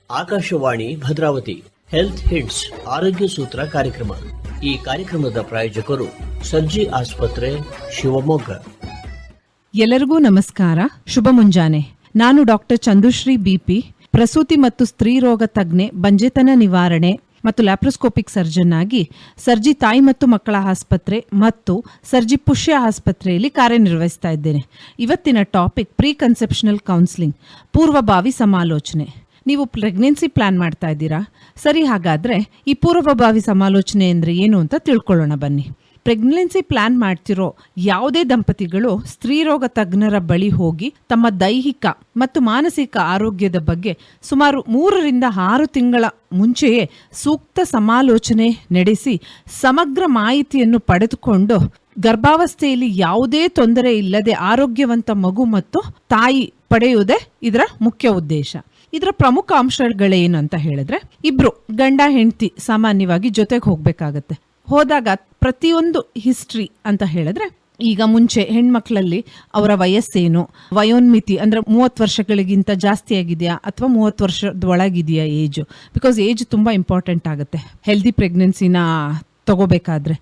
Akashvani Bhadravati health hints ಆರೋಗ್ಯ ಸೂತ್ರ ಕಾರ್ಯಕ್ರಮ. ಈ ಕಾರ್ಯಕ್ರಮದ ಪ್ರಾಯೋಜಕರು ಸರ್ಜಿ ಆಸ್ಪತ್ರೆ ಶಿವಮೊಗ್ಗ. ಎಲ್ಲರಿಗೂ ನಮಸ್ಕಾರ, ಶುಭ ಮುಂಜಾನೆ. ನಾನು ಡಾಕ್ಟರ್ ಚಂದುಶ್ರೀ ಬಿಪಿ, ಪ್ರಸೂತಿ ಮತ್ತು ಸ್ತ್ರೀ ರೋಗ ತಜ್ಞೆ, ಬಂಜೆತನ ನಿವಾರಣೆ ಮತ್ತು ಲ್ಯಾಪ್ರೋಸ್ಕೋಪಿಕ್ ಸರ್ಜನ್ ಆಗಿ ಸರ್ಜಿ ತಾಯಿ ಮತ್ತು ಮಕ್ಕಳ ಆಸ್ಪತ್ರೆ ಮತ್ತು ಸರ್ಜಿ ಪುಷ್ಯ ಆಸ್ಪತ್ರೆಯಲ್ಲಿ ಕಾರ್ಯನಿರ್ವಹಿಸ್ತಾ ಇದ್ದೇನೆ. ಇವತ್ತಿನ ಟಾಪಿಕ್ ಪ್ರೀ ಕನ್ಸೆಪ್ಷನಲ್ ಕೌನ್ಸಿಲಿಂಗ್, ಪೂರ್ವಭಾವಿ ಸಮಾಲೋಚನೆ. ನೀವು ಪ್ರೆಗ್ನೆನ್ಸಿ ಪ್ಲಾನ್ ಮಾಡ್ತಾ ಇದ್ದೀರಾ? ಸರಿ, ಹಾಗಾದ್ರೆ ಈ ಪೂರ್ವಭಾವಿ ಸಮಾಲೋಚನೆ ಅಂದರೆ ಏನು ಅಂತ ತಿಳ್ಕೊಳ್ಳೋಣ ಬನ್ನಿ. ಪ್ರೆಗ್ನೆನ್ಸಿ ಪ್ಲಾನ್ ಮಾಡ್ತಿರೋ ಯಾವುದೇ ದಂಪತಿಗಳು ಸ್ತ್ರೀರೋಗ ತಜ್ಞರ ಬಳಿ ಹೋಗಿ ತಮ್ಮ ದೈಹಿಕ ಮತ್ತು ಮಾನಸಿಕ ಆರೋಗ್ಯದ ಬಗ್ಗೆ ಸುಮಾರು 3-6 ತಿಂಗಳ ಮುಂಚೆಯೇ ಸೂಕ್ತ ಸಮಾಲೋಚನೆ ನಡೆಸಿ ಸಮಗ್ರ ಮಾಹಿತಿಯನ್ನು ಪಡೆದುಕೊಂಡು ಗರ್ಭಾವಸ್ಥೆಯಲ್ಲಿ ಯಾವುದೇ ತೊಂದರೆ ಇಲ್ಲದೆ ಆರೋಗ್ಯವಂತ ಮಗು ಮತ್ತು ತಾಯಿ ಪಡೆಯುವುದೇ ಇದರ ಮುಖ್ಯ ಉದ್ದೇಶ. ಇದರ ಪ್ರಮುಖ ಅಂಶಗಳೇನು ಅಂತ ಹೇಳಿದ್ರೆ, ಇಬ್ರು ಗಂಡ ಹೆಂಡತಿ ಸಾಮಾನ್ಯವಾಗಿ ಜೊತೆಗೆ ಹೋಗ್ಬೇಕಾಗತ್ತೆ. ಹೋದಾಗ ಪ್ರತಿಯೊಂದು ಹಿಸ್ಟ್ರಿ ಅಂತ ಹೇಳಿದ್ರೆ, ಈಗ ಮುಂಚೆ ಹೆಣ್ಮಕ್ಳಲ್ಲಿ ಅವರ ವಯಸ್ಸೇನು, ವಯೋನ್ಮಿತಿ ಅಂದ್ರೆ 30 ವರ್ಷಗಳಿಗಿಂತ ಜಾಸ್ತಿ ಆಗಿದೆಯಾ ಅಥವಾ 30 ವರ್ಷದ ಒಳಗಿದೆಯಾ ಏಜು, ಬಿಕಾಸ್ ಏಜ್ ತುಂಬಾ ಇಂಪಾರ್ಟೆಂಟ್ ಆಗುತ್ತೆ ಹೆಲ್ದಿ ಪ್ರೆಗ್ನೆನ್ಸಿನ ತಗೋಬೇಕಾದ್ರೆ.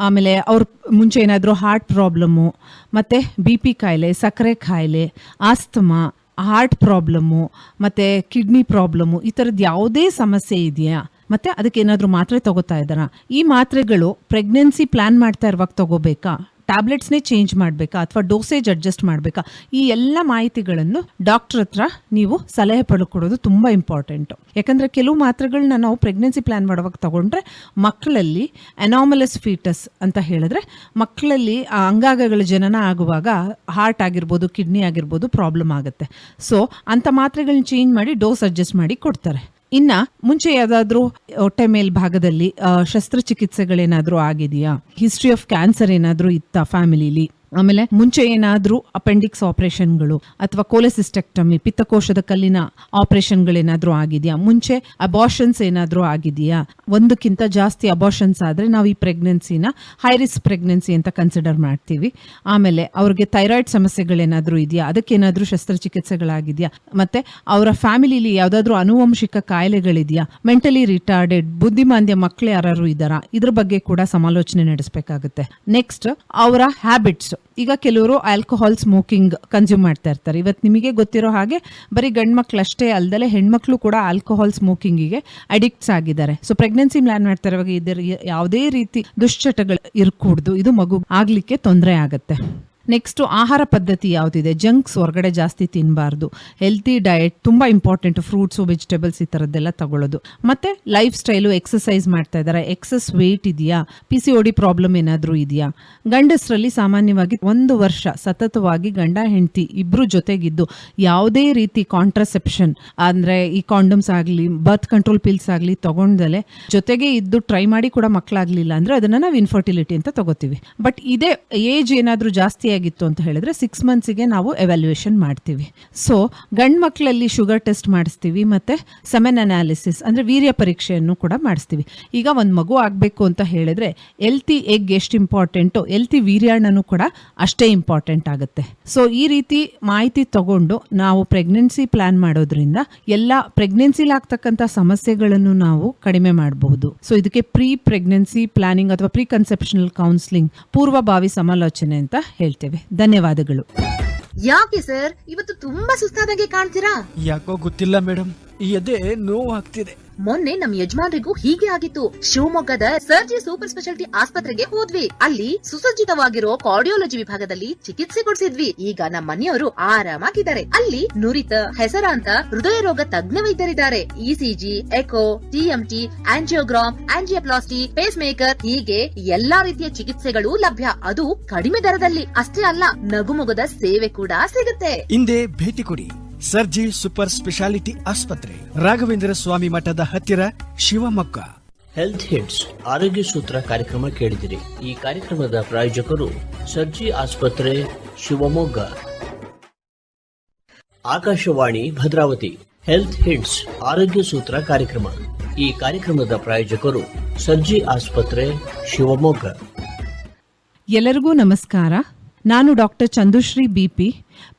ಆಮೇಲೆ ಅವ್ರ ಮುಂಚೆ ಏನಾದರೂ ಹಾರ್ಟ್ ಪ್ರಾಬ್ಲಮ್ಮು, ಮತ್ತು BP ಕಾಯಿಲೆ, ಸಕ್ಕರೆ ಕಾಯಿಲೆ, ಆಸ್ತಮಾ, ಹಾರ್ಟ್ ಪ್ರಾಬ್ಲಮ್ಮು, ಮತ್ತು ಕಿಡ್ನಿ ಪ್ರಾಬ್ಲಮ್ಮು, ಈ ಥರದ್ದು ಯಾವುದೇ ಸಮಸ್ಯೆ ಇದೆಯಾ, ಮತ್ತು ಅದಕ್ಕೆ ಏನಾದರೂ ಮಾತ್ರೆ ತಗೋತಾ ಇದ್ದಾರಾ, ಈ ಮಾತ್ರೆಗಳು ಪ್ರೆಗ್ನೆನ್ಸಿ ಪ್ಲಾನ್ ಮಾಡ್ತಾ ಇರುವಾಗ ತಗೋಬೇಕಾ, ಟ್ಯಾಬ್ಲೆಟ್ಸ್ನೇ ಚೇಂಜ್ ಮಾಡಬೇಕಾ ಅಥವಾ ಡೋಸೇಜ್ ಅಡ್ಜಸ್ಟ್ ಮಾಡಬೇಕಾ, ಈ ಎಲ್ಲ ಮಾಹಿತಿಗಳನ್ನು ಡಾಕ್ಟರ್ ಹತ್ರ ನೀವು ಸಲಹೆ ಪಡ್ಕೊಡೋದು ತುಂಬ ಇಂಪಾರ್ಟೆಂಟು. ಯಾಕಂದರೆ ಕೆಲವು ಮಾತ್ರೆಗಳನ್ನ ನಾವು ಪ್ರೆಗ್ನೆನ್ಸಿ ಪ್ಲಾನ್ ಮಾಡುವಾಗ ತಗೊಂಡ್ರೆ ಮಕ್ಕಳಲ್ಲಿ ಅನಾಮಲಸ್ ಫೀಟಸ್ ಅಂತ ಹೇಳಿದ್ರೆ ಮಕ್ಕಳಲ್ಲಿ ಆ ಅಂಗಾಂಗಗಳ ಜನನ ಆಗುವಾಗ ಹಾರ್ಟ್ ಆಗಿರ್ಬೋದು, ಕಿಡ್ನಿ ಆಗಿರ್ಬೋದು ಪ್ರಾಬ್ಲಮ್ ಆಗುತ್ತೆ. ಸೊ ಅಂಥ ಮಾತ್ರೆಗಳನ್ನ ಚೇಂಜ್ ಮಾಡಿ ಡೋಸ್ ಅಡ್ಜಸ್ಟ್ ಮಾಡಿ ಕೊಡ್ತಾರೆ. ಇನ್ನ ಮುಂಚೆ ಯಾವುದಾದ್ರೂ ಹೊಟ್ಟೆ ಮೇಲ್ಭಾಗದಲ್ಲಿ ಶಸ್ತ್ರಚಿಕಿತ್ಸೆಗಳೇನಾದ್ರೂ ಆಗಿದೆಯಾ, ಹಿಸ್ಟ್ರಿ ಆಫ್ ಕ್ಯಾನ್ಸರ್ ಏನಾದ್ರೂ ಇತ್ತಾ ಫ್ಯಾಮಿಲಿಲಿ, ಆಮೇಲೆ ಮುಂಚೆ ಏನಾದ್ರೂ ಅಪೆಂಡಿಕ್ಸ್ ಆಪರೇಷನ್ಗಳು ಅಥವಾ ಕೋಲೆಸಿಸ್ಟೆಕ್ಟಮಿ, ಪಿತ್ತಕೋಶದ ಕಲ್ಲಿನ ಆಪರೇಷನ್ಗಳೇನಾದ್ರೂ ಆಗಿದೆಯಾ, ಮುಂಚೆ ಅಬಾರ್ಷನ್ಸ್ ಏನಾದ್ರೂ ಆಗಿದೆಯಾ, ಒಂದಕ್ಕಿಂತ ಜಾಸ್ತಿ ಅಬಾರ್ಷನ್ಸ್ ಆದ್ರೆ ನಾವು ಈ ಪ್ರೆಗ್ನೆನ್ಸಿನ ಹೈ ರಿಸ್ಕ್ ಪ್ರೆಗ್ನೆನ್ಸಿ ಅಂತ ಕನ್ಸಿಡರ್ ಮಾಡ್ತೀವಿ. ಆಮೇಲೆ ಅವ್ರಿಗೆ ಥೈರಾಯ್ಡ್ ಸಮಸ್ಯೆಗಳೇನಾದ್ರೂ ಇದೆಯಾ, ಅದಕ್ಕೇನಾದ್ರೂ ಶಸ್ತ್ರಚಿಕಿತ್ಸೆಗಳಾಗಿದೆಯಾ, ಮತ್ತೆ ಅವರ ಫ್ಯಾಮಿಲಿಲಿ ಯಾವ್ದಾದ್ರು ಆನುವಂಶಿಕ ಕಾಯಿಲೆಗಳಿದೆಯಾ, ಮೆಂಟಲಿ ರಿಟಾರ್ಡೆಡ್ ಬುದ್ಧಿಮಾಂದ್ಯ ಮಕ್ಕಳು ಯಾರು ಇದ್ದಾರಾ, ಇದ್ರ ಬಗ್ಗೆ ಕೂಡ ಸಮಾಲೋಚನೆ ನಡೆಸಬೇಕಾಗುತ್ತೆ. ನೆಕ್ಸ್ಟ್ ಅವರ ಹ್ಯಾಬಿಟ್ಸ್. ಈಗ ಕೆಲವರು ಆಲ್ಕೋಹಾಲ್ ಸ್ಮೋಕಿಂಗ್ ಕನ್ಸ್ಯೂಮ್ ಮಾಡ್ತಾ ಇರ್ತಾರೆ. ಇವತ್ತು ನಿಮಗೆ ಗೊತ್ತಿರೋ ಹಾಗೆ ಬರೀ ಗಂಡು ಮಕ್ಳು ಅಷ್ಟೇ ಅಲ್ಲದೆ ಹೆಣ್ಮಕ್ಳು ಕೂಡ ಆಲ್ಕೋಹಾಲ್ ಸ್ಮೋಕಿಂಗಿಗೆ ಅಡಿಕ್ಟ್ಸ್ ಆಗಿದ್ದಾರೆ. ಸೊ ಪ್ರೆಗ್ನೆನ್ಸಿ ಪ್ಲಾನ್ ಮಾಡ್ತಾ ಇರುವಾಗ ಇದರ ಯಾವುದೇ ರೀತಿ ದುಶ್ಚಟಗಳು ಇರಕೂಡ್ದು, ಇದು ಮಗು ಆಗ್ಲಿಕ್ಕೆ ತೊಂದರೆ ಆಗುತ್ತೆ. ನೆಕ್ಸ್ಟ್ ಆಹಾರ ಪದ್ಧತಿ ಯಾವುದಿದೆ, ಜಂಕ್ಸ್ ಹೊರಗಡೆ ಜಾಸ್ತಿ ತಿನ್ನಬಾರ್ದು, ಹೆಲ್ತಿ ಡಯಟ್ ತುಂಬಾ ಇಂಪಾರ್ಟೆಂಟ್, ಫ್ರೂಟ್ಸು ವೆಜಿಟೇಬಲ್ಸ್ ಈ ಥರದ್ದೆಲ್ಲ ತಗೊಳ್ಳೋದು. ಮತ್ತೆ ಲೈಫ್ ಸ್ಟೈಲು, ಎಕ್ಸಸೈಸ್ ಮಾಡ್ತಾ ಇದ್ದಾರೆ, ಎಕ್ಸಸ್ ವೇಟ್ ಇದೆಯಾ, PCOD ಪ್ರಾಬ್ಲಮ್ ಏನಾದರೂ ಇದೆಯಾ. ಗಂಡಸರಲ್ಲಿ ಸಾಮಾನ್ಯವಾಗಿ 1 ವರ್ಷ ಸತತವಾಗಿ ಗಂಡ ಹೆಂಡತಿ ಇಬ್ರು ಜೊತೆಗಿದ್ದು ಯಾವುದೇ ರೀತಿ ಕಾಂಟ್ರಸೆಪ್ಷನ್ ಅಂದ್ರೆ ಈ ಕಾಂಡಮ್ಸ್ ಆಗಲಿ ಬರ್ತ್ ಕಂಟ್ರೋಲ್ ಪಿಲ್ಸ್ ಆಗಲಿ ತಗೊಂಡಲೆ ಜೊತೆಗೆ ಇದ್ದು ಟ್ರೈ ಮಾಡಿ ಕೂಡ ಮಕ್ಕಳಾಗ್ಲಿಲ್ಲ ಅಂದ್ರೆ ಅದನ್ನ ನಾವು ಇನ್ಫರ್ಟಿಲಿಟಿ ಅಂತ ತಗೋತೀವಿ. ಬಟ್ ಇದೇ ಏಜ್ ಏನಾದರೂ ಜಾಸ್ತಿ ಆಗಿತ್ತು ಅಂತ ಹೇಳಿದ್ರೆ 6 ಮಂತ್ಸ್ಗೆ ನಾವು ಎವ್ಯಾಲ್ಯೂಯೇಷನ್ ಮಾಡ್ತೀವಿ. ಸೊ ಗಂಡು ಮಕ್ಕಳಲ್ಲಿ ಶುಗರ್ ಟೆಸ್ಟ್ ಮಾಡಿಸ್ತೀವಿ, ಮತ್ತೆ ಸೆಮೆನ್ ಅನಾಲಿಸಿಸ್ ಅಂದ್ರೆ ವೀರ್ಯ ಪರೀಕ್ಷೆಯನ್ನು ಕೂಡ ಮಾಡಿಸ್ತೀವಿ. ಈಗ ಒಂದು ಮಗು ಆಗಬೇಕು ಅಂತ ಹೇಳಿದ್ರೆ ಎಲ್ತಿ ಎಗ್ ಎಷ್ಟು ಇಂಪಾರ್ಟೆಂಟು, ಎಲ್ತಿ ವೀರ್ಯಾಣನೂ ಕೂಡ ಅಷ್ಟೇ ಇಂಪಾರ್ಟೆಂಟ್ ಆಗುತ್ತೆ. ಸೊ ಈ ರೀತಿ ಮಾಹಿತಿ ತಗೊಂಡು ನಾವು ಪ್ರೆಗ್ನೆನ್ಸಿ ಪ್ಲಾನ್ ಮಾಡೋದ್ರಿಂದ ಎಲ್ಲ ಪ್ರೆಗ್ನೆನ್ಸಿಲಿ ಆಗ್ತಕ್ಕಂಥ ಸಮಸ್ಯೆಗಳನ್ನು ನಾವು ಕಡಿಮೆ ಮಾಡಬಹುದು. ಸೊ ಇದಕ್ಕೆ ಪ್ರೀ ಪ್ರೆಗ್ನೆನ್ಸಿ ಪ್ಲಾನಿಂಗ್ ಅಥವಾ ಪ್ರೀ ಕನ್ಸೆಪ್ಷನಲ್ ಕೌನ್ಸಿಲಿಂಗ್, ಪೂರ್ವಭಾವಿ ಸಮಾಲೋಚನೆ ಅಂತ ಹೇಳ್ತೇವೆ. ಧನ್ಯವಾದಗಳು. ಯಾಕೆ ಸರ್ ಇವತ್ತು ತುಂಬಾ ಸುಸ್ತಾದಾಗೆ ಕಾಣ್ತೀರಾ? ಯಾಕೋ ಗೊತ್ತಿಲ್ಲ ಮೇಡಮ್, ಈ ಎದೆ ನೋವು ಆಗ್ತಿದೆ. ಮೊನ್ನೆ ನಮ್ ಯಜಮಾನ್ರಿಗೂ ಹೀಗೆ ಆಗಿತ್ತು. ಶಿವಮೊಗ್ಗದ ಸರ್ಜಿ ಸೂಪರ್ ಸ್ಪೆಷಾಲಿಟಿ ಆಸ್ಪತ್ರೆಗೆ ಹೋದ್ವಿ. ಅಲ್ಲಿ ಸುಸಜ್ಜಿತವಾಗಿರೋ ಕಾರ್ಡಿಯಾಲಜಿ ವಿಭಾಗದಲ್ಲಿ ಚಿಕಿತ್ಸೆ ಕೊಡಿಸಿದ್ವಿ. ಈಗ ನಮ್ಮ ಮನೆಯವರು ಆರಾಮಾಗಿದ್ದಾರೆ. ಅಲ್ಲಿ ನುರಿತ ಹೆಸರಾಂತ ಹೃದಯ ರೋಗ ತಜ್ಞ ವೈದ್ಯರಿದ್ದಾರೆ. ECG, echo, TMT, angiogram, angioplasty, pacemaker, ಹೀಗೆ ಎಲ್ಲಾ ರೀತಿಯ ಚಿಕಿತ್ಸೆಗಳು ಲಭ್ಯ. ಅದು ಕಡಿಮೆ ದರದಲ್ಲಿ. ಅಷ್ಟೇ ಅಲ್ಲ, ನಗುಮೊಗದ ಸೇವೆ ಕೂಡ ಸಿಗುತ್ತೆ. ಹಿಂದೆ ಭೇಟಿ ಕೊಡಿ ಸರ್ಜಿ ಸೂಪರ್ ಸ್ಪೆಷಾಲಿಟಿ ಆಸ್ಪತ್ರೆ, ರಾಘವೇಂದ್ರ ಸ್ವಾಮಿ ಮಠದ ಹತ್ತಿರ, ಶಿವಮೊಗ್ಗ. ಹೆಲ್ತ್ ಹಿಂಟ್ಸ್ ಆರೋಗ್ಯ ಸೂತ್ರ ಕಾರ್ಯಕ್ರಮ ಕೇಳಿದಿರಿ. ಈ ಕಾರ್ಯಕ್ರಮದ ಪ್ರಾಯೋಜಕರು ಸರ್ಜಿ ಆಸ್ಪತ್ರೆ ಶಿವಮೊಗ್ಗ. ಆಕಾಶವಾಣಿ ಭದ್ರಾವತಿ ಹೆಲ್ತ್ ಹಿಂಟ್ಸ್ ಆರೋಗ್ಯ ಸೂತ್ರ ಕಾರ್ಯಕ್ರಮ. ಈ ಕಾರ್ಯಕ್ರಮದ ಪ್ರಾಯೋಜಕರು ಸರ್ಜಿ ಆಸ್ಪತ್ರೆ ಶಿವಮೊಗ್ಗ. ಎಲ್ಲರಿಗೂ ನಮಸ್ಕಾರ. ನಾನು ಡಾಕ್ಟರ್ ಚಂದುಶ್ರೀ ಬಿಪಿ,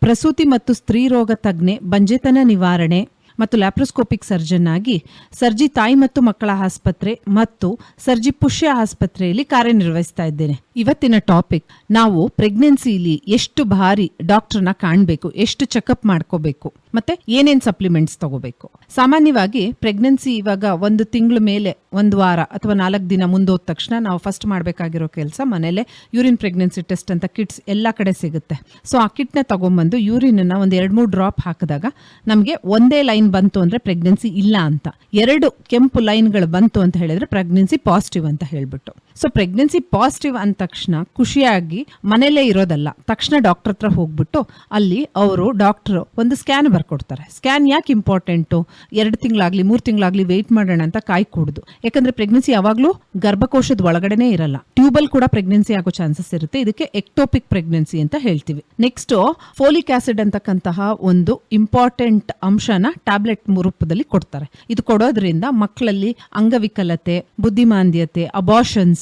ಪ್ರಸೂತಿ ಮತ್ತು ಸ್ತ್ರೀ ರೋಗ ತಜ್ಞೆ, ಬಂಜೆತನ ನಿವಾರಣೆ ಮತ್ತು ಲ್ಯಾಪ್ರೋಸ್ಕೋಪಿಕ್ ಸರ್ಜನ್ ಆಗಿ ಸರ್ಜಿ ತಾಯಿ ಮತ್ತು ಮಕ್ಕಳ ಆಸ್ಪತ್ರೆ ಮತ್ತು ಸರ್ಜಿ ಪುಷ್ಯ ಆಸ್ಪತ್ರೆಯಲ್ಲಿ ಕಾರ್ಯನಿರ್ವಹಿಸ್ತಾ ಇದ್ದೇನೆ. ಇವತ್ತಿನ ಟಾಪಿಕ್, ನಾವು ಪ್ರೆಗ್ನೆನ್ಸಿಲಿ ಎಷ್ಟು ಬಾರಿ ಡಾಕ್ಟರ್ನ ಕಾಣಬೇಕು, ಎಷ್ಟು ಚೆಕಪ್ ಮಾಡ್ಕೋಬೇಕು, ಮತ್ತೆ ಏನೇನ್ ಸಪ್ಲಿಮೆಂಟ್ಸ್ ತಗೋಬೇಕು. ಸಾಮಾನ್ಯವಾಗಿ ಪ್ರೆಗ್ನೆನ್ಸಿ ಇವಾಗ 1 ತಿಂಗಳ ಮೇಲೆ 1 ವಾರ ಅಥವಾ 4 ದಿನ ಮುಂದೋದ ತಕ್ಷಣ ನಾವು ಫಸ್ಟ್ ಮಾಡಬೇಕಾಗಿರೋ ಕೆಲಸ, ಮನೇಲೆ ಯೂರಿನ್ ಪ್ರೆಗ್ನೆನ್ಸಿ ಟೆಸ್ಟ್ ಅಂತ ಕಿಟ್ಸ್ ಎಲ್ಲ ಕಡೆ ಸಿಗುತ್ತೆ. ಸೊ ಆ ಕಿಟ್ನ ತಗೊಂಡ್ಬಂದು ಯೂರಿನ್ ಅನ್ನ 1-2-3 ಡ್ರಾಪ್ ಹಾಕಿದಾಗ ನಮಗೆ ಒಂದೇ ಲೈನ್ ಬಂತು ಅಂದ್ರೆ ಪ್ರೆಗ್ನೆನ್ಸಿ ಇಲ್ಲ ಅಂತ, 2 ಕೆಂಪು ಲೈನ್ಗಳು ಬಂತು ಅಂತ ಹೇಳಿದ್ರೆ ಪ್ರೆಗ್ನೆನ್ಸಿ ಪಾಸಿಟಿವ್ ಅಂತ ಹೇಳ್ಬಿಟ್ಟು. ಸೊ ಪ್ರೆಗ್ನೆನ್ಸಿ ಪಾಸಿಟಿವ್ ಅಂದ ತಕ್ಷಣ ಖುಷಿಯಾಗಿ ಮನೇಲೇ ಇರೋದಲ್ಲ, ತಕ್ಷಣ ಡಾಕ್ಟರ್ ಹತ್ರ ಹೋಗ್ಬಿಟ್ಟು ಅಲ್ಲಿ ಅವರು ಡಾಕ್ಟರ್ ಒಂದು ಸ್ಕ್ಯಾನ್ ಬರ್ಕೊಡ್ತಾರೆ. ಸ್ಕ್ಯಾನ್ ಯಾಕೆ ಇಂಪಾರ್ಟೆಂಟು? 2 ತಿಂಗಳಾಗ್ಲಿ 3 ತಿಂಗಳಾಗ್ಲಿ ವೆಯ್ಟ್ ಮಾಡೋಣ ಅಂತ ಕಾಯ್ಕೂಡ್ದು. ಯಾಕಂದ್ರೆ ಪ್ರೆಗ್ನೆನ್ಸಿ ಯಾವಾಗ್ಲೂ ಗರ್ಭಕೋಶದ ಒಳಗಡೆನೆ ಇರಲ್ಲ, ಟ್ಯೂಬಲ್ ಕೂಡ ಪ್ರೆಗ್ನೆನ್ಸಿ ಆಗೋ ಚಾನ್ಸಸ್ ಇರುತ್ತೆ. ಇದಕ್ಕೆ ಎಕ್ಟೋಪಿಕ್ ಪ್ರೆಗ್ನೆನ್ಸಿ ಅಂತ ಹೇಳ್ತೀವಿ. ನೆಕ್ಸ್ಟ್ ಫೋಲಿಕ್ ಆಸಿಡ್ ಅಂತಕ್ಕಂತಹ ಒಂದು ಇಂಪಾರ್ಟೆಂಟ್ ಅಂಶನ ಟ್ಯಾಬ್ಲೆಟ್ ರೂಪದಲ್ಲಿ ಕೊಡ್ತಾರೆ. ಇದು ಕೊಡೋದ್ರಿಂದ ಮಕ್ಕಳಲ್ಲಿ ಅಂಗವಿಕಲತೆ, ಬುದ್ಧಿಮಾಂದ್ಯತೆ, ಅಬಾರ್ಷನ್ಸ್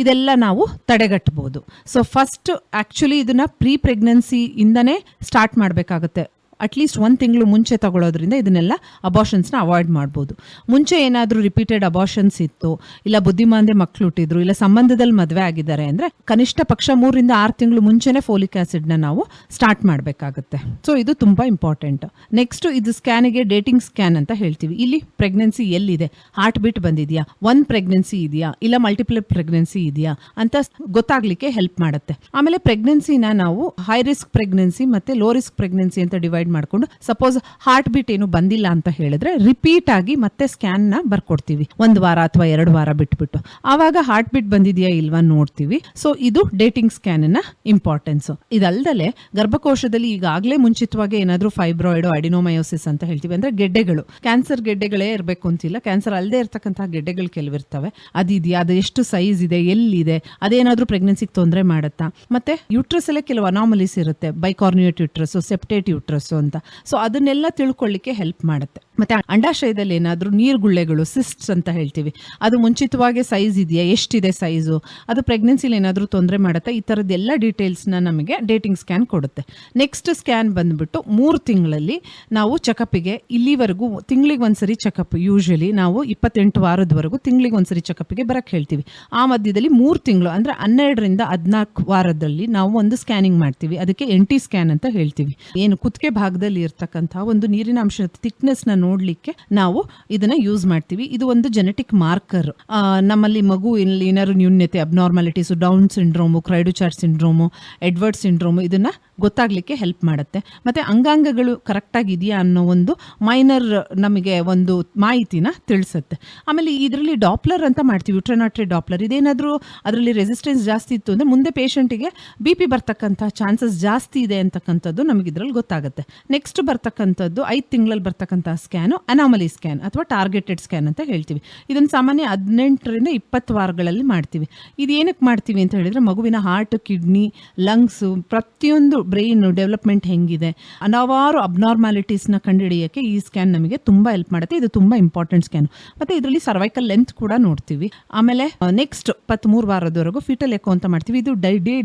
ಇದೆಲ್ಲ ನಾವು ತಡೆಗಟ್ಟಬಹುದು. ಸೊ ಫಸ್ಟ್ ಆಕ್ಚುಲಿ ಇದನ್ನ ಪ್ರೀ ಪ್ರೆಗ್ನೆನ್ಸಿ ಇಂದನೇ ಸ್ಟಾರ್ಟ್ ಮಾಡಬೇಕಾಗುತ್ತೆ. ಅಟ್ಲೀಸ್ಟ್ 1 ತಿಂಗಳು ಮುಂಚೆ ತಗೊಳ್ಳೋದ್ರಿಂದ ಇದನ್ನೆಲ್ಲ ಅಬಾರ್ಷನ್ಸ್ನ ಅವಾಯ್ಡ್ ಮಾಡ್ಬೋದು. ಮುಂಚೆ ಏನಾದರೂ ರಿಪೀಟೆಡ್ ಅಬಾರ್ಷನ್ಸ್ ಇತ್ತು, ಇಲ್ಲ ಬುದ್ಧಿಮಾಂದ್ಯ ಮಕ್ಕಳು ಹುಟ್ಟಿದ್ರು, ಇಲ್ಲ ಸಂಬಂಧದಲ್ಲಿ ಮದುವೆ ಆಗಿದ್ದಾರೆ ಅಂದ್ರೆ ಕನಿಷ್ಠ ಪಕ್ಷ 3-6 ತಿಂಗಳು ಮುಂಚೆನೆ ಫೋಲಿಕ್ ಆಸಿಡ್ನ ನಾವು ಸ್ಟಾರ್ಟ್ ಮಾಡಬೇಕಾಗುತ್ತೆ. ಸೊ ಇದು ತುಂಬಾ ಇಂಪಾರ್ಟೆಂಟ್. ನೆಕ್ಸ್ಟ್ ಇದು ಸ್ಕ್ಯಾನಿಗೆ ಡೇಟಿಂಗ್ ಸ್ಕ್ಯಾನ್ ಅಂತ ಹೇಳ್ತೀವಿ. ಇಲ್ಲಿ ಪ್ರೆಗ್ನೆನ್ಸಿ ಎಲ್ಲಿದೆ, ಹಾರ್ಟ್ ಬೀಟ್ ಬಂದಿದೆಯಾ, 1 ಪ್ರೆಗ್ನೆನ್ಸಿ ಇದೆಯಾ, ಇಲ್ಲ ಮಲ್ಟಿಪಲ್ ಪ್ರೆಗ್ನೆನ್ಸಿ ಇದೆಯಾ ಅಂತ ಗೊತ್ತಾಗ್ಲಿಕ್ಕೆ ಹೆಲ್ಪ್ ಮಾಡುತ್ತೆ. ಆಮೇಲೆ ಪ್ರೆಗ್ನೆನ್ಸಿನ ನಾವು ಹೈ ರಿಸ್ಕ್ ಪ್ರೆಗ್ನೆನ್ಸಿ ಮತ್ತೆ ಲೋ ರಿಸ್ಕ್ ಪ್ರೆಗ್ನೆನ್ಸಿ ಅಂತ ಡಿವೈಡ್ ಮಾಡ್ಕೊಂಡು, ಸಪೋಸ್ ಹಾರ್ಟ್ ಬೀಟ್ ಏನು ಬಂದಿಲ್ಲ ಅಂತ ಹೇಳಿದ್ರೆ ರಿಪೀಟ್ ಆಗಿ ಮತ್ತೆ ಸ್ಕ್ಯಾನ್ ನ ಬರ್ಕೊಡ್ತೀವಿ 1 ವಾರ ಅಥವಾ 2 ವಾರ ಬಿಟ್ಬಿಟ್ಟು. ಆವಾಗ ಹಾರ್ಟ್ ಬೀಟ್ ಬಂದಿದೆಯಾ ಇಲ್ವಾ ನೋಡ್ತೀವಿ. ಸೊ ಇದು ಡೇಟಿಂಗ್ ಸ್ಕ್ಯಾನ್ ನ ಇಂಪಾರ್ಟೆನ್ಸ್. ಇದಲ್ದಲೆ ಗರ್ಭಕೋಶದಲ್ಲಿ ಈಗಾಗಲೇ ಮುಂಚಿತವಾಗಿ ಏನಾದ್ರೂ ಫೈಬ್ರಾಯ್ಡ್, ಅಡಿನೋಮಯೋಸಿಸ್ ಅಂತ ಹೇಳ್ತೀವಿ, ಅಂದ್ರೆ ಗೆಡ್ಡೆಗಳು, ಕ್ಯಾನ್ಸರ್ ಗೆಡ್ಡೆಗಳೇ ಇರಬೇಕು ಅಂತಿಲ್ಲ, ಕ್ಯಾನ್ಸರ್ ಅಲ್ಲದೆ ಇರ್ತಕ್ಕಂತಹ ಗೆಡ್ಡೆಗಳು ಕೆಲವಿರ್ತವೆ. ಅದಿದೆಯಾ, ಅದು ಎಷ್ಟು ಸೈಜ್ ಇದೆ, ಎಲ್ಲಿದೆ, ಅದೇನಾದ್ರೂ ಪ್ರೆಗ್ನೆನ್ಸಿಗೆ ತೊಂದರೆ ಮಾಡುತ್ತಾ. ಮತ್ತೆ ಯೂಟ್ರಸ್ ಅಲ್ಲೇ ಕೆಲವು ಅನಾಮಲೀಸ್ ಇರುತ್ತೆ, ಬೈಕಾರ್ನಿಯೇಟ್ ಯೂಟ್ರಸ್, ಸೆಪ್ಟೇಟ್ ಯೂಟ್ರಸ್ ಅಂತ. ಸೊ ಅದನ್ನೆಲ್ಲ ತಿಳ್ಕೊಳ್ಳಿಕ್ಕೆ ಹೆಲ್ಪ್ ಮಾಡುತ್ತೆ. ಮತ್ತೆ ಅಂಡಾಶಯದಲ್ಲಿ ಏನಾದ್ರೂ ನೀರ್ಗುಳ್ಳೆಗಳು, ಸಿಸ್ಟ್ಸ್ ಅಂತ ಹೇಳ್ತೀವಿ, ಅದು ಮುಂಚಿತವಾಗಿ ಸೈಜ್ ಇದೆಯಾ, ಎಷ್ಟಿದೆ ಸೈಜು, ಅದು ಪ್ರೆಗ್ನೆನ್ಸಿಲಿ ಏನಾದ್ರೂ ತೊಂದರೆ ಮಾಡುತ್ತಾ, ಈ ತರದ್ದೆಲ್ಲ ಡೀಟೇಲ್ಸ್ನ ನಮಗೆ ಡೇಟಿಂಗ್ ಸ್ಕ್ಯಾನ್ ಕೊಡುತ್ತೆ. ನೆಕ್ಸ್ಟ್ ಸ್ಕ್ಯಾನ್ ಬಂದ್ಬಿಟ್ಟು 3 ತಿಂಗಳಲ್ಲಿ ನಾವು ಚೆಕಪ್ಗೆ, ಇಲ್ಲಿವರೆಗೂ ತಿಂಗಳಿಗೆ ಒಂದ್ಸರಿ ಚೆಕಪ್, ಯೂಶಲಿ ನಾವು 28 ವಾರದವರೆಗೂ ತಿಂಗಳಿಗೆ ಒಂದ್ಸರಿ ಚೆಕಪ್ಗೆ ಬರಕ್ ಹೇಳ್ತೀವಿ. ಆ ಮಧ್ಯದಲ್ಲಿ 3 ತಿಂಗಳು ಅಂದ್ರೆ 12ರಿಂದ 14 ವಾರದಲ್ಲಿ ನಾವು ಒಂದು ಸ್ಕ್ಯಾನಿಂಗ್ ಮಾಡ್ತೀವಿ. ಅದಕ್ಕೆ NT ಸ್ಕ್ಯಾನ್ ಅಂತ ಹೇಳ್ತೀವಿ. ಏನು ಕುತ್ತಿಗೆ ಭಾಗದಲ್ಲಿ ಇರ್ತಕ್ಕಂತಹ ಒಂದು ನೀರಿನ ಅಂಶದ ಥಿಕ್ನೆಸ್ ನ ನೋಡ್ಲಿಕ್ಕೆ ನಾವು ಇದನ್ನ ಯೂಸ್ ಮಾಡ್ತೀವಿ. ಇದು ಒಂದು ಜೆನೆಟಿಕ್ ಮಾರ್ಕರ್. ನಮ್ಮಲ್ಲಿ ಮಗು ಏನಾದ್ರು ನ್ಯೂನ್ಯತೆ, abnormalities, Down syndrome, cri du chat syndrome, Edward syndrome ಇದನ್ನ ಗೊತ್ತಾಗ್ಲಿಕ್ಕೆ ಹೆಲ್ಪ್ ಮಾಡುತ್ತೆ. ಮತ್ತೆ ಅಂಗಾಂಗಗಳು ಕರೆಕ್ಟ್ ಆಗಿದೆಯಾ ಅನ್ನೋ ಒಂದು ಮೈನರ್ ನಮಗೆ ಒಂದು ಮಾಹಿತಿನ ತಿಳಿಸುತ್ತೆ. ಆಮೇಲೆ ಇದರಲ್ಲಿ ಡಾಪ್ಲರ್ ಅಂತ ಮಾಡ್ತೀವಿ, ಯುಟ್ರನಾಟ್ರಿ ಡಾಪ್ಲರ್. ಇದೇನಾದ್ರೂ ಅದರಲ್ಲಿ ರೆಸಿಸ್ಟೆನ್ಸ್ ಜಾಸ್ತಿ ಇತ್ತು ಅಂದ್ರೆ ಮುಂದೆ ಪೇಷಂಟಿಗೆ BP ಬರ್ತಕ್ಕಂಥ ಚಾನ್ಸಸ್ ಜಾಸ್ತಿ ಇದೆ ಅಂತಕ್ಕಂಥದ್ದು ನಮಗೆ ಇದ್ರಲ್ಲಿ ಗೊತ್ತಾಗುತ್ತೆ. ನೆಕ್ಸ್ಟ್ ಬರ್ತಕ್ಕಂಥದ್ದು 5 ತಿಂಗಳಲ್ಲಿ ಬರ್ತಕ್ಕಂಥ ಸ್ಕ್ಯಾನು ಅನಾಮಲಿ ಸ್ಕ್ಯಾನ್ ಅಥವಾ ಟಾರ್ಗೆಟೆಡ್ ಸ್ಕ್ಯಾನ್ ಅಂತ ಹೇಳ್ತೀವಿ. ಇದನ್ನು ಸಾಮಾನ್ಯ 18ರಿಂದ 20 ವಾರಗಳಲ್ಲಿ ಮಾಡ್ತೀವಿ. ಇದು ಏನಕ್ಕೆ ಮಾಡ್ತೀವಿ ಅಂತ ಹೇಳಿದ್ರೆ ಮಗುವಿನ ಹಾರ್ಟ್, ಕಿಡ್ನಿ, ಲಂಗ್ಸ್, ಪ್ರತಿಯೊಂದು ಬ್ರೈನ್ ಡೆವಲಪ್ಮೆಂಟ್ ಹೆಂಗಿದೆ, ಹಲವಾರು ಅಬ್ನಾರ್ಮಾಲಿಟೀಸ್ನ ಕಂಡುಹಿಡಿಯೋಕ್ಕೆ ಈ ಸ್ಕ್ಯಾನ್ ನಮಗೆ ತುಂಬಾ ಹೆಲ್ಪ್ ಮಾಡುತ್ತೆ. ಇದು ತುಂಬಾ ಇಂಪಾರ್ಟೆಂಟ್ ಸ್ಕ್ಯಾನ್. ಮತ್ತೆ ಇದರಲ್ಲಿ ಸರ್ವೈಕಲ್ ಲೆಂತ್ ಕೂಡ ನೋಡ್ತೀವಿ. ಆಮೇಲೆ ನೆಕ್ಸ್ಟ್ 23 ವಾರದವರೆಗೂ ಫೀಟಲ್ ಎಕೋ ಅಂತ ಮಾಡ್ತೀವಿ. ಇದು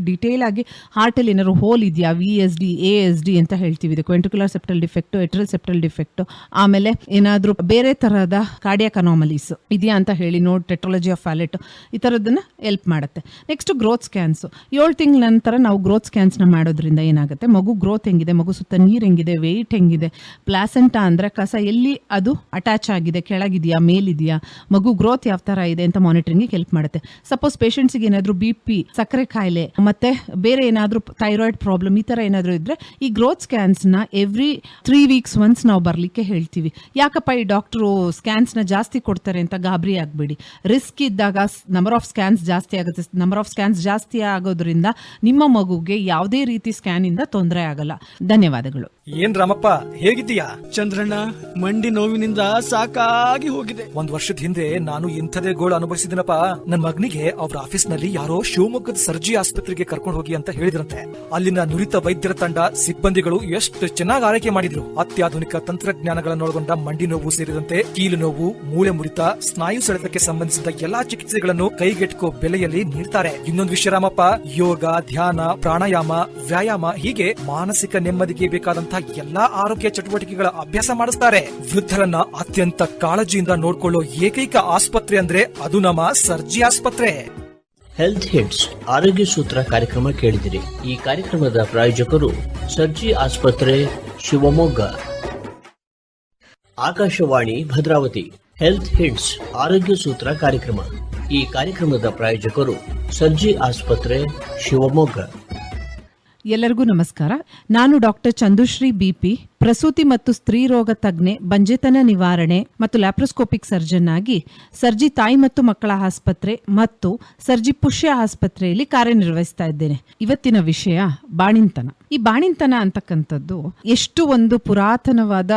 ಡಿಟೇಲ್ ಆಗಿ ಹಾರ್ಟ್ ಅಲ್ಲಿ ಏನಾದ್ರು ಹೋಲ್ ಇದೆಯಾ, VSD, ASD ಅಂತ ಹೇಳ್ತೀವಿ. ಇದಕ್ಕೆ ventricular septal defect, atrial septal defect, ಆಮೇಲೆ ಏನಾದ್ರೂ ಬೇರೆ ತರಹದ ಕಾರ್ಡಿಯಾಕ್ ಅನಾಮಲೀಸ್ ಇದೆಯಾ ಅಂತ ಹೇಳಿ ನೋಡಿ, ಟೆಟ್ರಾಲಜಿ ಆಫ್ ಫ್ಯಾಲೆಟ್, ಈ ತರದನ್ನ ಹೆಲ್ಪ್ ಮಾಡುತ್ತೆ. Next growth scans. 7 ತಿಂಗಳ ನಂತರ ನಾವು ಗ್ರೋತ್ ಸ್ಕ್ಯಾನ್ಸ್ ನ ಮಾಡೋದ್ರಿಂದ ಏನಾಗುತ್ತೆ, ಮಗು ಗ್ರೋತ್ ಹೆಂಗಿದೆ, ಮಗು ಸುತ್ತ ನೀರ್ ಹೆಂಗಿದೆ, ವೆಯ್ಟ್ ಹೆಂಗಿದೆ, ಪ್ಲಾಸೆಂಟಾ ಅಂದ್ರೆ ಕಸ ಎಲ್ಲಿ ಅದು ಅಟ್ಯಾಚ್ ಆಗಿದೆ, ಕೆಳಗಿದೆಯಾ, ಮೇಲಿದೆಯಾ, ಮಗು ಗ್ರೋತ್ ಯಾವ ತರ ಇದೆ ಅಂತ ಮಾನಿಟರಿಂಗ್ ಹೆಲ್ಪ್ ಮಾಡುತ್ತೆ. ಸಪೋಸ್ ಪೇಷಂಟ್ಸ್ಗೆ ಏನಾದ್ರು BP, ಸಕ್ಕರೆ ಕಾಯಿಲೆ, ಮತ್ತೆ ಬೇರೆ ಏನಾದ್ರು ಥೈರಾಯ್ಡ್ ಪ್ರಾಬ್ಲಮ್ ಈ ತರ ಏನಾದ್ರು ಇದ್ರೆ ಈ ಗ್ರೋತ್ ಸ್ಕ್ಯಾನ್ಸ್ ನ ಎವ್ರಿ 3 ವೀಕ್ಸ್ ಒನ್ಸ್ ನಾವು ಬರ್ಲಿಕ್ಕೆ ಹೇಳ್ತೀವಿ. ಯಾಕಪ್ಪ ಈ ಡಾಕ್ಟರು ಸ್ಕ್ಯಾನ್ಸ್ ನ ಜಾಸ್ತಿ ಕೊಡ್ತಾರೆ ಅಂತ ಗಾಬರಿ ಆಗ್ಬೇಡಿ. ರಿಸ್ಕ್ ಇದ್ದಾಗ ನಂಬರ್ ಆಫ್ ಸ್ಕ್ಯಾನ್ಸ್ ಜಾಸ್ತಿ ಆಗುತ್ತೆ. ನಂಬರ್ ಆಫ್ ಸ್ಕ್ಯಾನ್ಸ್ ಜಾಸ್ತಿ ಆಗೋದ್ರಿಂದ ನಿಮ್ಮ ಮಗುಗೆ ಯಾವುದೇ ರೀತಿ ಸ್ಕ್ಯಾನ್ ಇಂದ ತೊಂದರೆ ಆಗಲ್ಲ. ಧನ್ಯವಾದಗಳು. ಏನ್ ರಾಮಪ್ಪ, ಹೇಗಿದ್ದೀಯಾ? ಚಂದ್ರಣ್ಣ, ಮಂಡಿ ನೋವಿನಿಂದ ಸಾಕಾಗಿ ಹೋಗಿದೆ. 1 ವರ್ಷದ ಹಿಂದೆ ನಾನು ಇಂಥದೇ ಗೋಳು ಅನುಭವಿಸಿದಿನಪ್ಪ. ನನ್ನ ಮಗನಿಗೆ ಅವ್ರ ಆಫೀಸ್ ನಲ್ಲಿ ಯಾರೋ ಶಿವಮೊಗ್ಗದ ಸರ್ಜಿ ಆಸ್ಪತ್ರೆಗೆ ಕರ್ಕೊಂಡು ಹೋಗಿ ಅಂತ ಹೇಳಿದ್ರಂತೆ. ಅಲ್ಲಿನ ನುರಿತ ವೈದ್ಯರ ತಂಡ, ಸಿಬ್ಬಂದಿಗಳು ಎಷ್ಟು ಚೆನ್ನಾಗಿ ಆರೈಕೆ ಮಾಡಿದ್ರು. ಅತ್ಯಾಧುನಿಕ ತಂತ್ರಜ್ಞಾನಗಳನ್ನೊಳಗೊಂಡ ಮಂಡಿ ನೋವು ಸೇರಿದಂತೆ ಕೀಲು ನೋವು, ಮೂಳೆ ಮುರಿತ, ಸ್ನಾಯು ಸೆಳೆತಕ್ಕೆ ಸಂಬಂಧಿಸಿದ ಎಲ್ಲಾ ಚಿಕಿತ್ಸೆಗಳನ್ನು ಕೈಗೆಟುಕೋ ಬೆಲೆಯಲ್ಲಿ ನೀಡ್ತಾರೆ. ಇನ್ನೊಂದು ವಿಷಯ ರಾಮಪ್ಪ, ಯೋಗ, ಧ್ಯಾನ, ಪ್ರಾಣಾಯಾಮ, ವ್ಯಾಯಾಮ ಹೀಗೆ ಮಾನಸಿಕ ನೆಮ್ಮದಿಗೆ ಬೇಕಾದಂತಹ ಎಲ್ಲಾ ಆರೋಗ್ಯ ಚಟುವಟಿಕೆಗಳ ಅಭ್ಯಾಸ ಮಾಡಿಸ್ತಾರೆ. ವೃದ್ಧರನ್ನ ಅತ್ಯಂತ ಕಾಳಜಿಯಿಂದ ನೋಡ್ಕೊಳ್ಳೋ ಏಕೈಕ ಆಸ್ಪತ್ರೆ ಅಂದ್ರೆ ಅದು ನಮ್ಮ ಸರ್ಜಿ ಆಸ್ಪತ್ರೆ. ಹೆಲ್ತ್ ಹಿಟ್ಸ್ ಆರೋಗ್ಯ ಸೂತ್ರ ಕಾರ್ಯಕ್ರಮ ಕೇಳಿದಿರಿ. ಈ ಕಾರ್ಯಕ್ರಮದ ಪ್ರಾಯೋಜಕರು ಸರ್ಜಿ ಆಸ್ಪತ್ರೆ, ಶಿವಮೊಗ್ಗ. ಆಕಾಶವಾಣಿ ಭದ್ರಾವತಿ. ಹೆಲ್ತ್ ಹಿಟ್ಸ್ ಆರೋಗ್ಯ ಸೂತ್ರ ಕಾರ್ಯಕ್ರಮ. ಈ ಕಾರ್ಯಕ್ರಮದ ಪ್ರಾಯೋಜಕರು ಸರ್ಜಿ ಆಸ್ಪತ್ರೆ, ಶಿವಮೊಗ್ಗ. ಎಲ್ಲರಿಗೂ ನಮಸ್ಕಾರ. ನಾನು ಡಾಕ್ಟರ್ ಚಂದುಶ್ರೀ ಬಿಪಿ, ಪ್ರಸೂತಿ ಮತ್ತು ಸ್ತ್ರೀ ರೋಗ ತಜ್ಞೆ, ಬಂಜೆತನ ನಿವಾರಣೆ ಮತ್ತು ಲ್ಯಾಪ್ರೋಸ್ಕೋಪಿಕ್ ಸರ್ಜನ್ ಆಗಿ ಸರ್ಜಿ ತಾಯಿ ಮತ್ತು ಮಕ್ಕಳ ಆಸ್ಪತ್ರೆ ಮತ್ತು ಸರ್ಜಿ ಪುಷ್ಯ ಆಸ್ಪತ್ರೆಯಲ್ಲಿ ಕಾರ್ಯನಿರ್ವಹಿಸ್ತಾ ಇದ್ದೇನೆ. ಇವತ್ತಿನ ವಿಷಯ ಬಾಣಿಂತನ. ಈ ಬಾಣಿಂತನ ಅಂತಕ್ಕಂಥದ್ದು ಎಷ್ಟು ಒಂದು ಪುರಾತನವಾದ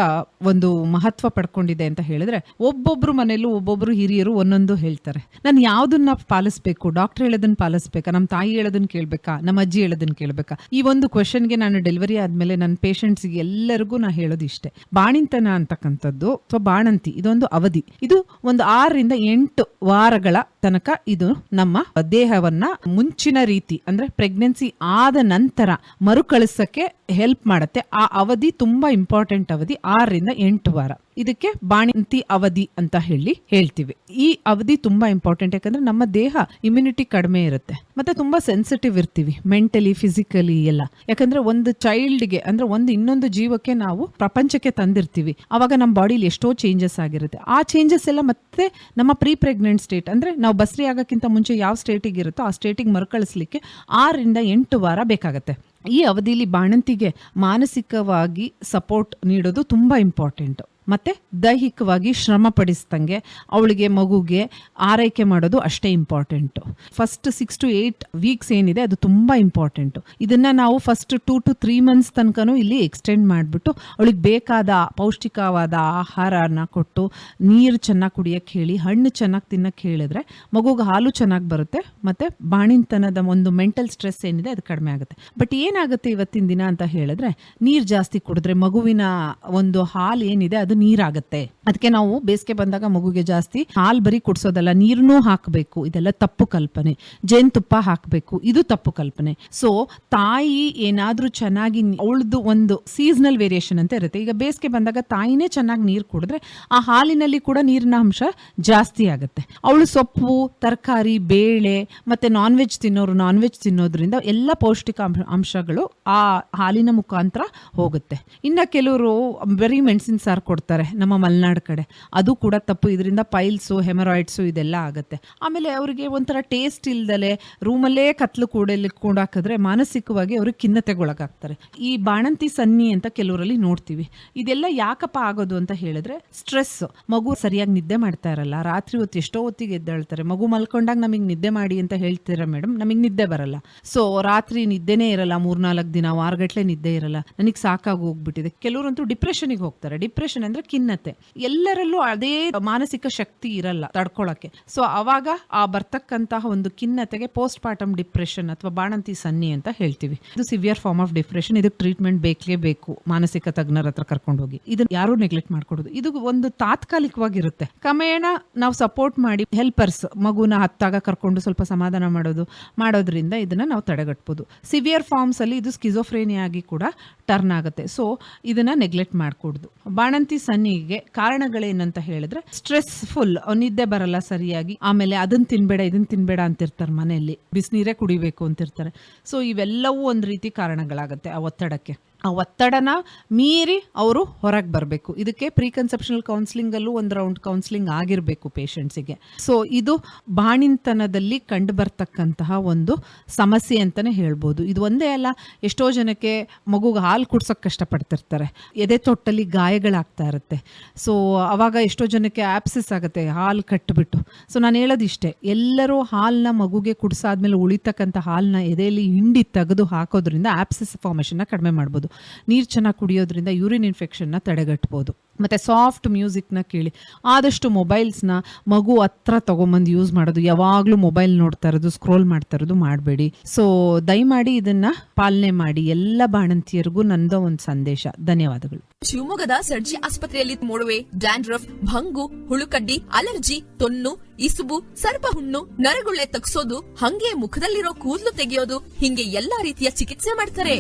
ಒಂದು ಮಹತ್ವ ಪಡ್ಕೊಂಡಿದೆ ಅಂತ ಹೇಳಿದ್ರೆ, ಒಬ್ಬೊಬ್ರು ಮನೆಯಲ್ಲೂ ಒಬ್ಬೊಬ್ರು ಹಿರಿಯರು ಒಂದೊಂದು ಹೇಳ್ತಾರೆ. ನಾನು ಯಾವ್ದನ್ನ ಪಾಲಿಸ್ಬೇಕು, ಡಾಕ್ಟರ್ ಹೇಳೋದನ್ನ ಪಾಲಿಸ್ಬೇಕಾ, ನಮ್ಮ ತಾಯಿ ಹೇಳೋದನ್ನ ಕೇಳ್ಬೇಕಾ, ನಮ್ಮ ಅಜ್ಜಿ ಹೇಳೋದನ್ನ ಕೇಳ್ಬೇಕಾ? ಈ ಒಂದು ಕ್ವೆಶನ್ಗೆ ನಾನು ಡೆಲಿವರಿ ಆದ್ಮೇಲೆ ನನ್ನ ಪೇಷಂಟ್ಸ್ಗೆ ಎಲ್ಲರಿಗೂ ನಾ ಹೇಳೋದು ಇಷ್ಟೇ. ಬಾಣಿಂತನ ಅಂತಕ್ಕಂಥದ್ದು ಅಥವಾ ಬಾಣಂತಿ ಇದೊಂದು ಅವಧಿ. ಇದು ಒಂದು 6 ರಿಂದ 8 ವಾರಗಳ ತನಕ ಇದು ನಮ್ಮ ದೇಹವನ್ನ ಮುಂಚಿನ ರೀತಿ ಅಂದ್ರೆ ಪ್ರೆಗ್ನೆನ್ಸಿ ಆದ ನಂತರ ಮರುಕಳಿಸಕ್ಕೆ ಹೆಲ್ಪ್ ಮಾಡುತ್ತೆ. ಆ ಅವಧಿ ತುಂಬಾ ಇಂಪಾರ್ಟೆಂಟ್ ಅವಧಿ, 6 ರಿಂದ 8 ವಾರ. ಇದಕ್ಕೆ ಬಾಣಂತಿ ಅವಧಿ ಅಂತ ಹೇಳ್ತೀವಿ. ಈ ಅವಧಿ ತುಂಬಾ ಇಂಪಾರ್ಟೆಂಟ್, ಯಾಕಂದ್ರೆ ನಮ್ಮ ದೇಹ ಇಮ್ಯುನಿಟಿ ಕಡಿಮೆ ಇರುತ್ತೆ, ಮತ್ತೆ ತುಂಬಾ ಸೆನ್ಸಿಟಿವ್ ಇರ್ತೀವಿ ಮೆಂಟಲಿ, ಫಿಸಿಕಲಿ ಎಲ್ಲ. ಯಾಕಂದ್ರೆ ಒಂದು ಚೈಲ್ಡ್ಗೆ ಅಂದ್ರೆ ಇನ್ನೊಂದು ಜೀವಕ್ಕೆ ನಾವು ಪ್ರಪಂಚಕ್ಕೆ ತಂದಿರ್ತೀವಿ, ಅವಾಗ ನಮ್ಮ ಬಾಡಿಲಿ ಎಷ್ಟೋ ಚೇಂಜಸ್ ಆಗಿರುತ್ತೆ. ಆ ಚೇಂಜಸ್ ಎಲ್ಲ ಮತ್ತೆ ನಮ್ಮ ಪ್ರೀ ಪ್ರೆಗ್ನೆಂಟ್ ಸ್ಟೇಟ್ ಅಂದ್ರೆ ನಾವು ಬಸ್ರಿ ಆಗಕ್ಕಿಂತ ಮುಂಚೆ ಯಾವ ಸ್ಟೇಟಿಗೆ ಇರುತ್ತೋ ಆ ಸ್ಟೇಟಿಗೆ ಮರುಕಳಿಸ್ಲಿಕ್ಕೆ 6 ರಿಂದ 8 ವಾರ ಬೇಕಾಗತ್ತೆ. ಈ ಅವಧಿಯಲ್ಲಿ ಬಾಣಂತಿಗೆ ಮಾನಸಿಕವಾಗಿ ಸಪೋರ್ಟ್ ನೀಡೋದು ತುಂಬಾ ಇಂಪಾರ್ಟೆಂಟ್. ಮತ್ತೆ ದೈಹಿಕವಾಗಿ ಶ್ರಮ ಪಡಿಸ್ದಂಗೆ ಅವಳಿಗೆ ಮಗುಗೆ ಆರೈಕೆ ಮಾಡೋದು ಅಷ್ಟೇ ಇಂಪಾರ್ಟೆಂಟ್. ಫಸ್ಟ್ 6 to 8 ವೀಕ್ಸ್ ಏನಿದೆ ಅದು ತುಂಬಾ ಇಂಪಾರ್ಟೆಂಟ್. ಇದನ್ನ ನಾವು ಫಸ್ಟ್ 2 to 3 ಮಂತ್ಸ್ ತನಕನೂ ಇಲ್ಲಿ ಎಕ್ಸ್ಟೆಂಡ್ ಮಾಡಿಬಿಟ್ಟು ಅವಳಿಗೆ ಬೇಕಾದ ಪೌಷ್ಟಿಕವಾದ ಆಹಾರನ ಕೊಟ್ಟು, ನೀರು ಚೆನ್ನಾಗಿ ಕುಡಿಯಕ್ಕೆ ಹೇಳಿ, ಹಣ್ಣು ಚೆನ್ನಾಗಿ ತಿನ್ನಕ್ಕೆ ಹೇಳಿದ್ರೆ ಮಗುಗೆ ಹಾಲು ಚೆನ್ನಾಗಿ ಬರುತ್ತೆ. ಮತ್ತೆ ಬಾಣಿಂತನದ ಒಂದು ಮೆಂಟಲ್ ಸ್ಟ್ರೆಸ್ ಏನಿದೆ ಅದು ಕಡಿಮೆ ಆಗುತ್ತೆ. ಬಟ್ ಏನಾಗುತ್ತೆ ಇವತ್ತಿನ ದಿನ ಅಂತ ಹೇಳಿದ್ರೆ, ನೀರು ಜಾಸ್ತಿ ಕುಡಿದ್ರೆ ಮಗುವಿನ ಒಂದು ಹಾಲು ಏನಿದೆ ಅದು ನೀರಾಗತ್ತೆ. ಅದಕ್ಕೆ ನಾವು ಬೇಸಿಗೆ ಬಂದಾಗ ಮಗುಗೆ ಜಾಸ್ತಿ ಹಾಲು ಬರೀ ಕುಡ್ಸೋದಲ್ಲ, ನೀರನ್ನೂ ಹಾಕಬೇಕು. ಇದೆಲ್ಲ ತಪ್ಪು ಕಲ್ಪನೆ. ಜೇನುತುಪ್ಪ ಹಾಕಬೇಕು, ಇದು ತಪ್ಪು ಕಲ್ಪನೆ. ಸೊ ತಾಯಿ ಏನಾದ್ರೂ ಚೆನ್ನಾಗಿ ಅವಳದು ಒಂದು ಸೀಸನಲ್ ವೇರಿಯೇಷನ್ ಅಂತ ಇರುತ್ತೆ. ಈಗ ಬೇಸಿಗೆ ಬಂದಾಗ ತಾಯಿನೇ ಚೆನ್ನಾಗಿ ನೀರು ಕುಡಿದ್ರೆ ಆ ಹಾಲಿನಲ್ಲಿ ಕೂಡ ನೀರಿನ ಅಂಶ ಜಾಸ್ತಿ ಆಗುತ್ತೆ. ಅವಳು ಸೊಪ್ಪು, ತರಕಾರಿ, ಬೇಳೆ ಮತ್ತೆ ನಾನ್ ವೆಜ್ ತಿನ್ನೋರು ನಾನ್ ವೆಜ್ ತಿನ್ನೋದ್ರಿಂದ ಎಲ್ಲ ಪೌಷ್ಟಿಕ ಅಂಶಗಳು ಆ ಹಾಲಿನ ಮುಖಾಂತರ ಹೋಗುತ್ತೆ. ಇನ್ನ ಕೆಲವರು ಬರೀ ಮೆಣಸಿನ ಸಾರು ಕೊಡ್ತಾರೆ ನಮ್ಮ ಮಲೆನಾಡು ಕಡೆ, ಅದು ಕೂಡ ತಪ್ಪು. ಇದರಿಂದ ಪೈಲ್ಸು, ಹೆಮರಾಯ್ಡ್ಸು ಇದೆಲ್ಲ ಆಗುತ್ತೆ. ಆಮೇಲೆ ಅವರಿಗೆ ಒಂಥರ ಟೇಸ್ಟ್ ಇಲ್ದಲೆ ರೂಮಲ್ಲೇ ಕತ್ಲು ಕೂಡಾಕಿದ್ರೆ ಮಾನಸಿಕವಾಗಿ ಅವ್ರಿಗೆ ಖಿನ್ನತೆಗೊಳಗಾಗ್ತಾರೆ. ಈ ಬಾಣಂತಿ ಸನ್ನಿ ಅಂತ ಕೆಲವರಲ್ಲಿ ನೋಡ್ತೀವಿ. ಇದೆಲ್ಲ ಯಾಕಪ್ಪ ಆಗೋದು ಅಂತ ಹೇಳಿದ್ರೆ, ಸ್ಟ್ರೆಸ್. ಮಗು ಸರಿಯಾಗಿ ನಿದ್ದೆ ಮಾಡ್ತಾ ಇರಲ್ಲ, ರಾತ್ರಿ ಹೊತ್ತು ಎಷ್ಟೋ ಹೊತ್ತಿಗೆ ಎದ್ದೇಳ್ತಾರೆ. ಮಗು ಮಲ್ಕೊಂಡಾಗ ನಮಗೆ ನಿದ್ದೆ ಮಾಡಿ ಅಂತ ಹೇಳ್ತೀರಾ ಮೇಡಮ್, ನಮಗೆ ನಿದ್ದೆ ಬರಲ್ಲ. ಸೊ ರಾತ್ರಿ ನಿದ್ದೆನೇ ಇರಲ್ಲ, 3-4 ದಿನ, ವಾರಗಟ್ಲೆ ನಿದ್ದೆ ಇರಲ್ಲ, ನನಗೆ ಸಾಕಾಗಿ ಹೋಗ್ಬಿಟ್ಟಿದೆ. ಕೆಲವರಂತೂ ಡಿಪ್ರೆಷನ್ಗೆ ಹೋಗ್ತಾರೆ. ಡಿಪ್ರೆಷನ್ ಅಂದ್ರೆ ಖಿನ್ನತೆ. ಎಲ್ಲರಲ್ಲೂ ಅದೇ ಮಾನಸಿಕ ಶಕ್ತಿ ಇರಲ್ಲ ತಡ್ಕೊಳಕ್ಕೆ. ಸೊ ಅವಾಗ ಆ ಬರ್ತಕ್ಕಂತಹ ಒಂದು ಖಿನ್ನತೆಗೆ ಪೋಸ್ಟ್ ಪಾರ್ಟಮ್ ಡಿಪ್ರೆಷನ್ ಅಥವಾ ಬಾಣಂತಿ ಸನ್ನಿ ಅಂತ ಹೇಳ್ತೀವಿ. ಇದು ಸಿವಿಯರ್ ಫಾರ್ಮ್ ಆಫ್ ಡಿಪ್ರೆಷನ್. ಇದಕ್ಕೆ ಟ್ರೀಟ್ಮೆಂಟ್ ಬೇಕೇ ಬೇಕು, ಮಾನಸಿಕ ತಜ್ಞರ ಹತ್ರ ಕರ್ಕೊಂಡು ಹೋಗಿ. ಇದನ್ನ ಯಾರು ನೆಗ್ಲೆಕ್ಟ್ ಮಾಡ್ಕೊಡೋದು. ಇದು ಒಂದು ತಾತ್ಕಾಲಿಕವಾಗಿರುತ್ತೆ. ಕ್ರಮೇಣ ನಾವು ಸಪೋರ್ಟ್ ಮಾಡಿ ಹೆಲ್ಪರ್ಸ್ ಮಗುನ ಹತ್ತಾಗ ಕರ್ಕೊಂಡು ಸ್ವಲ್ಪ ಸಮಾಧಾನ ಮಾಡೋದ್ರಿಂದ ಇದನ್ನ ನಾವು ತಡೆಗಟ್ಟಬಹುದು. ಸಿವಿಯರ್ ಫಾರ್ಮ್ಸ್ ಅಲ್ಲಿ ಇದು ಸ್ಕಿಜೋಫ್ರೇನಿಯಾ ಆಗಿ ಕೂಡ ಟರ್ನ್ ಆಗುತ್ತೆ. ಸೊ ಇದನ್ನ ನೆಗ್ಲೆಕ್ಟ್ ಮಾಡ್ಕೊಡುದು. ಬಾಣಂತಿ ಸನ್ನಿಗೆ ಕಾರಣಗಳೇನಂತ ಹೇಳಿದ್ರೆ, ಸ್ಟ್ರೆಸ್ ಫುಲ್, ನಿದ್ದೆ ಬರಲ್ಲ ಸರಿಯಾಗಿ, ಆಮೇಲೆ ಅದನ್ನ ತಿನ್ಬೇಡ ಇದನ್ನ ತಿನ್ಬೇಡ ಅಂತಿರ್ತಾರೆ ಮನೆಯಲ್ಲಿ, ಬಿಸಿನೀರೇ ಕುಡಿಬೇಕು ಅಂತಿರ್ತಾರೆ. ಸೊ ಇವೆಲ್ಲವೂ ಒಂದು ರೀತಿ ಕಾರಣಗಳಾಗುತ್ತೆ ಆ ಒತ್ತಡಕ್ಕೆ. ಆ ಒತ್ತಡನ ಮೀರಿ ಅವರು ಹೊರಗೆ ಬರಬೇಕು. ಇದಕ್ಕೆ ಪ್ರೀ ಕನ್ಸೆಪ್ಷನಲ್ ಕೌನ್ಸಿಲಿಂಗ್ ಅಲ್ಲೂ ಒಂದು ರೌಂಡ್ ಕೌನ್ಸಿಲಿಂಗ್ ಆಗಿರಬೇಕು ಪೇಷಂಟ್ಸಿಗೆ. ಸೊ ಇದು ಬಾಣಿಂತನದಲ್ಲಿ ಕಂಡು ಬರ್ತಕ್ಕಂತಹ ಒಂದು ಸಮಸ್ಯೆ ಅಂತಾನೆ ಹೇಳ್ಬೋದು. ಇದು ಒಂದೇ ಅಲ್ಲ, ಎಷ್ಟೋ ಜನಕ್ಕೆ ಮಗುಗೆ ಹಾಲು ಕುಡ್ಸೋಕೆ ಕಷ್ಟಪಡ್ತಿರ್ತಾರೆ, ಎದೆ ತೊಟ್ಟಲ್ಲಿ ಗಾಯಗಳಾಗ್ತಾ ಇರುತ್ತೆ. ಸೊ ಅವಾಗ ಎಷ್ಟೋ ಜನಕ್ಕೆ ಆಪ್ಸಿಸ್ ಆಗುತ್ತೆ ಹಾಲು ಕಟ್ಟಿಬಿಟ್ಟು. ಸೊ ನಾನು ಹೇಳೋದಿಷ್ಟೇ, ಎಲ್ಲರೂ ಹಾಲನ್ನ ಮಗುಗೆ ಕುಡಿಸಾದ್ಮೇಲೆ ಉಳಿತಕ್ಕಂಥ ಹಾಲನ್ನ ಎದೆಯಲ್ಲಿ ಹಿಂಡಿ ತೆಗೆದು ಹಾಕೋದ್ರಿಂದ ಆಪ್ಸಿಸ್ ಫಾರ್ಮೇಷನ್ನ ಕಡಿಮೆ ಮಾಡ್ಬೋದು. ನೀರು ಚೆನ್ನಾಗಿ ಕುಡಿಯೋದ್ರಿಂದ ಯೂರಿನ್ ಇನ್ಫೆಕ್ಷನ್ನ ತಡೆಗಟ್ಬೋದು. ಮತ್ತು ಸಾಫ್ಟ್ ಮ್ಯೂಸಿಕ್ನ ಕೇಳಿ. ಆದಷ್ಟು ಮೊಬೈಲ್ಸ್ನ ಮಗು ಹತ್ರ ತೊಗೊಂಬಂದು ಯೂಸ್ ಮಾಡೋದು, ಯಾವಾಗಲೂ ಮೊಬೈಲ್ ನೋಡ್ತಾ ಇರೋದು, ಸ್ಕ್ರೋಲ್ ಮಾಡ್ತಾ ಇರೋದು ಮಾಡಬೇಡಿ. ಸೊ ದಯಮಾಡಿ ಇದನ್ನ ಪಾಲನೆ ಮಾಡಿ. ಎಲ್ಲ ಬಾಣಂತಿಯರಿಗೂ ನಂದು ಒಂದು ಸಂದೇಶ. ಧನ್ಯವಾದಗಳು. ಶಿವಮೊಗ್ಗದ ಸರ್ಜಿ ಆಸ್ಪತ್ರೆಯಲ್ಲಿ ಮೊಡವೆ, ಡ್ಯಾಂಡ್ರಫ್, ಭಂಗು, ಹುಳುಕಡ್ಡಿ, ಅಲರ್ಜಿ, ತೊನ್ನು, ಇಸುಬು, ಸರ್ಪ ಹುಣ್ಣು, ನರಗುಳ್ಳೆ ತಗ್ಸೋದು, ಹಂಗೆ ಮುಖದಲ್ಲಿರೋ ಕೂದಲು ತೆಗೆಯೋದು, ಹಿಂಗೆ ಎಲ್ಲಾ ರೀತಿಯ ಚಿಕಿತ್ಸೆ ಮಾಡ್ತಾರೆ.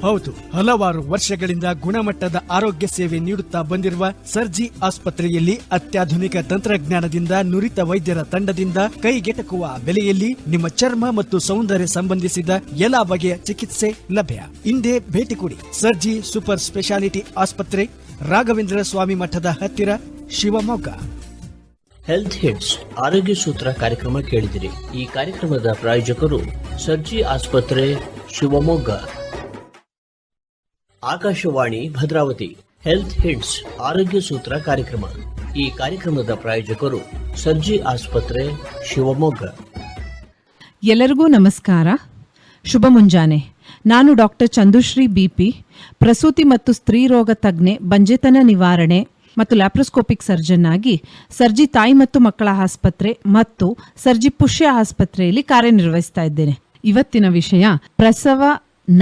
ಹೌದು, ಹಲವಾರು ವರ್ಷಗಳಿಂದ ಗುಣಮಟ್ಟದ ಆರೋಗ್ಯ ಸೇವೆ ನೀಡುತ್ತಾ ಬಂದಿರುವ ಸರ್ಜಿ ಆಸ್ಪತ್ರೆಯಲ್ಲಿ ಅತ್ಯಾಧುನಿಕ ತಂತ್ರಜ್ಞಾನದಿಂದ ನುರಿತ ವೈದ್ಯರ ತಂಡದಿಂದ ಕೈಗೆಟಕುವ ಬೆಲೆಯಲ್ಲಿ ನಿಮ್ಮ ಚರ್ಮ ಮತ್ತು ಸೌಂದರ್ಯ ಸಂಬಂಧಿಸಿದ ಎಲ್ಲಾ ಬಗೆಯ ಚಿಕಿತ್ಸೆ ಲಭ್ಯ. ಇಂದೇ ಭೇಟಿ ಕೊಡಿ ಸರ್ಜಿ ಸೂಪರ್ ಸ್ಪೆಷಾಲಿಟಿ ಆಸ್ಪತ್ರೆ, ರಾಘವೇಂದ್ರ ಸ್ವಾಮಿ ಮಠದ ಹತ್ತಿರ, ಶಿವಮೊಗ್ಗ. ಹೆಲ್ತ್ ಹಿಟ್ಸ್ ಆರೋಗ್ಯ ಸೂತ್ರ ಕಾರ್ಯಕ್ರಮ ಕೇಳಿದಿರಿ. ಈ ಕಾರ್ಯಕ್ರಮದ ಪ್ರಾಯೋಜಕರು ಸರ್ಜಿ ಆಸ್ಪತ್ರೆ, ಶಿವಮೊಗ್ಗ. ಆಕಾಶವಾಣಿ ಭದ್ರಾವತಿ. ಹೆಲ್ತ್ ಹಿಟ್ಸ್ ಆರೋಗ್ಯ ಸೂತ್ರ ಕಾರ್ಯಕ್ರಮ. ಈ ಕಾರ್ಯಕ್ರಮದ ಪ್ರಾಯೋಜಕರು ಸರ್ಜಿ ಆಸ್ಪತ್ರೆ, ಶಿವಮೊಗ್ಗ. ಎಲ್ಲರಿಗೂ ನಮಸ್ಕಾರ, ಶುಭ ಮುಂಜಾನೆ. ನಾನು ಡಾಕ್ಟರ್ ಚಂದುಶ್ರೀ ಬಿಪಿ, ಪ್ರಸೂತಿ ಮತ್ತು ಸ್ತ್ರೀ ರೋಗ ತಜ್ಞೆ, ಬಂಜೆತನ ನಿವಾರಣೆ ಮತ್ತು ಲ್ಯಾಪ್ರೋಸ್ಕೋಪಿಕ್ ಸರ್ಜನ್ ಆಗಿ ಸರ್ಜಿ ತಾಯಿ ಮತ್ತು ಮಕ್ಕಳ ಆಸ್ಪತ್ರೆ ಮತ್ತು ಸರ್ಜಿ ಪುಷ್ಯ ಆಸ್ಪತ್ರೆಯಲ್ಲಿ ಕಾರ್ಯನಿರ್ವಹಿಸ್ತಾ ಇದ್ದೇನೆ. ಇವತ್ತಿನ ವಿಷಯ ಪ್ರಸವ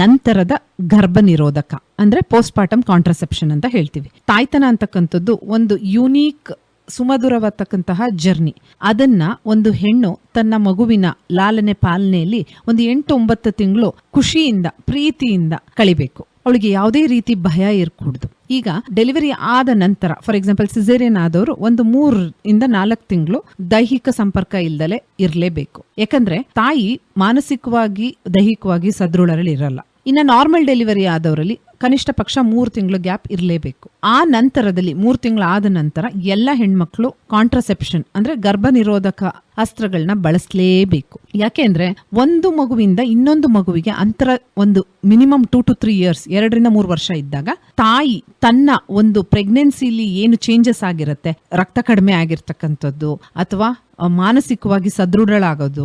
ನಂತರದ ಗರ್ಭ ನಿರೋಧಕ, ಅಂದ್ರೆ ಪೋಸ್ಟ್ಪಾರ್ಟಮ್ ಕಾಂಟ್ರಸೆಪ್ಷನ್ ಅಂತ ಹೇಳ್ತೀವಿ. ತಾಯ್ತನ ಅಂತಕ್ಕಂಥದ್ದು ಒಂದು ಯೂನೀಕ್ ಸುಮಧುರವಾಗತಕ್ಕಂತಹ ಜರ್ನಿ. ಅದನ್ನ ಒಂದು ಹೆಣ್ಣು ತನ್ನ ಮಗುವಿನ ಲಾಲನೆ ಪಾಲನೆಯಲ್ಲಿ ಒಂದು 8-9 ತಿಂಗಳು ಖುಷಿಯಿಂದ ಪ್ರೀತಿಯಿಂದ ಕಳಿಬೇಕು. ಅವಳಿಗೆ ಯಾವುದೇ ರೀತಿ ಭಯ ಇರಕೂಡ್ದು. ಈಗ ಡೆಲಿವರಿ ಆದ ನಂತರ, ಫಾರ್ ಎಕ್ಸಾಂಪಲ್ ಸಿಸೇರಿಯನ್ ಆದವರು ಒಂದು 3-4 ತಿಂಗಳು ದೈಹಿಕ ಸಂಪರ್ಕ ಇಲ್ದಲೆ ಇರಲೇಬೇಕು. ಯಾಕಂದ್ರೆ ತಾಯಿ ಮಾನಸಿಕವಾಗಿ ದೈಹಿಕವಾಗಿ ಸದೃಢರಲ್ಲಿರಲ್ಲ. ಇನ್ನು ನಾರ್ಮಲ್ ಡೆಲಿವರಿ ಆದವರಲ್ಲಿ ಕನಿಷ್ಠ ಪಕ್ಷ 3 ತಿಂಗಳು ಗ್ಯಾಪ್ ಇರಲೇಬೇಕು. ಆ ನಂತರದಲ್ಲಿ 3 ತಿಂಗಳು ಆದ ನಂತರ ಎಲ್ಲ ಹೆಣ್ಮಕ್ಳು ಕಾಂಟ್ರಸೆಪ್ಷನ್ ಅಂದ್ರೆ ಗರ್ಭ ನಿರೋಧಕ ಅಸ್ತ್ರಗಳನ್ನ ಬಳಸಲೇಬೇಕು. ಯಾಕೆಂದ್ರೆ ಒಂದು ಮಗುವಿಂದ ಇನ್ನೊಂದು ಮಗುವಿಗೆ ಅಂತರ ಒಂದು ಮಿನಿಮಮ್ 2 to 3 years, 2-3 ವರ್ಷ ಇದ್ದಾಗ ತಾಯಿ ತನ್ನ ಒಂದು ಪ್ರೆಗ್ನೆನ್ಸಿಲಿ ಏನು ಚೇಂಜಸ್ ಆಗಿರುತ್ತೆ, ರಕ್ತ ಕಡಿಮೆ ಆಗಿರ್ತಕ್ಕಂಥದ್ದು ಅಥವಾ ಮಾನಸಿಕವಾಗಿ ಸದೃಢಳಾಗೋದು,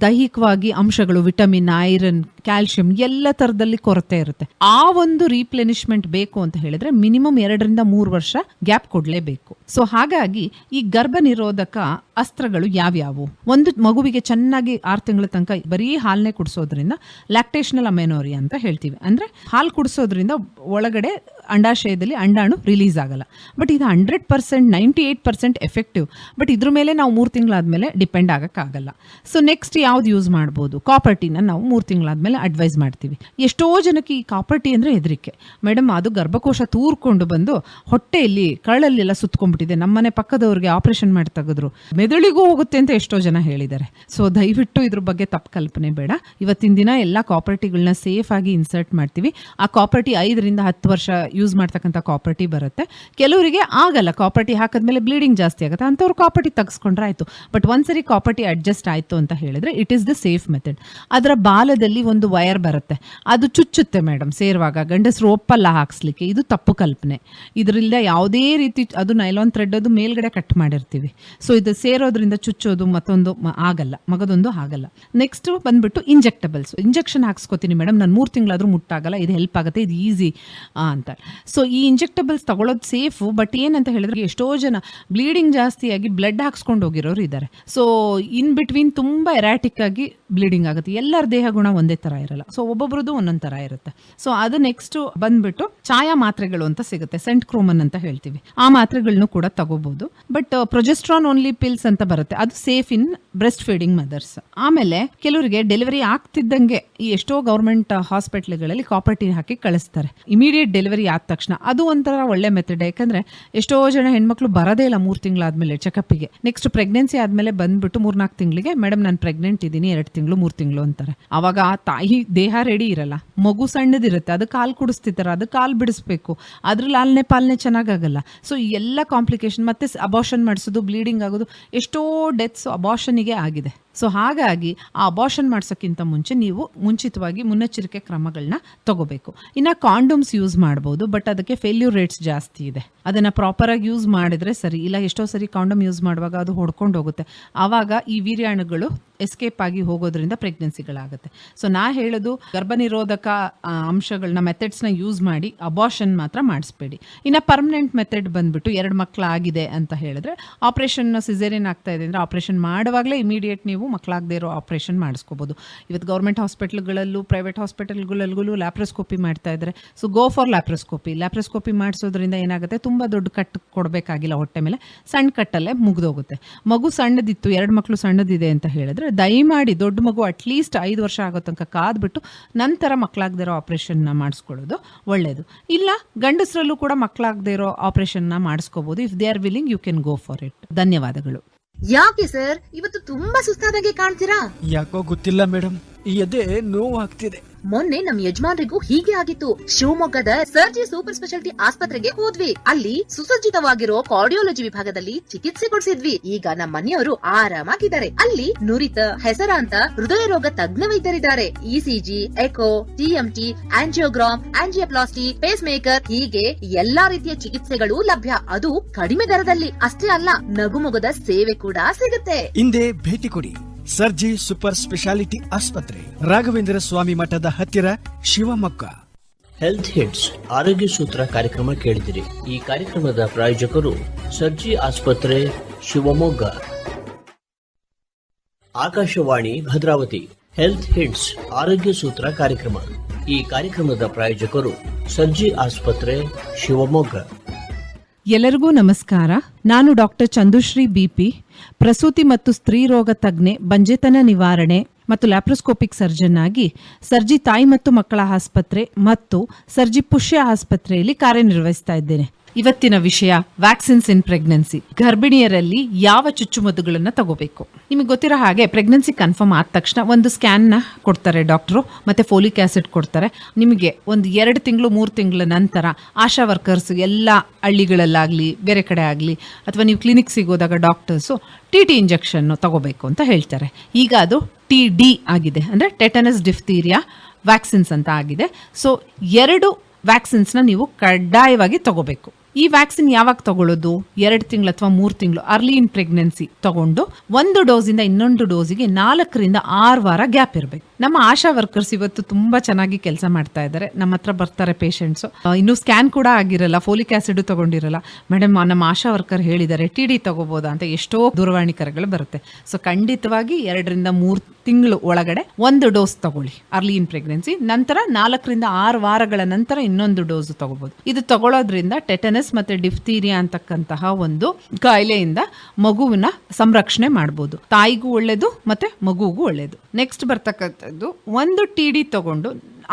ದೈಹಿಕವಾಗಿ ಅಂಶಗಳು ವಿಟಮಿನ್, ಐರನ್, ಕ್ಯಾಲ್ಸಿಯಂ ಎಲ್ಲ ತರದಲ್ಲಿ ಕೊರತೆ ಇರುತ್ತೆ. ಆ ಒಂದು ರೀಪ್ಲೆನಿಶ್ಮೆಂಟ್ ಬೇಕು ಅಂತ ಹೇಳಿದ್ರೆ ಮಿನಿಮಮ್ 2-3 ವರ್ಷ ಗ್ಯಾಪ್ ಕೊಡ್ಲೇಬೇಕು. ಸೊ ಹಾಗಾಗಿ ಈ ಗರ್ಭ ನಿರೋಧಕ ಅಸ್ತ್ರಗಳು ಯಾವ್ಯಾವು? ಒಂದು, ಮಗುವಿಗೆ ಚೆನ್ನಾಗಿ 6 ತಿಂಗಳ ತನಕ ಬರೀ ಹಾಲನ್ನೇ ಕುಡಿಸೋದ್ರಿಂದ ಲ್ಯಾಕ್ಟೇಷನಲ್ ಅಮೆನೋರಿಯಾ ಅಂತ ಹೇಳ್ತೀವಿ. ಅಂದ್ರೆ ಹಾಲು ಕುಡಿಸೋದ್ರಿಂದ ಒಳಗಡೆ ಅಂಡಾಶಯದಲ್ಲಿ ಅಂಡಾಣು ರಿಲೀಸ್ ಆಗಲ್ಲ. ಬಟ್ ಇದು 100%, 98% ಎಫೆಕ್ಟಿವ್. ಬಟ್ ಇದ್ರ ಮೇಲೆ ನಾವು 3 ತಿಂಗಳಾದ್ಮೇಲೆ ಡಿಪೆಂಡ್ ಆಗಕ್ಕಾಗಲ್ಲ. ಸೊ ನೆಕ್ಸ್ಟ್ ಯಾವ್ದು ಯೂಸ್ ಮಾಡ್ಬೋದು? ಕಾಪರ್ ಟೀನ ನಾವು 3 ತಿಂಗಳಾದ್ಮೇಲೆ ಅಡ್ವೈಸ್ ಮಾಡ್ತೀವಿ. ಎಷ್ಟೋ ಜನಕ್ಕೆ ಈ ಕಾಪರ್ ಟೀ ಅಂದ್ರೆ ಹೆದರಿಕೆ. ಮೇಡಮ್, ಅದು ಗರ್ಭಕೋಶ ತೂರ್ಕೊಂಡು ಬಂದು ಹೊಟ್ಟೆಯಲ್ಲಿ ಕರಳಲ್ಲೆಲ್ಲ ಸುತ್ಕೊಂಡ್ಬಿಟ್ಟಿದೆ, ನಮ್ಮನೆ ಪಕ್ಕದವ್ರಿಗೆ ಆಪರೇಷನ್ ಮಾಡಿ ತೆಗೆದ್ರು, ಮೆದುಳಿಗೂ ಹೋಗುತ್ತೆ ಅಂತ ಎಷ್ಟೋ ಜನ ಹೇಳಿದ್ದಾರೆ. ಸೊ ದಯವಿಟ್ಟು ಇದ್ರ ಬಗ್ಗೆ ತಪ್ಪು ಕಲ್ಪನೆ ಬೇಡ. ಇವತ್ತಿನ ದಿನ ಎಲ್ಲ ಕಾಪರ್ ಟೀಗಳನ್ನ ಸೇಫ್ ಆಗಿ ಇನ್ಸರ್ಟ್ ಮಾಡ್ತೀವಿ. ಆ ಕಾಪರ್ ಟೀ 5-10 ವರ್ಷ ಯೂಸ್ ಮಾಡ್ತಕ್ಕಂಥ ಕಾಪರ್ ಟೀ ಬರುತ್ತೆ. ಕೆಲವರಿಗೆ ಆಗಲ್ಲ, ಕಾಪರ್ ಟೀ ಹಾಕಿದ್ಮೇಲೆ ಬ್ಲೀಡಿಂಗ್ ಜಾಸ್ತಿ ಆಗುತ್ತೆ, ಅಂಥವ್ರು ಕಾಪರ್ ಟೀ ತೆಗೆಸ್ಕೊಂಡ್ರೆ ಆಯ್ತು. ಬಟ್ ಒಂದ್ಸರಿ ಕಾಪರ್ ಟೀ ಅಡ್ಜಸ್ಟ್ ಆಯ್ತು ಅಂತ ಹೇಳಿದ್ರೆ it is the safe method. ಅದರ ಬಾಲದಲ್ಲಿ ಒಂದು ವೈರ್ ಬರುತ್ತೆ, ಅದು ಚುಚ್ಚುತ್ತೆ ಮೇಡಮ್ ಸೇರುವಾಗ. ಗಂಡಸರು ಒಪ್ಪಲ್ಲ ಹಾಕ್ಸ್ಲಿಕ್ಕೆ, ಇದು ತಪ್ಪು ಕಲ್ಪನೆ. ಇದರಿಂದ ಯಾವುದೇ ರೀತಿ, ಅದು ನೈಲಾನ್ ಥ್ರೆಡ್, ಅದು ಮೇಲ್ಗಡೆ ಕಟ್ ಮಾಡಿರ್ತೀವಿ. ಸೊ ಇದು ಸೇರೋದ್ರಿಂದ ಚುಚ್ಚೋದು ಮತ್ತೊಂದು ಆಗಲ್ಲ, ಮಗದೊಂದು ಆಗಲ್ಲ. ನೆಕ್ಸ್ಟ್ ಬಂದ್ಬಿಟ್ಟು ಇಂಜೆಕ್ಟಬಲ್ಸ್. ಇಂಜೆಕ್ಷನ್ ಹಾಕ್ಸ್ಕೊತೀನಿ ಮೇಡಮ್, ನಾನು 3 ತಿಂಗಳಾದ್ರೂ ಮುಟ್ಟಾಗಲ್ಲ, ಇದು ಹೆಲ್ಪ್ ಆಗುತ್ತೆ, ಇದು ಈಸಿ ಅಂತ. ಸೊ ಈ ಇಂಜೆಕ್ಟಬಲ್ಸ್ ತಗೊಳ್ಳೋದು ಸೇಫು. ಬಟ್ ಏನಂತ ಹೇಳಿದ್ರೆ ಎಷ್ಟೋ ಜನ ಬ್ಲೀಡಿಂಗ್ ಜಾಸ್ತಿಯಾಗಿ ಬ್ಲಡ್ ಹಾಕ್ಸ್ಕೊಂಡು ಹೋಗಿರೋರು ಇದ್ದಾರೆ. ಸೊ ಇನ್ ಬಿಟ್ವೀನ್ ತುಂಬಾ ಎರಾಟಿಕ್ ಆಗಿ ಬ್ಲೀಡಿಂಗ್ ಆಗುತ್ತೆ. ಎಲ್ಲರ ದೇಹ ಗುಣ ಒಂದೇ ತರ ಇರಲ್ಲ. ಸೊ ಒಬ್ಬೊಬ್ರದ್ದು ಒಂದೊಂದ್ ತರ ಇರುತ್ತೆ. ಸೊ ಅದು ನೆಕ್ಸ್ಟ್ ಬಂದ್ಬಿಟ್ಟು ಛಾಯಾ ಮಾತ್ರೆಗಳು ಅಂತ ಸಿಗುತ್ತೆ, ಸೆಂಟ್ ಕ್ರೋಮನ್ ಅಂತ ಹೇಳ್ತೀವಿ. ಆ ಮಾತ್ರೆಗಳನ್ನು ಕೂಡ ತಗೋಬಹುದು. ಬಟ್ ಪ್ರೊಜೆಸ್ಟ್ರಾನ್ ಓನ್ಲಿ ಪಿಲ್ಸ್ ಅಂತ ಬರುತ್ತೆ, ಅದು safe in breast feeding mothers. ಆಮೇಲೆ ಕೆಲವರಿಗೆ ಡೆಲಿವರಿ ಆಗ್ತಿದ್ದಂಗೆ ಈ ಎಷ್ಟೋ ಗೌರ್ಮೆಂಟ್ ಹಾಸ್ಪಿಟಲ್ಗಳಲ್ಲಿ ಕಾಪರ್ ಟೀ ಹಾಕಿ ಕಳಿಸ್ತಾರೆ ಇಮಿಡಿಯೇಟ್ ಡೆಲಿವರಿ ಆದ ತಕ್ಷಣ. ಅದು ಒಂಥರ ಒಳ್ಳೆ ಮೆಥಡ್. ಯಾಕಂದ್ರೆ ಎಷ್ಟೋ ಜನ ಹೆಣ್ಮಕ್ಳು ಬರೋದೇ ಇಲ್ಲ 3 ತಿಂಗಳಾದ್ಮೇಲೆ ಚೆಕಪ್ಗೆ. ನೆಕ್ಸ್ಟ್ ಪ್ರೆಗ್ನೆನ್ಸಿ ಆದ್ಮೇಲೆ ಬಂದ್ಬಿಟ್ಟು 3-4 ತಿಂಗಳಿಗೆ ಮೇಡಮ್ ನಾನು ಪ್ರೆಗ್ನೆಂಟ್ ಇದ್ದೀನಿ, 2 ತಿಂಗಳು 3 ತಿಂಗಳು ಅಂತಾರೆ. ಅವಾಗ ಆ ತಾಯಿ ದೇಹ ರೆಡಿ ಇರಲ್ಲ, ಮಗು ಸಣ್ಣದಿರುತ್ತೆ, ಅದಕ್ಕೆ ಹಾಲು ಕುಡಿಸ್ತಿರ್ತಾರೆ, ಅದಕ್ಕೆ ಹಾಲು ಬಿಡಿಸ್ಬೇಕು, ಅದ್ರ ಲಾಲನೆ ಪಾಲನೆ ಚೆನ್ನಾಗಾಗಲ್ಲ. ಸೊ ಎಲ್ಲ ಕಾಂಪ್ಲಿಕೇಶನ್, ಮತ್ತೆ ಅಬಾರ್ಷನ್ ಮಾಡಿಸೋದು, ಬ್ಲೀಡಿಂಗ್ ಆಗೋದು, ಎಷ್ಟೋ ಡೆತ್ಸ್ ಅಬಾರ್ಷನ್ಗೆ ಆಗಿದೆ. ಸೊ ಹಾಗಾಗಿ ಆ ಅಬಾರ್ಷನ್ ಮಾಡ್ಸೋಕ್ಕಿಂತ ಮುಂಚೆ ನೀವು ಮುಂಚಿತವಾಗಿ ಮುನ್ನೆಚ್ಚರಿಕೆ ಕ್ರಮಗಳನ್ನ ತಗೋಬೇಕು. ಇನ್ನು ಕಾಂಡೋಮ್ಸ್ ಯೂಸ್ ಮಾಡ್ಬೋದು, ಬಟ್ ಅದಕ್ಕೆ ಫೇಲ್ಯೂರ್ ರೇಟ್ಸ್ ಜಾಸ್ತಿ ಇದೆ. ಅದನ್ನ ಪ್ರಾಪರ್ ಆಗಿ ಯೂಸ್ ಮಾಡಿದ್ರೆ ಸರಿ. ಇಲ್ಲ ಎಷ್ಟೋ ಸರಿ ಕಾಂಡೋಮ್ ಯೂಸ್ ಮಾಡುವಾಗ ಅದು ಹೊಡ್ಕೊಂಡು ಹೋಗುತ್ತೆ, ಆವಾಗ ಈ ವೀರ್ಯಾಣುಗಳು ಎಸ್ಕೇಪ್ ಆಗಿ ಹೋಗೋದ್ರಿಂದ ಪ್ರೆಗ್ನೆನ್ಸಿಗಳಾಗುತ್ತೆ. ಸೊ ನಾ ಹೇಳೋದು ಗರ್ಭನಿರೋಧಕ ಅಂಶಗಳನ್ನ ಮೆಥಡ್ಸ್ನ ಯೂಸ್ ಮಾಡಿ ಅಬಾರ್ಷನ್ ಮಾತ್ರ ಮಾಡಿಸ್ಬೇಡಿ. ಇನ್ನು ಪರ್ಮನೆಂಟ್ ಮೆಥಡ್ ಬಂದ್ಬಿಟ್ಟು 2 ಮಕ್ಕಳಾಗಿದೆ ಅಂತ ಹೇಳಿದ್ರೆ ಆಪರೇಷನ್, ಸಿಸೇರಿಯನ್ ಆಗ್ತಾ ಇದೆ ಅಂದ್ರೆ ಆಪರೇಷನ್ ಮಾಡುವಾಗಲೇ ಇಮಿಡಿಯೇಟ್ ನೀವು ನಾವು ಮಕ್ಕಳಾಗದೇ ಇರೋ ಆಪರೇಷನ್ ಮಾಡಿಸ್ಕೋಬೋದು. ಇವತ್ತು ಗೌರ್ಮೆಂಟ್ ಹಾಸ್ಪಿಟಲ್ಗಳಲ್ಲೂ ಪ್ರೈವೇಟ್ ಹಾಸ್ಪಿಟಲ್ಗಳಲ್ಲೂ ಲ್ಯಾಪ್ರೋಸ್ಕೋಪಿ ಮಾಡ್ತಾ ಇದ್ದಾರೆ. ಸೊ ಗೋ ಫಾರ್ ಲ್ಯಾಪ್ರೋಸ್ಕೋಪಿ ಮಾಡಿಸೋದ್ರಿಂದ ಏನಾಗುತ್ತೆ, ತುಂಬ ದೊಡ್ಡ ಕಟ್ ಕೊಡಬೇಕಾಗಿಲ್ಲ ಹೊಟ್ಟೆ ಮೇಲೆ, ಸಣ್ಣ ಕಟ್ಟಲ್ಲೇ ಮುಗಿದೋಗುತ್ತೆ. ಮಗು ಸಣ್ಣದಿತ್ತು, 2 ಮಕ್ಕಳು ಸಣ್ಣದಿದೆ ಅಂತ ಹೇಳಿದ್ರೆ ದಯಮಾಡಿ ದೊಡ್ಡ ಮಗು ಅಟ್ಲೀಸ್ಟ್ 5 ವರ್ಷ ಆಗೋ ತನಕ ಕಾದ್ಬಿಟ್ಟು ನಂತರ ಮಕ್ಕಳಾಗದೇ ಇರೋ ಆಪರೇಷನ್ನ ಮಾಡಿಸ್ಕೊಳ್ಳೋದು ಒಳ್ಳೆಯದು. ಇಲ್ಲ ಗಂಡಸರಲ್ಲೂ ಕೂಡ ಮಕ್ಕಳಾಗದೇ ಇರೋ ಆಪರೇಷನ್ನ ಮಾಡಿಸ್ಕೋಬಹುದು. If they are willing you can go for it. ಧನ್ಯವಾದಗಳು. ಯಾಕೆ ಸರ್ ಇವತ್ತು ತುಂಬಾ ಸುಸ್ತಾದಾಗೆ ಕಾಣ್ತೀರಾ? ಯಾಕೋ ಗೊತ್ತಿಲ್ಲ ಮೇಡಮ್, ಈ ಎದೆ ನೋವು ಆಗ್ತಿದೆ. ಮೊನ್ನೆ ನಮ್ ಯಜಮಾನ್ರಿಗೂ ಹೀಗೆ ಆಗಿತ್ತು. ಶಿವಮೊಗ್ಗದ ಸರ್ಜಿ ಸೂಪರ್ ಸ್ಪೆಷಾಲಿಟಿ ಆಸ್ಪತ್ರೆಗೆ ಹೋದ್ವಿ. ಅಲ್ಲಿ ಸುಸಜ್ಜಿತವಾಗಿರೋ ಕಾರ್ಡಿಯಾಲಜಿ ವಿಭಾಗದಲ್ಲಿ ಚಿಕಿತ್ಸೆ ಕೊಡಿಸಿದ್ವಿ. ಈಗ ನಮ್ಮ ಮನೆಯವರು ಆರಾಮಾಗಿದ್ದಾರೆ. ಅಲ್ಲಿ ನುರಿತ ಹೆಸರಾಂತ ಹೃದಯ ರೋಗ ತಜ್ಞ ವೈದ್ಯರಿದ್ದಾರೆ. ECG, echo, TMT, angiogram, angioplasty, pacemaker ಹೀಗೆ ಎಲ್ಲಾ ರೀತಿಯ ಚಿಕಿತ್ಸೆಗಳು ಲಭ್ಯ. ಅದು ಕಡಿಮೆ ದರದಲ್ಲಿ. ಅಷ್ಟೇ ಅಲ್ಲ, ನಗುಮೊಗದ ಸೇವೆ ಕೂಡ ಸಿಗುತ್ತೆ. ಹಿಂದೆ ಭೇಟಿ ಕೊಡಿ ಸರ್ಜಿ ಸೂಪರ್ ಸ್ಪೆಷಾಲಿಟಿ ಆಸ್ಪತ್ರೆ, ರಾಘವೇಂದ್ರ ಸ್ವಾಮಿ ಮಠದ ಹತ್ತಿರ, ಶಿವಮೊಗ್ಗ. ಹೆಲ್ತ್ ಹಿಟ್ಸ್ ಆರೋಗ್ಯ ಸೂತ್ರ ಕಾರ್ಯಕ್ರಮ ಕೇಳಿದಿರಿ. ಈ ಕಾರ್ಯಕ್ರಮದ ಪ್ರಾಯೋಜಕರು ಸರ್ಜಿ ಆಸ್ಪತ್ರೆ, ಶಿವಮೊಗ್ಗ. ಆಕಾಶವಾಣಿ ಭದ್ರಾವತಿ. ಹೆಲ್ತ್ ಹಿಟ್ಸ್ ಆರೋಗ್ಯ ಸೂತ್ರ ಕಾರ್ಯಕ್ರಮ. ಈ ಕಾರ್ಯಕ್ರಮದ ಪ್ರಾಯೋಜಕರು ಸರ್ಜಿ ಆಸ್ಪತ್ರೆ, ಶಿವಮೊಗ್ಗ. ಎಲ್ಲರಿಗೂ ನಮಸ್ಕಾರ. ನಾನು ಡಾಕ್ಟರ್ ಚಂದುಶ್ರೀ ಬಿಪಿ, ಪ್ರಸೂತಿ ಮತ್ತು ಸ್ತ್ರೀ ರೋಗ ತಜ್ಞೆ, ಬಂಜೆತನ ನಿವಾರಣೆ ಮತ್ತು ಲ್ಯಾಪ್ರೋಸ್ಕೋಪಿಕ್ ಸರ್ಜನ್ ಆಗಿ ಸರ್ಜಿ ತಾಯಿ ಮತ್ತು ಮಕ್ಕಳ ಆಸ್ಪತ್ರೆ ಮತ್ತು ಸರ್ಜಿ ಪುಷ್ಯ ಆಸ್ಪತ್ರೆಯಲ್ಲಿ ಕಾರ್ಯನಿರ್ವಹಿಸ್ತಾ ಇದ್ದೇನೆ. ಇವತ್ತಿನ ವಿಷಯ ವ್ಯಾಕ್ಸಿನ್ಸ್ ಇನ್ ಪ್ರೆಗ್ನೆನ್ಸಿ. ಗರ್ಭಿಣಿಯರಲ್ಲಿ ಯಾವ ಚುಚ್ಚುಮದ್ದುಗಳನ್ನ ತಗೋಬೇಕು? ನಿಮಗೆ ಗೊತ್ತಿರೋ ಹಾಗೆ ಪ್ರೆಗ್ನೆನ್ಸಿ ಕನ್ಫರ್ಮ್ ಆದ ತಕ್ಷಣ ಒಂದು ಸ್ಕ್ಯಾನ್ನ ಕೊಡ್ತಾರೆ ಡಾಕ್ಟ್ರು, ಮತ್ತೆ ಫೋಲಿಕ್ ಆಸಿಡ್ ಕೊಡ್ತಾರೆ. ನಿಮಗೆ ಒಂದು 2 ತಿಂಗಳು 3 ತಿಂಗಳ ನಂತರ ಆಶಾ ವರ್ಕರ್ಸ್ ಎಲ್ಲ ಹಳ್ಳಿಗಳಲ್ಲಾಗಲಿ ಬೇರೆ ಕಡೆ ಆಗಲಿ ಅಥವಾ ನೀವು ಕ್ಲಿನಿಕ್ ಸಿಗೋದಾಗ ಡಾಕ್ಟರ್ಸು TT ಇಂಜೆಕ್ಷನ್ ತಗೋಬೇಕು ಅಂತ ಹೇಳ್ತಾರೆ. ಈಗ ಅದು TD ಆಗಿದೆ, ಅಂದರೆ ಟೆಟನಸ್ ಡಿಫ್ತೀರಿಯಾ ವ್ಯಾಕ್ಸಿನ್ಸ್ ಅಂತ ಆಗಿದೆ. ಸೊ 2 ವ್ಯಾಕ್ಸಿನ್ಸ್ನ ನೀವು ಕಡ್ಡಾಯವಾಗಿ ತಗೋಬೇಕು. ಈ ವ್ಯಾಕ್ಸಿನ್ ಯಾವಾಗ ತಗೊಳ್ಳೋದು? 2 ತಿಂಗಳು ಅಥವಾ 3 ತಿಂಗಳು ಅರ್ಲಿ ಇನ್ ಪ್ರೆಗ್ನೆನ್ಸಿ ತಗೊಂಡು ಒಂದು ಡೋಸಿಂದ ಇನ್ನೊಂದು ಡೋಸಿಗೆ 4 ರಿಂದ 6 ವಾರ ಗ್ಯಾಪ್ ಇರಬೇಕು. ನಮ್ಮ ಆಶಾ ವರ್ಕರ್ಸ್ ಇವತ್ತು ತುಂಬಾ ಚೆನ್ನಾಗಿ ಕೆಲಸ ಮಾಡ್ತಾ ಇದ್ದಾರೆ. ನಮ್ಮ ಹತ್ರ ಬರ್ತಾರೆ ಪೇಷಂಟ್ಸು, ಇನ್ನೂ ಸ್ಕ್ಯಾನ್ ಕೂಡ ಆಗಿರಲ್ಲ, ಫೋಲಿಕ್ ಆಸಿಡ್ ತಗೊಂಡಿರಲ್ಲ. ಮೇಡಮ್ ನಮ್ಮ ಆಶಾ ವರ್ಕರ್ ಹೇಳಿದ್ದಾರೆ TD ತಗೋಬೋದಾ ಅಂತ ಎಷ್ಟೋ ದೂರವಾಣಿ ಕರೆಗಳು ಬರುತ್ತೆ. ಸೊ ಖಂಡಿತವಾಗಿ 2 ರಿಂದ 3 ತಿಂಗಳು ಒಳಗಡೆ ಒಂದು ಡೋಸ್ ತಗೊಳ್ಳಿ ಅರ್ಲಿ ಇನ್ ಪ್ರೆಗ್ನೆನ್ಸಿ. ನಂತರ 4 ರಿಂದ 6 ವಾರಗಳ ನಂತರ ಇನ್ನೊಂದು ಡೋಸ್ ತಗೋಬಹುದು. ಇದು ತಗೊಳ್ಳೋದ್ರಿಂದ ಟೆಟನಸ್ ಮತ್ತೆ ಡಿಫ್ತೀರಿಯಾ ಅಂತಕ್ಕಂತಹ ಒಂದು ಕಾಯಿಲೆಯಿಂದ ಮಗುವಿನ ಸಂರಕ್ಷಣೆ ಮಾಡಬಹುದು. ತಾಯಿಗೂ ಒಳ್ಳೇದು ಮತ್ತೆ ಮಗುವಿಗೂ ಒಳ್ಳೇದು. ನೆಕ್ಸ್ಟ್ ಬರ್ತಕ್ಕಂಥದ್ದು, ಒಂದು TD ತಗೊಂಡು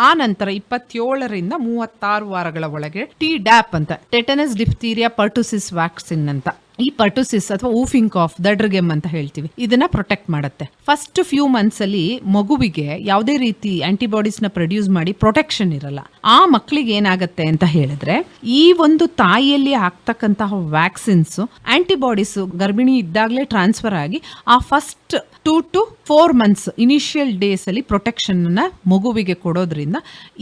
ಆ ನಂತರ 27 ರಿಂದ 36 ವಾರಗಳ ಒಳಗೆ TDAP ಅಂತ, ಟೆಟನಸ್ ಡಿಫ್ತೀರಿಯಾ ಪರ್ಟುಸಿಸ್ ವ್ಯಾಕ್ಸಿನ್ ಅಂತ, ಈ ಪರ್ಟುಸಿಸ್ ಅಥವಾ ಊಫಿಂಗ್ ಕಾಫ್, ದಡ್ರಗೆಮ್ ಅಂತ ಹೇಳ್ತೀವಿ, ಇದನ್ನ ಪ್ರೊಟೆಕ್ಟ್ ಮಾಡುತ್ತೆ. ಫಸ್ಟ್ ಫ್ಯೂ ಮಂತ್ಸ್ ಅಲ್ಲಿ ಮಗುವಿಗೆ ಯಾವುದೇ ರೀತಿ ಆಂಟಿಬಾಡೀಸ್ ನ ಪ್ರೊಡ್ಯೂಸ್ ಮಾಡಿ ಪ್ರೊಟೆಕ್ಷನ್ ಇರಲ್ಲ. ಆ ಮಕ್ಕಳಿಗೆ ಏನಾಗುತ್ತೆ ಅಂತ ಹೇಳಿದ್ರೆ, ಈ ಒಂದು ತಾಯಿಯಲ್ಲಿ ಆಗ್ತಕ್ಕಂತಹ ವ್ಯಾಕ್ಸಿನ್ಸ್ ಆಂಟಿಬಾಡೀಸ್ ಗರ್ಭಿಣಿ ಇದ್ದಾಗಲೇ ಟ್ರಾನ್ಸ್ಫರ್ ಆಗಿ ಆ first 2 to 4 months initial days ಅಲ್ಲಿ ಪ್ರೊಟೆಕ್ಷನ್ ನ ಮಗುವಿಗೆ ಕೊಡೋದ್ರಿಂದ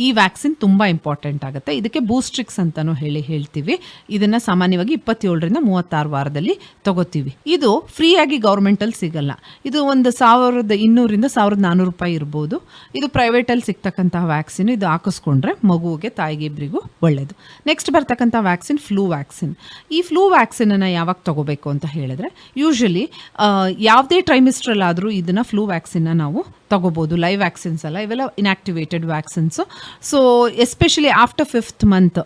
ಈ ವ್ಯಾಕ್ಸಿನ್ ತುಂಬಾ ಇಂಪಾರ್ಟೆಂಟ್ ಆಗುತ್ತೆ. ಇದಕ್ಕೆ ಬೂಸ್ಟ್ರಿಕ್ಸ್ ಅಂತಾನು ಹೇಳ್ತೀವಿ. ಇದನ್ನ ಸಾಮಾನ್ಯವಾಗಿ 27 ರಿಂದ 36 ವಾರದಲ್ಲಿ ತಗೋತೀವಿ. ಇದು ಫ್ರೀ ಆಗಿ ಗೌರ್ಮೆಂಟ್ ಅಲ್ಲಿ ಸಿಗಲ್ಲ. ಇದು ಒಂದು 1200 ರಿಂದ 1400 ರೂಪಾಯಿ ಇರ್ಬೋದು. ಇದು ಪ್ರೈವೇಟ್ ಅಲ್ಲಿ ಸಿಗ್ತಕ್ಕಂತಹ ವ್ಯಾಕ್ಸಿನ್. ಇದು ಹಾಕಿಸ್ಕೊಂಡ್ರೆ ಮಗುವಿಗೆ ತಾಯಿಗೆ ಇಬ್ಬರಿಗೂ ಒಳ್ಳೇದು. ನೆಕ್ಸ್ಟ್ ಬರ್ತಕ್ಕಂಥ ವ್ಯಾಕ್ಸಿನ್ ಫ್ಲೂ ವ್ಯಾಕ್ಸಿನ್. ಈ ಫ್ಲೂ ವ್ಯಾಕ್ಸಿನ್ ಅನ್ನ ಯಾವಾಗ ತಗೋಬೇಕು ಅಂತ ಹೇಳಿದ್ರೆ, ಯೂಶಲಿ ಯಾವುದೇ ಟ್ರೈಮಿಸ್ಟ್ರಲ್ ಆದರೂ ಇದನ್ನ ಫ್ಲೂ ವ್ಯಾಕ್ಸಿನ್ ನಾವು ತಗೋಬಹುದು. ಲೈವ್ ವ್ಯಾಕ್ಸಿನ್ಸ್ ಅಲ್ಲ, ಇವೆಲ್ಲ inactivated vaccines. So especially after 5th month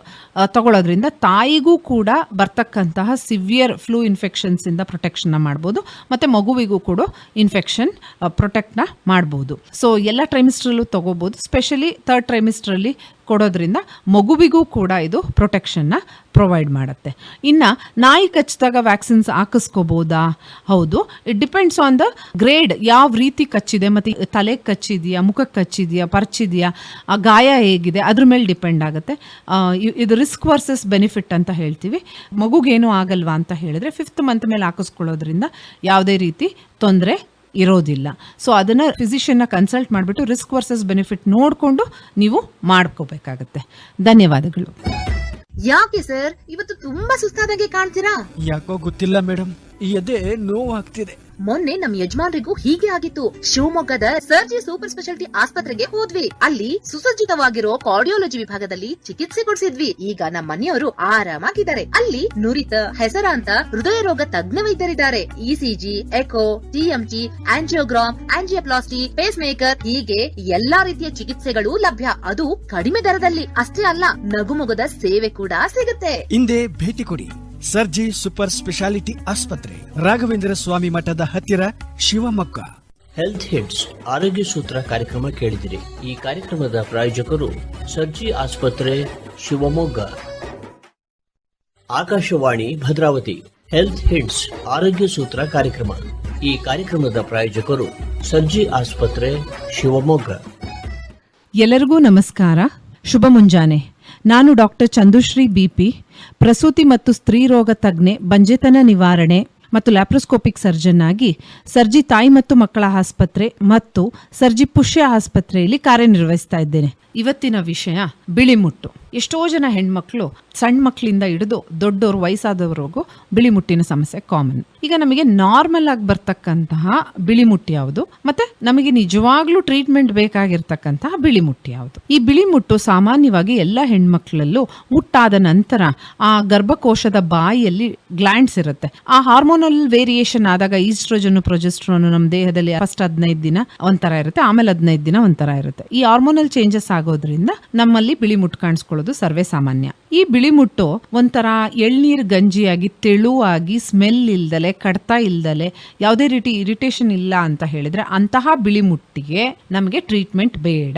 ತಗೊಳ್ಳೋದ್ರಿಂದ ತಾಯಿಗೂ ಕೂಡ ಬರ್ತಕ್ಕಂತಹ ಸಿವಿಯರ್ ಫ್ಲೂ ಇನ್ಫೆಕ್ಷನ್ಸ್ ಇಂದ ಪ್ರೊಟೆಕ್ಷನ್ ಮಾಡ್ಬೋದು, ಮತ್ತೆ ಮಗುವಿಗೂ ಕೂಡ ಇನ್ಫೆಕ್ಷನ್ ಪ್ರೊಟೆಕ್ಟ್ನ ಮಾಡ್ಬೋದು. ಸೊ ಎಲ್ಲ ಟ್ರೈಮಿಸ್ಟ್ರಲ್ಲೂ ತಗೋಬಹುದು. ಸ್ಪೆಷಲಿ 3rd ಟ್ರೈಮಿಸ್ಟ್ರಲ್ಲಿ ಕೊಡೋದ್ರಿಂದ ಮಗುವಿಗೂ ಕೂಡ ಇದು ಪ್ರೊಟೆಕ್ಷನ್ನ ಪ್ರೊವೈಡ್ ಮಾಡುತ್ತೆ. ಇನ್ನು ನಾಯಿ ಕಚ್ಚಿದಾಗ ವ್ಯಾಕ್ಸಿನ್ಸ್ ಹಾಕಿಸ್ಕೋಬೋದಾ? ಹೌದು, it depends on the grade. ಯಾವ ರೀತಿ ಕಚ್ಚಿದೆ, ಮತ್ತು ತಲೆಗೆ ಕಚ್ಚಿದೆಯಾ, ಮುಖಕ್ಕೆ ಕಚ್ಚಿದೆಯಾ, ಪರ್ಚಿದೆಯಾ, ಗಾಯ ಹೇಗಿದೆ, ಅದ್ರ ಮೇಲೆ ಡಿಪೆಂಡ್ ಆಗುತ್ತೆ. ಇದು ರಿಸ್ಕ್ ವರ್ಸಸ್ ಬೆನಿಫಿಟ್ ಅಂತ ಹೇಳ್ತೀವಿ. ಮಗುಗೇನು ಆಗಲ್ವಾ ಅಂತ ಹೇಳಿದ್ರೆ 5th ಮಂತ್ ಮೇಲೆ ಹಾಕಿಸ್ಕೊಳ್ಳೋದ್ರಿಂದ ಯಾವುದೇ ರೀತಿ ತೊಂದರೆ ಇರೋದಿಲ್ಲ. ಸೊ ಅದನ್ನ ಫಿಸಿಷಿಯನ್ನ ಕನ್ಸಲ್ಟ್ ಮಾಡಿಬಿಟ್ಟು ರಿಸ್ಕ್ ವರ್ಸಸ್ ಬೆನಿಫಿಟ್ ನೋಡಿಕೊಂಡು ನೀವು ಮಾಡ್ಕೋಬೇಕಾಗತ್ತೆ. ಧನ್ಯವಾದಗಳು. ಯಾಕೆ ಸರ್ ಇವತ್ತು ತುಂಬಾ ಸುಸ್ತಾದಾಗೆ ಕಾಣ್ತೀರಾ? ಯಾಕೋ ಗೊತ್ತಿಲ್ಲ ಮೇಡಮ್, ಎದೆ ನೋವಾಗ್ತಿದೆ. ಮೊನ್ನೆ ನಮ್ ಯಜಮಾನ್ರಿಗೂ ಹೀಗೆ ಆಗಿತ್ತು. ಶಿವಮೊಗ್ಗದ ಸರ್ಜಿ ಸೂಪರ್ ಸ್ಪೆಷಾಲಿಟಿ ಆಸ್ಪತ್ರೆಗೆ ಹೋದ್ವಿ. ಅಲ್ಲಿ ಸುಸಜ್ಜಿತವಾಗಿರೋ ಕಾರ್ಡಿಯಾಲಜಿ ವಿಭಾಗದಲ್ಲಿ ಚಿಕಿತ್ಸೆ ಕೊಡಿಸಿದ್ವಿ. ಈಗ ನಮ್ಮ ಮನೆಯವರು ಆರಾಮಾಗಿದ್ದಾರೆ. ಅಲ್ಲಿ ನುರಿತ ಹೆಸರಾಂತ ಹೃದಯ ರೋಗ ತಜ್ಞ ವೈದ್ಯರಿದ್ದಾರೆ. ECG, echo, TMT, angiogram, angioplasty, pacemaker ಹೀಗೆ ಎಲ್ಲಾ ರೀತಿಯ ಚಿಕಿತ್ಸೆಗಳು ಲಭ್ಯ. ಅದು ಕಡಿಮೆ ದರದಲ್ಲಿ. ಅಷ್ಟೇ ಅಲ್ಲ, ನಗುಮೊಗದ ಸೇವೆ ಕೂಡ ಸಿಗುತ್ತೆ. ಹಿಂದೆ ಭೇಟಿ ಕೊಡಿ ಸರ್ಜಿ ಸೂಪರ್ ಸ್ಪೆಷಾಲಿಟಿ ಆಸ್ಪತ್ರೆ, ರಾಘವೇಂದ್ರ ಸ್ವಾಮಿ ಮಠದ ಹತ್ತಿರ, ಶಿವಮೊಗ್ಗ. ಹೆಲ್ತ್ ಹಿಟ್ಸ್ ಆರೋಗ್ಯ ಸೂತ್ರ ಕಾರ್ಯಕ್ರಮ ಕೇಳಿದಿರಿ. ಈ ಕಾರ್ಯಕ್ರಮದ ಪ್ರಾಯೋಜಕರು ಸರ್ಜಿ ಆಸ್ಪತ್ರೆ, ಶಿವಮೊಗ್ಗ. ಆಕಾಶವಾಣಿ ಭದ್ರಾವತಿ. ಹೆಲ್ತ್ ಹಿಟ್ಸ್ ಆರೋಗ್ಯ ಸೂತ್ರ ಕಾರ್ಯಕ್ರಮ. ಈ ಕಾರ್ಯಕ್ರಮದ ಪ್ರಾಯೋಜಕರು ಸರ್ಜಿ ಆಸ್ಪತ್ರೆ, ಶಿವಮೊಗ್ಗ. ಎಲ್ಲರಿಗೂ ನಮಸ್ಕಾರ, ಶುಭ ಮುಂಜಾನೆ. ನಾನು ಡಾಕ್ಟರ್ ಚಂದುಶ್ರೀ ಬಿಪಿ, ಪ್ರಸೂತಿ ಮತ್ತು ಸ್ತ್ರೀ ರೋಗ ತಜ್ಞೆ, ಬಂಜೆತನ ನಿವಾರಣೆ ಮತ್ತು ಲ್ಯಾಪ್ರೋಸ್ಕೋಪಿಕ್ ಸರ್ಜನ್ ಆಗಿ ಸರ್ಜಿ ತಾಯಿ ಮತ್ತು ಮಕ್ಕಳ ಆಸ್ಪತ್ರೆ ಮತ್ತು ಸರ್ಜಿ ಪುಷ್ಯ ಆಸ್ಪತ್ರೆಯಲ್ಲಿ ಕಾರ್ಯನಿರ್ವಹಿಸ್ತಾ ಇದ್ದೇನೆ. ಇವತ್ತಿನ ವಿಷಯ ಬಿಳಿಮುಟ್ಟು. ಎಷ್ಟೋ ಜನ ಹೆಣ್ಮಕ್ಳು ಸಣ್ಣ ಮಕ್ಕಳಿಂದ ಹಿಡಿದು ದೊಡ್ಡವರು ವಯಸ್ಸಾದವರೆಗೂ ಬಿಳಿಮುಟ್ಟಿನ ಸಮಸ್ಯೆ ಕಾಮನ್. ಈಗ ನಮಗೆ ನಾರ್ಮಲ್ ಆಗಿ ಬರ್ತಕ್ಕಂತಹ ಬಿಳಿಮುಟ್ಟು ಯಾವುದು, ಮತ್ತೆ ನಮಗೆ ನಿಜವಾಗ್ಲೂ ಟ್ರೀಟ್ಮೆಂಟ್ ಬೇಕಾಗಿರ್ತಕ್ಕಂತಹ ಬಿಳಿಮುಟ್ಟು ಯಾವುದು? ಈ ಬಿಳಿಮುಟ್ಟು ಸಾಮಾನ್ಯವಾಗಿ ಎಲ್ಲ ಹೆಣ್ಮಕ್ಳಲ್ಲೂ ಹುಟ್ಟಾದ ನಂತರ ಆ ಗರ್ಭಕೋಶದ ಬಾಯಿಯಲ್ಲಿ ಗ್ಲ್ಯಾಂಡ್ಸ್ ಇರುತ್ತೆ. ಆ ಹಾರ್ಮೋನಲ್ ವೇರಿಯೇಷನ್ ಆದಾಗ ಈಸ್ಟ್ರೋಜನ್, ಪ್ರೊಜೆಸ್ಟ್ರೋನ್ ನಮ್ಮ ದೇಹದಲ್ಲಿ ಫಸ್ಟ್ 15 ದಿನ ಒಂಥರ ಇರುತ್ತೆ, ಆಮೇಲೆ 15 ದಿನ ಒಂಥರ ಇರುತ್ತೆ. ಈ ಹಾರ್ಮೋನಲ್ ಚೇಂಜಸ್ ಆಗೋದ್ರಿಂದ ನಮ್ಮಲ್ಲಿ ಬಿಳಿಮುಟ್ಟು ಕಾಣಿಸ್ಕೊಳ್ಳೋದು ಸರ್ವೇ ಸಾಮಾನ್ಯ. ಈ ಬಿಳಿಮುಟ್ಟು ಒಂಥರ ಎಳ್ನೀರ್ ಗಂಜಿಯಾಗಿ ತೆಳುವಾಗಿ, ಸ್ಮೆಲ್ ಇಲ್ದಲೆ, ಕಡ್ತಾ ಇಲ್ದಲೆ, ಯಾವುದೇ ರೀತಿ ಇರಿಟೇಷನ್ ಇಲ್ಲ ಅಂತ ಹೇಳಿದ್ರೆ ಅಂತಹ ಬಿಳಿಮುಟ್ಟಿಗೆ ನಮಗೆ ಟ್ರೀಟ್ಮೆಂಟ್ ಬೇಡ.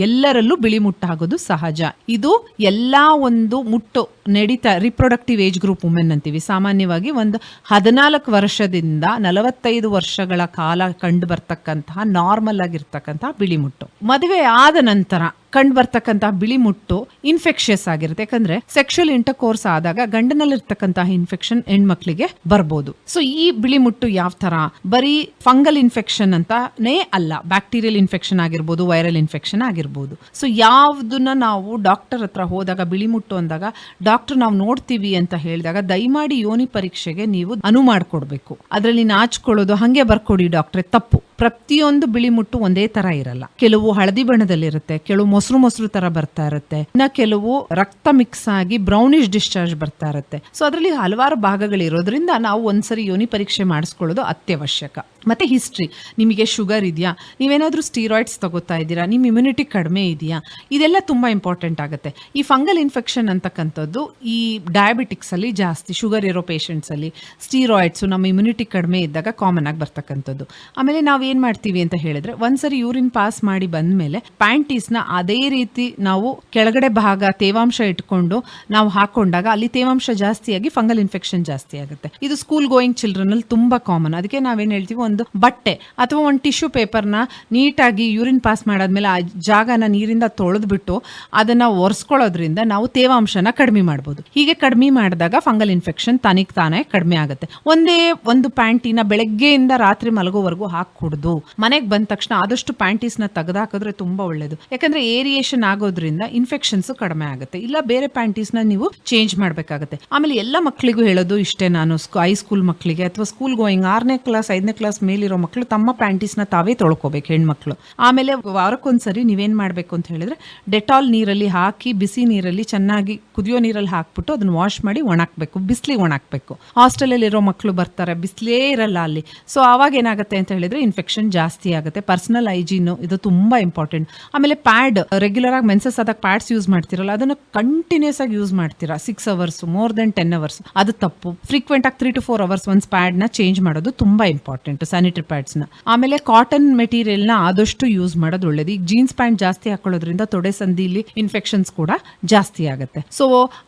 ಎಲ್ಲರಲ್ಲೂ ಬಿಳಿಮುಟ್ಟು ಆಗೋದು ಸಹಜ. ಇದು ಎಲ್ಲಾ ಒಂದು ಮುಟ್ಟು ನಡೀತಾ ರಿಪ್ರೊಡಕ್ಟಿವ್ ಏಜ್ ಗ್ರೂಪ್ ವುಮೆನ್ ಅಂತೀವಿ. ಸಾಮಾನ್ಯವಾಗಿ ಒಂದು 14 ವರ್ಷದಿಂದ 45 ವರ್ಷಗಳ ಕಾಲ ಕಂಡು ಬರ್ತಕ್ಕಂತಹ ನಾರ್ಮಲ್ ಆಗಿರ್ತಕ್ಕಂತಹ ಬಿಳಿಮುಟ್ಟು. ಮದುವೆ ಆದ ನಂತರ ಕಂಡು ಬರ್ತಕ್ಕಂತಹ ಬಿಳಿಮುಟ್ಟು ಇನ್ಫೆಕ್ಷಿಯಸ್ ಆಗಿರುತ್ತೆ. ಯಾಕಂದ್ರೆ ಸೆಕ್ಷುವಲ್ ಇಂಟರ್ಕೋರ್ಸ್ ಆದಾಗ ಗಂಡನಲ್ಲಿರ್ತಕ್ಕಂತಹ ಇನ್ಫೆಕ್ಷನ್ ಹೆಣ್ಮಕ್ಳಿಗೆ ಬರ್ಬೋದು. ಸೊ ಈ ಬಿಳಿಮುಟ್ಟು ಯಾವ ತರ? ಬರೀ ಫಂಗಲ್ ಇನ್ಫೆಕ್ಷನ್ ಅಂತಾನೇ ಅಲ್ಲ, ಬ್ಯಾಕ್ಟೀರಿಯಲ್ ಇನ್ಫೆಕ್ಷನ್ ಆಗಿರ್ಬೋದು, ವೈರಲ್ ಇನ್ಫೆಕ್ಷನ್ ಆಗಿರ್ಬೋದು. ಸೊ ಯಾವ್ದನ್ನ ನಾವು ಡಾಕ್ಟರ್ ಹತ್ರ ಹೋದಾಗ ಬಿಳಿಮುಟ್ಟು ಅಂದಾಗ ಡಾಕ್ಟರ್ ನಾವು ನೋಡ್ತೀವಿ ಅಂತ ಹೇಳಿದಾಗ ದಯಮಾಡಿ ಯೋನಿ ಪರೀಕ್ಷೆಗೆ ನೀವು ಅನುವು ಮಾಡಿಕೊಡ್ಬೇಕು. ಅದರಲ್ಲಿ ನಾಚ್ಕೊಳ್ಳೋದು ಹಂಗೆ ಬರ್ಕೊಡಿ ಡಾಕ್ಟ್ರೆ, ತಪ್ಪು. ಪ್ರತಿಯೊಂದು ಬಿಳಿಮುಟ್ಟು ಒಂದೇ ತರ ಇರಲ್ಲ. ಕೆಲವು ಹಳದಿ ಬಣ್ಣದಲ್ಲಿರುತ್ತೆ, ಕೆಲವು ಮೊಸರು ತರ ಬರ್ತಾ ಇರುತ್ತೆ, ಇನ್ನ ಕೆಲವು ರಕ್ತ ಮಿಕ್ಸ್ ಆಗಿ ಬ್ರೌನಿಶ್ ಡಿಸ್ಚಾರ್ಜ್ ಬರ್ತಾ ಇರುತ್ತೆ. ಸೊ ಅದರಲ್ಲಿ ಹಲವಾರು ಭಾಗಗಳಿರೋದ್ರಿಂದ ನಾವು ಒಂದ್ಸರಿ ಯೋನಿ ಪರೀಕ್ಷೆ ಮಾಡಿಸ್ಕೊಳ್ಳೋದು ಅತ್ಯವಶ್ಯಕ. ಮತ್ತೆ ಹಿಸ್ಟ್ರಿ, ನಿಮಗೆ ಶುಗರ್ ಇದೆಯಾ, ನೀವೇನಾದ್ರೂ ಸ್ಟೀರಾಯ್ಡ್ಸ್ ತಗೋತಾ ಇದ್ದೀರಾ, ನಿಮ್ಮ ಇಮ್ಯುನಿಟಿ ಕಡಿಮೆ ಇದೆಯಾ, ಇದೆಲ್ಲ ತುಂಬಾ ಇಂಪಾರ್ಟೆಂಟ್ ಆಗುತ್ತೆ. ಈ ಫಂಗಲ್ ಇನ್ಫೆಕ್ಷನ್ ಅಂತಕ್ಕಂಥದ್ದು ಈ ಡಯಾಬಿಟಿಕ್ಸ್ ಅಲ್ಲಿ ಜಾಸ್ತಿ, ಶುಗರ್ ಇರೋ ಪೇಷಂಟ್ಸ್ ಅಲ್ಲಿ ಸ್ಟೀರಾಯ್ಡ್ಸ್ ನಮ್ಮ ಇಮ್ಯುನಿಟಿ ಕಡಿಮೆ ಇದ್ದಾಗ ಕಾಮನ್ ಆಗಿ ಬರ್ತಕ್ಕಂಥದ್ದು. ಆಮೇಲೆ ನಾವು ಏನ್ ಮಾಡ್ತೀವಿ ಅಂತ ಹೇಳಿದ್ರೆ ಒಂದ್ಸರಿ ಯೂರಿನ್ ಪಾಸ್ ಮಾಡಿ ಬಂದ್ಮೇಲೆ ಪ್ಯಾಂಟೀಸ್ನ ಅದೇ ರೀತಿ ನಾವು ಕೆಳಗಡೆ ಭಾಗ ತೇವಾಂಶ ಇಟ್ಕೊಂಡು ನಾವು ಹಾಕೊಂಡಾಗ ಅಲ್ಲಿ ತೇವಾಂಶ ಜಾಸ್ತಿಯಾಗಿ ಫಂಗಲ್ ಇನ್ಫೆಕ್ಷನ್ ಜಾಸ್ತಿ ಆಗುತ್ತೆ. ಇದು ಸ್ಕೂಲ್ ಗೋಯಿಂಗ್ ಚಿಲ್ಡ್ರನ್ ಅಲ್ಲಿ ತುಂಬಾ ಕಾಮನ್. ಅದಕ್ಕೆ ನಾವೇನ್ ಹೇಳ್ತೀವಿ, ಒಂದು ಬಟ್ಟೆ ಅಥವಾ ಒಂದು ಟಿಶ್ಯೂ ಪೇಪರ್ನ ನೀಟಾಗಿ ಯೂರಿನ್ ಪಾಸ್ ಮಾಡಾದ್ಮೇಲೆ ಆ ಜಾಗನ ನೀರಿಂದ ತೊಳೆದ್ಬಿಟ್ಟು ಅದನ್ನ ಒರೆಸ್ಕೊಳ್ಳೋದ್ರಿಂದ ನಾವು ತೇವಾಂಶನ ಕಡಿಮೆ ಮಾಡ್ಬೋದು. ಹೀಗೆ ಕಡಿಮೆ ಮಾಡಿದಾಗ ಫಂಗಲ್ ಇನ್ಫೆಕ್ಷನ್ ತಾನಿಗೆ ತಾನೇ ಕಡಿಮೆ ಆಗುತ್ತೆ. ಒಂದೇ ಒಂದು ಪ್ಯಾಂಟಿನ ಬೆಳಗ್ಗೆಯಿಂದ ರಾತ್ರಿ ಮಲಗೋವರೆಗೂ ಹಾಕೂಡ್ದು. ಮನೆಗೆ ಬಂದ ತಕ್ಷಣ ಆದಷ್ಟು ಪ್ಯಾಂಟೀಸ್ನ ತೆಗೆದಾಕಿದ್ರೆ ತುಂಬಾ ಒಳ್ಳೇದು. ಯಾಕಂದ್ರೆ ಏರಿಯೇಷನ್ ಆಗೋದ್ರಿಂದ ಇನ್ಫೆಕ್ಷನ್ಸ್ ಕಡಿಮೆ ಆಗುತ್ತೆ. ಇಲ್ಲ ಬೇರೆ ಪ್ಯಾಂಟೀಸ್ನ ನೀವು ಚೇಂಜ್ ಮಾಡ್ಬೇಕಾಗುತ್ತೆ. ಆಮೇಲೆ ಎಲ್ಲ ಮಕ್ಕಳಿಗೂ ಹೇಳೋದು ಇಷ್ಟೇ ನಾನು, ಹೈಸ್ಕೂಲ್ ಮಕ್ಕಳಿಗೆ ಅಥವಾ ಸ್ಕೂಲ್ ಗೋಯಿಂಗ್ 6ನೇ ಕ್ಲಾಸ್ 5ನೇ ಕ್ಲಾಸ್ ಮೇಲಿರೋ ಮಕ್ಕಳು ತಮ್ಮ ಪ್ಯಾಂಟೀಸ್ನ ತಾವೇ ತೊಳ್ಕೋಬೇಕು, ಹೆಣ್ಮಕ್ಳು. ಆಮೇಲೆ ವಾರಕ್ಕೊಂದ್ಸರಿ ನೀವೇನ್ ಮಾಡ್ಬೇಕು ಅಂತ ಹೇಳಿದ್ರೆ ಡೆಟಾಲ್ ನೀರಲ್ಲಿ ಹಾಕಿ, ಬಿಸಿ ನೀರಲ್ಲಿ ಚೆನ್ನಾಗಿ ಕುದಿಯೋ ನೀರಲ್ಲಿ ಹಾಕ್ಬಿಟ್ಟು ಅದನ್ನ ವಾಶ್ ಮಾಡಿ ಒಣಾಕ್ಬೇಕು, ಬಿಸಿಲಿಗೆ ಒಣಾಕ್ಬೇಕು. ಹಾಸ್ಟೆಲಲ್ಲಿ ಇರೋ ಮಕ್ಕಳು ಬರ್ತಾರೆ, ಬಿಸಿಲೇ ಇರಲ್ಲ ಅಲ್ಲಿ. ಸೊ ಅವಾಗ ಏನಾಗುತ್ತೆ ಅಂತ ಹೇಳಿದ್ರೆ ಇನ್ಫೆಕ್ಷನ್ ಜಾಸ್ತಿ ಆಗುತ್ತೆ. ಪರ್ಸನಲ್ ಹೈಜೀನ್ ಇದು ತುಂಬಾ ಇಂಪಾರ್ಟೆಂಟ್. ಆಮೇಲೆ ಪ್ಯಾಡ್, ರೆಗ್ಯುಲರ್ ಆಗಿ ಮೆನ್ಸಸ್ ಆದಾಗ ಪ್ಯಾಡ್ಸ್ ಯೂಸ್ ಮಾಡ್ತಿರಲ್ಲ, ಅದನ್ನ ಕಂಟಿನ್ಯೂಸ್ ಆಗಿ ಯೂಸ್ ಮಾಡ್ತೀರಾ 6 hours, ಮೋರ್ ದೆನ್ 10 hours, ಅದು ತಪ್ಪು. ಫ್ರೀಕ್ವೆಂಟ್ ಆಗಿ 3 to 4 hours ಒನ್ಸ್ ಪ್ಯಾಡ್ ನ ಚೇಂಜ್ ಮಾಡೋದು ತುಂಬಾ ಇಂಪಾರ್ಟೆಂಟ್, ಸ್ಯಾನಿಟರಿ ಪ್ಯಾಡ್ಸ್ ನ. ಆಮೇಲೆ ಕಾಟನ್ ಮೆಟೀರಿಯಲ್ ನ ಆದಷ್ಟು ಯೂಸ್ ಮಾಡೋದು ಒಳ್ಳೇದು. ಈಗ ಜೀನ್ಸ್ ಪ್ಯಾಂಟ್ ಜಾಸ್ತಿ ಹಾಕೊಳ್ಳೋದ್ರಿಂದ ತೊಡೆ ಸಂದಿಲಿ ಇನ್ಫೆಕ್ಷನ್ಸ್ ಕೂಡ ಜಾಸ್ತಿ ಆಗುತ್ತೆ. ಸೊ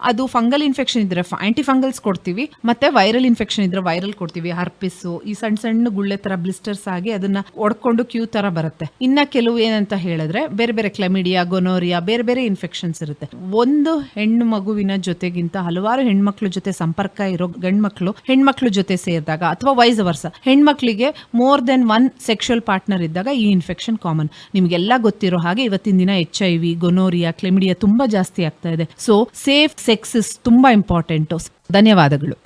ಅದು ಫಂಗಲ್ ಇನ್ಫೆಕ್ಷನ್ ಇದ್ರೆ ಆಂಟಿ ಫಂಗಲ್ಸ್ ಕೊಡ್ತೀವಿ, ಮತ್ತೆ ವೈರಲ್ ಇನ್ಫೆಕ್ಷನ್ ಇದ್ರೆ ವೈರಲ್ ಕೊಡ್ತೀವಿ. ಹರ್ಪಿಸ್, ಈ ಸಣ್ಣ ಸಣ್ಣ ಗುಳ್ಳೆ ತರ ಬ್ಲಿಸ್ಟರ್ಸ್ ಆಗಿ ಅದನ್ನ ಒಡ್ಕೊಂಡು ಕ್ಯೂ ತರ ಬರುತ್ತೆ. ಇನ್ನ ಕೆಲವು ಏನಂತ ಹೇಳಿದ್ರೆ ಬೇರೆ ಬೇರೆ ಕ್ಲೆಮಿಡಿಯಾ, ಗೊನೋರಿಯಾ, ಬೇರೆ ಬೇರೆ ಇನ್ಫೆಕ್ಷನ್ಸ್ ಇರುತ್ತೆ. ಒಂದು ಹೆಣ್ಣು ಮಗುವಿನ ಜೊತೆಗಿಂತ ಹಲವಾರು ಹೆಣ್ಮಕ್ಳ ಜೊತೆ ಸಂಪರ್ಕ ಇರೋ ಗಂಡ್ಮಕ್ಳು ಹೆಣ್ಮಕ್ಳ ಜೊತೆ ಸೇರಿದಾಗ ಅಥವಾ ವೈಸ್ ವರ್ಸ ಹೆಣ್ಮಕ್ಳಿಗೆ ಮೋರ್ ದೆನ್ 1 ಸೆಕ್ಷುವಲ್ ಪಾರ್ಟ್ನರ್ ಇದ್ದಾಗ ಈ ಇನ್ಫೆಕ್ಷನ್ ಕಾಮನ್. ನಿಮ್ಗೆಲ್ಲ ಗೊತ್ತಿರೋ ಹಾಗೆ ಇವತ್ತಿನ ದಿನ HIV, ಗೊನೋರಿಯಾ, ಕ್ಲೆಮಿಡಿಯಾ ತುಂಬಾ ಜಾಸ್ತಿ ಆಗ್ತಾ ಇದೆ. ಸೊ ಸೇಫ್ ಸೆಕ್ಸ್ ಇಸ್ ತುಂಬಾ ಇಂಪಾರ್ಟೆಂಟ್. ಧನ್ಯವಾದಗಳು.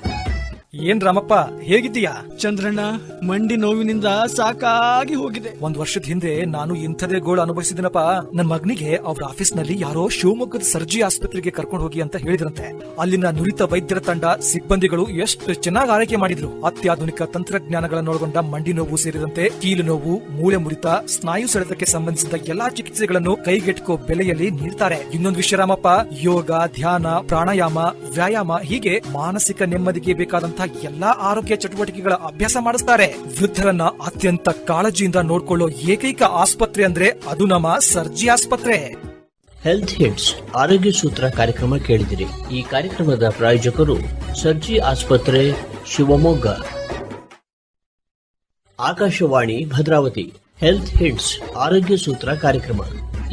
ಏನ್ ರಾಮಪ್ಪ ಹೇಗಿದ್ದೀಯಾ? ಚಂದ್ರಣ್ಣ, ಮಂಡಿ ನೋವಿನಿಂದ ಸಾಕಾಗಿ ಹೋಗಿದೆ. 1 ವರ್ಷದ ಹಿಂದೆ ನಾನು ಇಂಥದೇ ಗೋಳು ಅನುಭವಿಸಿದಿನಪ್ಪ. ನನ್ ಮಗನಿಗೆ ಅವ್ರ ಆಫೀಸ್ ನಲ್ಲಿ ಯಾರೋ ಶಿವಮೊಗ್ಗದ ಸರ್ಜಿ ಆಸ್ಪತ್ರೆಗೆ ಕರ್ಕೊಂಡು ಹೋಗಿ ಅಂತ ಹೇಳಿದ್ರಂತೆ. ಅಲ್ಲಿನ ನುರಿತ ವೈದ್ಯರ ತಂಡ, ಸಿಬ್ಬಂದಿಗಳು ಎಷ್ಟು ಚೆನ್ನಾಗಿ ಆರೈಕೆ ಮಾಡಿದ್ರು. ಅತ್ಯಾಧುನಿಕ ತಂತ್ರಜ್ಞಾನಗಳನ್ನೊಳಗೊಂಡ ಮಂಡಿ ನೋವು ಸೇರಿದಂತೆ ಕೀಲು ನೋವು, ಮೂಳೆ ಮುರಿತ, ಸ್ನಾಯು ಸೆಳೆತಕ್ಕೆ ಸಂಬಂಧಿಸಿದ ಎಲ್ಲಾ ಚಿಕಿತ್ಸೆಗಳನ್ನು ಕೈಗೆಟುಕೋ ಬೆಲೆಯಲ್ಲಿ ನೀಡ್ತಾರೆ. ಇನ್ನೊಂದು ವಿಷಯ ರಾಮಪ್ಪ, ಯೋಗ, ಧ್ಯಾನ, ಪ್ರಾಣಾಯಾಮ, ವ್ಯಾಯಾಮ ಹೀಗೆ ಮಾನಸಿಕ ನೆಮ್ಮದಿಗೆ ಬೇಕಾದಂತಹ ಎಲ್ಲಾ ಆರೋಗ್ಯ ಚಟುವಟಿಕೆಗಳ ಅಭ್ಯಾಸ ಮಾಡಿಸ್ತಾರೆ. ವೃದ್ಧರನ್ನ ಅತ್ಯಂತ ಕಾಳಜಿಯಿಂದ ನೋಡ್ಕೊಳ್ಳೋ ಏಕೈಕ ಆಸ್ಪತ್ರೆ ಅಂದ್ರೆ ಅದು ನಮ್ಮ ಸರ್ಜಿ ಆಸ್ಪತ್ರೆ. ಹೆಲ್ತ್ ಹಿಟ್ಸ್ ಆರೋಗ್ಯ ಸೂತ್ರ ಕಾರ್ಯಕ್ರಮ ಕೇಳಿದಿರಿ. ಈ ಕಾರ್ಯಕ್ರಮದ ಪ್ರಾಯೋಜಕರು ಸರ್ಜಿ ಆಸ್ಪತ್ರೆ, ಶಿವಮೊಗ್ಗ. ಆಕಾಶವಾಣಿ ಭದ್ರಾವತಿ. ಹೆಲ್ತ್ ಹಿಟ್ಸ್ ಆರೋಗ್ಯ ಸೂತ್ರ ಕಾರ್ಯಕ್ರಮ.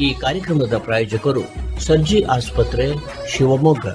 ಈ ಕಾರ್ಯಕ್ರಮದ ಪ್ರಾಯೋಜಕರು ಸರ್ಜಿ ಆಸ್ಪತ್ರೆ, ಶಿವಮೊಗ್ಗ.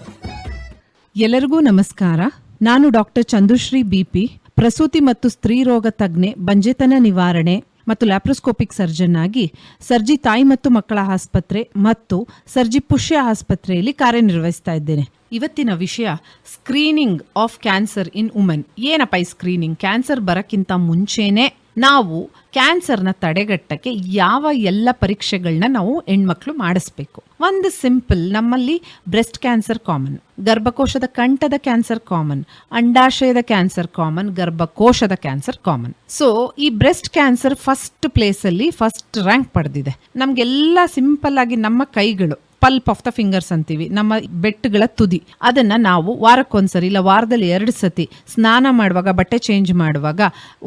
ಎಲ್ಲರಿಗೂ ನಮಸ್ಕಾರ. ನಾನು ಡಾಕ್ಟರ್ ಚಂದುಶ್ರೀ ಬಿಪಿ, ಪ್ರಸೂತಿ ಮತ್ತು ಸ್ತ್ರೀ ರೋಗ ತಜ್ಞೆ, ಬಂಜೆತನ ನಿವಾರಣೆ ಮತ್ತು ಲ್ಯಾಪ್ರೋಸ್ಕೋಪಿಕ್ ಸರ್ಜನ್ ಆಗಿ ಸರ್ಜಿ ತಾಯಿ ಮತ್ತು ಮಕ್ಕಳ ಆಸ್ಪತ್ರೆ ಮತ್ತು ಸರ್ಜಿ ಪುಷ್ಯ ಆಸ್ಪತ್ರೆಯಲ್ಲಿ ಕಾರ್ಯನಿರ್ವಹಿಸ್ತಾ ಇದ್ದೇನೆ. ಇವತ್ತಿನ ವಿಷಯ screening of cancer in women. ಏನಪ್ಪ ಈ ಸ್ಕ್ರೀನಿಂಗ್? ಕ್ಯಾನ್ಸರ್ ಬರಕ್ಕಿಂತ ಮುಂಚೆನೆ ನಾವು ಕ್ಯಾನ್ಸರ್ನ ತಡೆಗಟ್ಟಕ್ಕೆ ಯಾವ ಎಲ್ಲ ಪರೀಕ್ಷೆಗಳನ್ನ ನಾವು ಹೆಣ್ಮಕ್ಳು ಮಾಡಿಸ್ಬೇಕು. ಒಂದು ಸಿಂಪಲ್, ನಮ್ಮಲ್ಲಿ ಬ್ರೆಸ್ಟ್ ಕ್ಯಾನ್ಸರ್ ಕಾಮನ್, ಗರ್ಭಕೋಶದ ಕಂಠದ ಕ್ಯಾನ್ಸರ್ ಕಾಮನ್, ಅಂಡಾಶಯದ ಕ್ಯಾನ್ಸರ್ ಕಾಮನ್, ಗರ್ಭಕೋಶದ ಕ್ಯಾನ್ಸರ್ ಕಾಮನ್. ಸೊ ಈ ಬ್ರೆಸ್ಟ್ ಕ್ಯಾನ್ಸರ್ ಫಸ್ಟ್ ಪ್ಲೇಸ್ ಅಲ್ಲಿ ಫಸ್ಟ್ ರ್ಯಾಂಕ್ ಪಡೆದಿದೆ. ನಮ್ಗೆಲ್ಲ ಸಿಂಪಲ್ ಆಗಿ ನಮ್ಮ ಕೈಗಳು, ಪಲ್ಪ್ ಆಫ್ ದ ಫಿಂಗರ್ಸ್ ಅಂತೀವಿ, ನಮ್ಮ ಬೆಟ್ಟಗಳ ತುದಿ, ಅದನ್ನ ನಾವು ವಾರಕ್ಕೊಂದ್ಸರಿ ಇಲ್ಲ ವಾರದಲ್ಲಿ 2 ಸತಿ ಸ್ನಾನ ಮಾಡುವಾಗ, ಬಟ್ಟೆ ಚೇಂಜ್ ಮಾಡುವಾಗ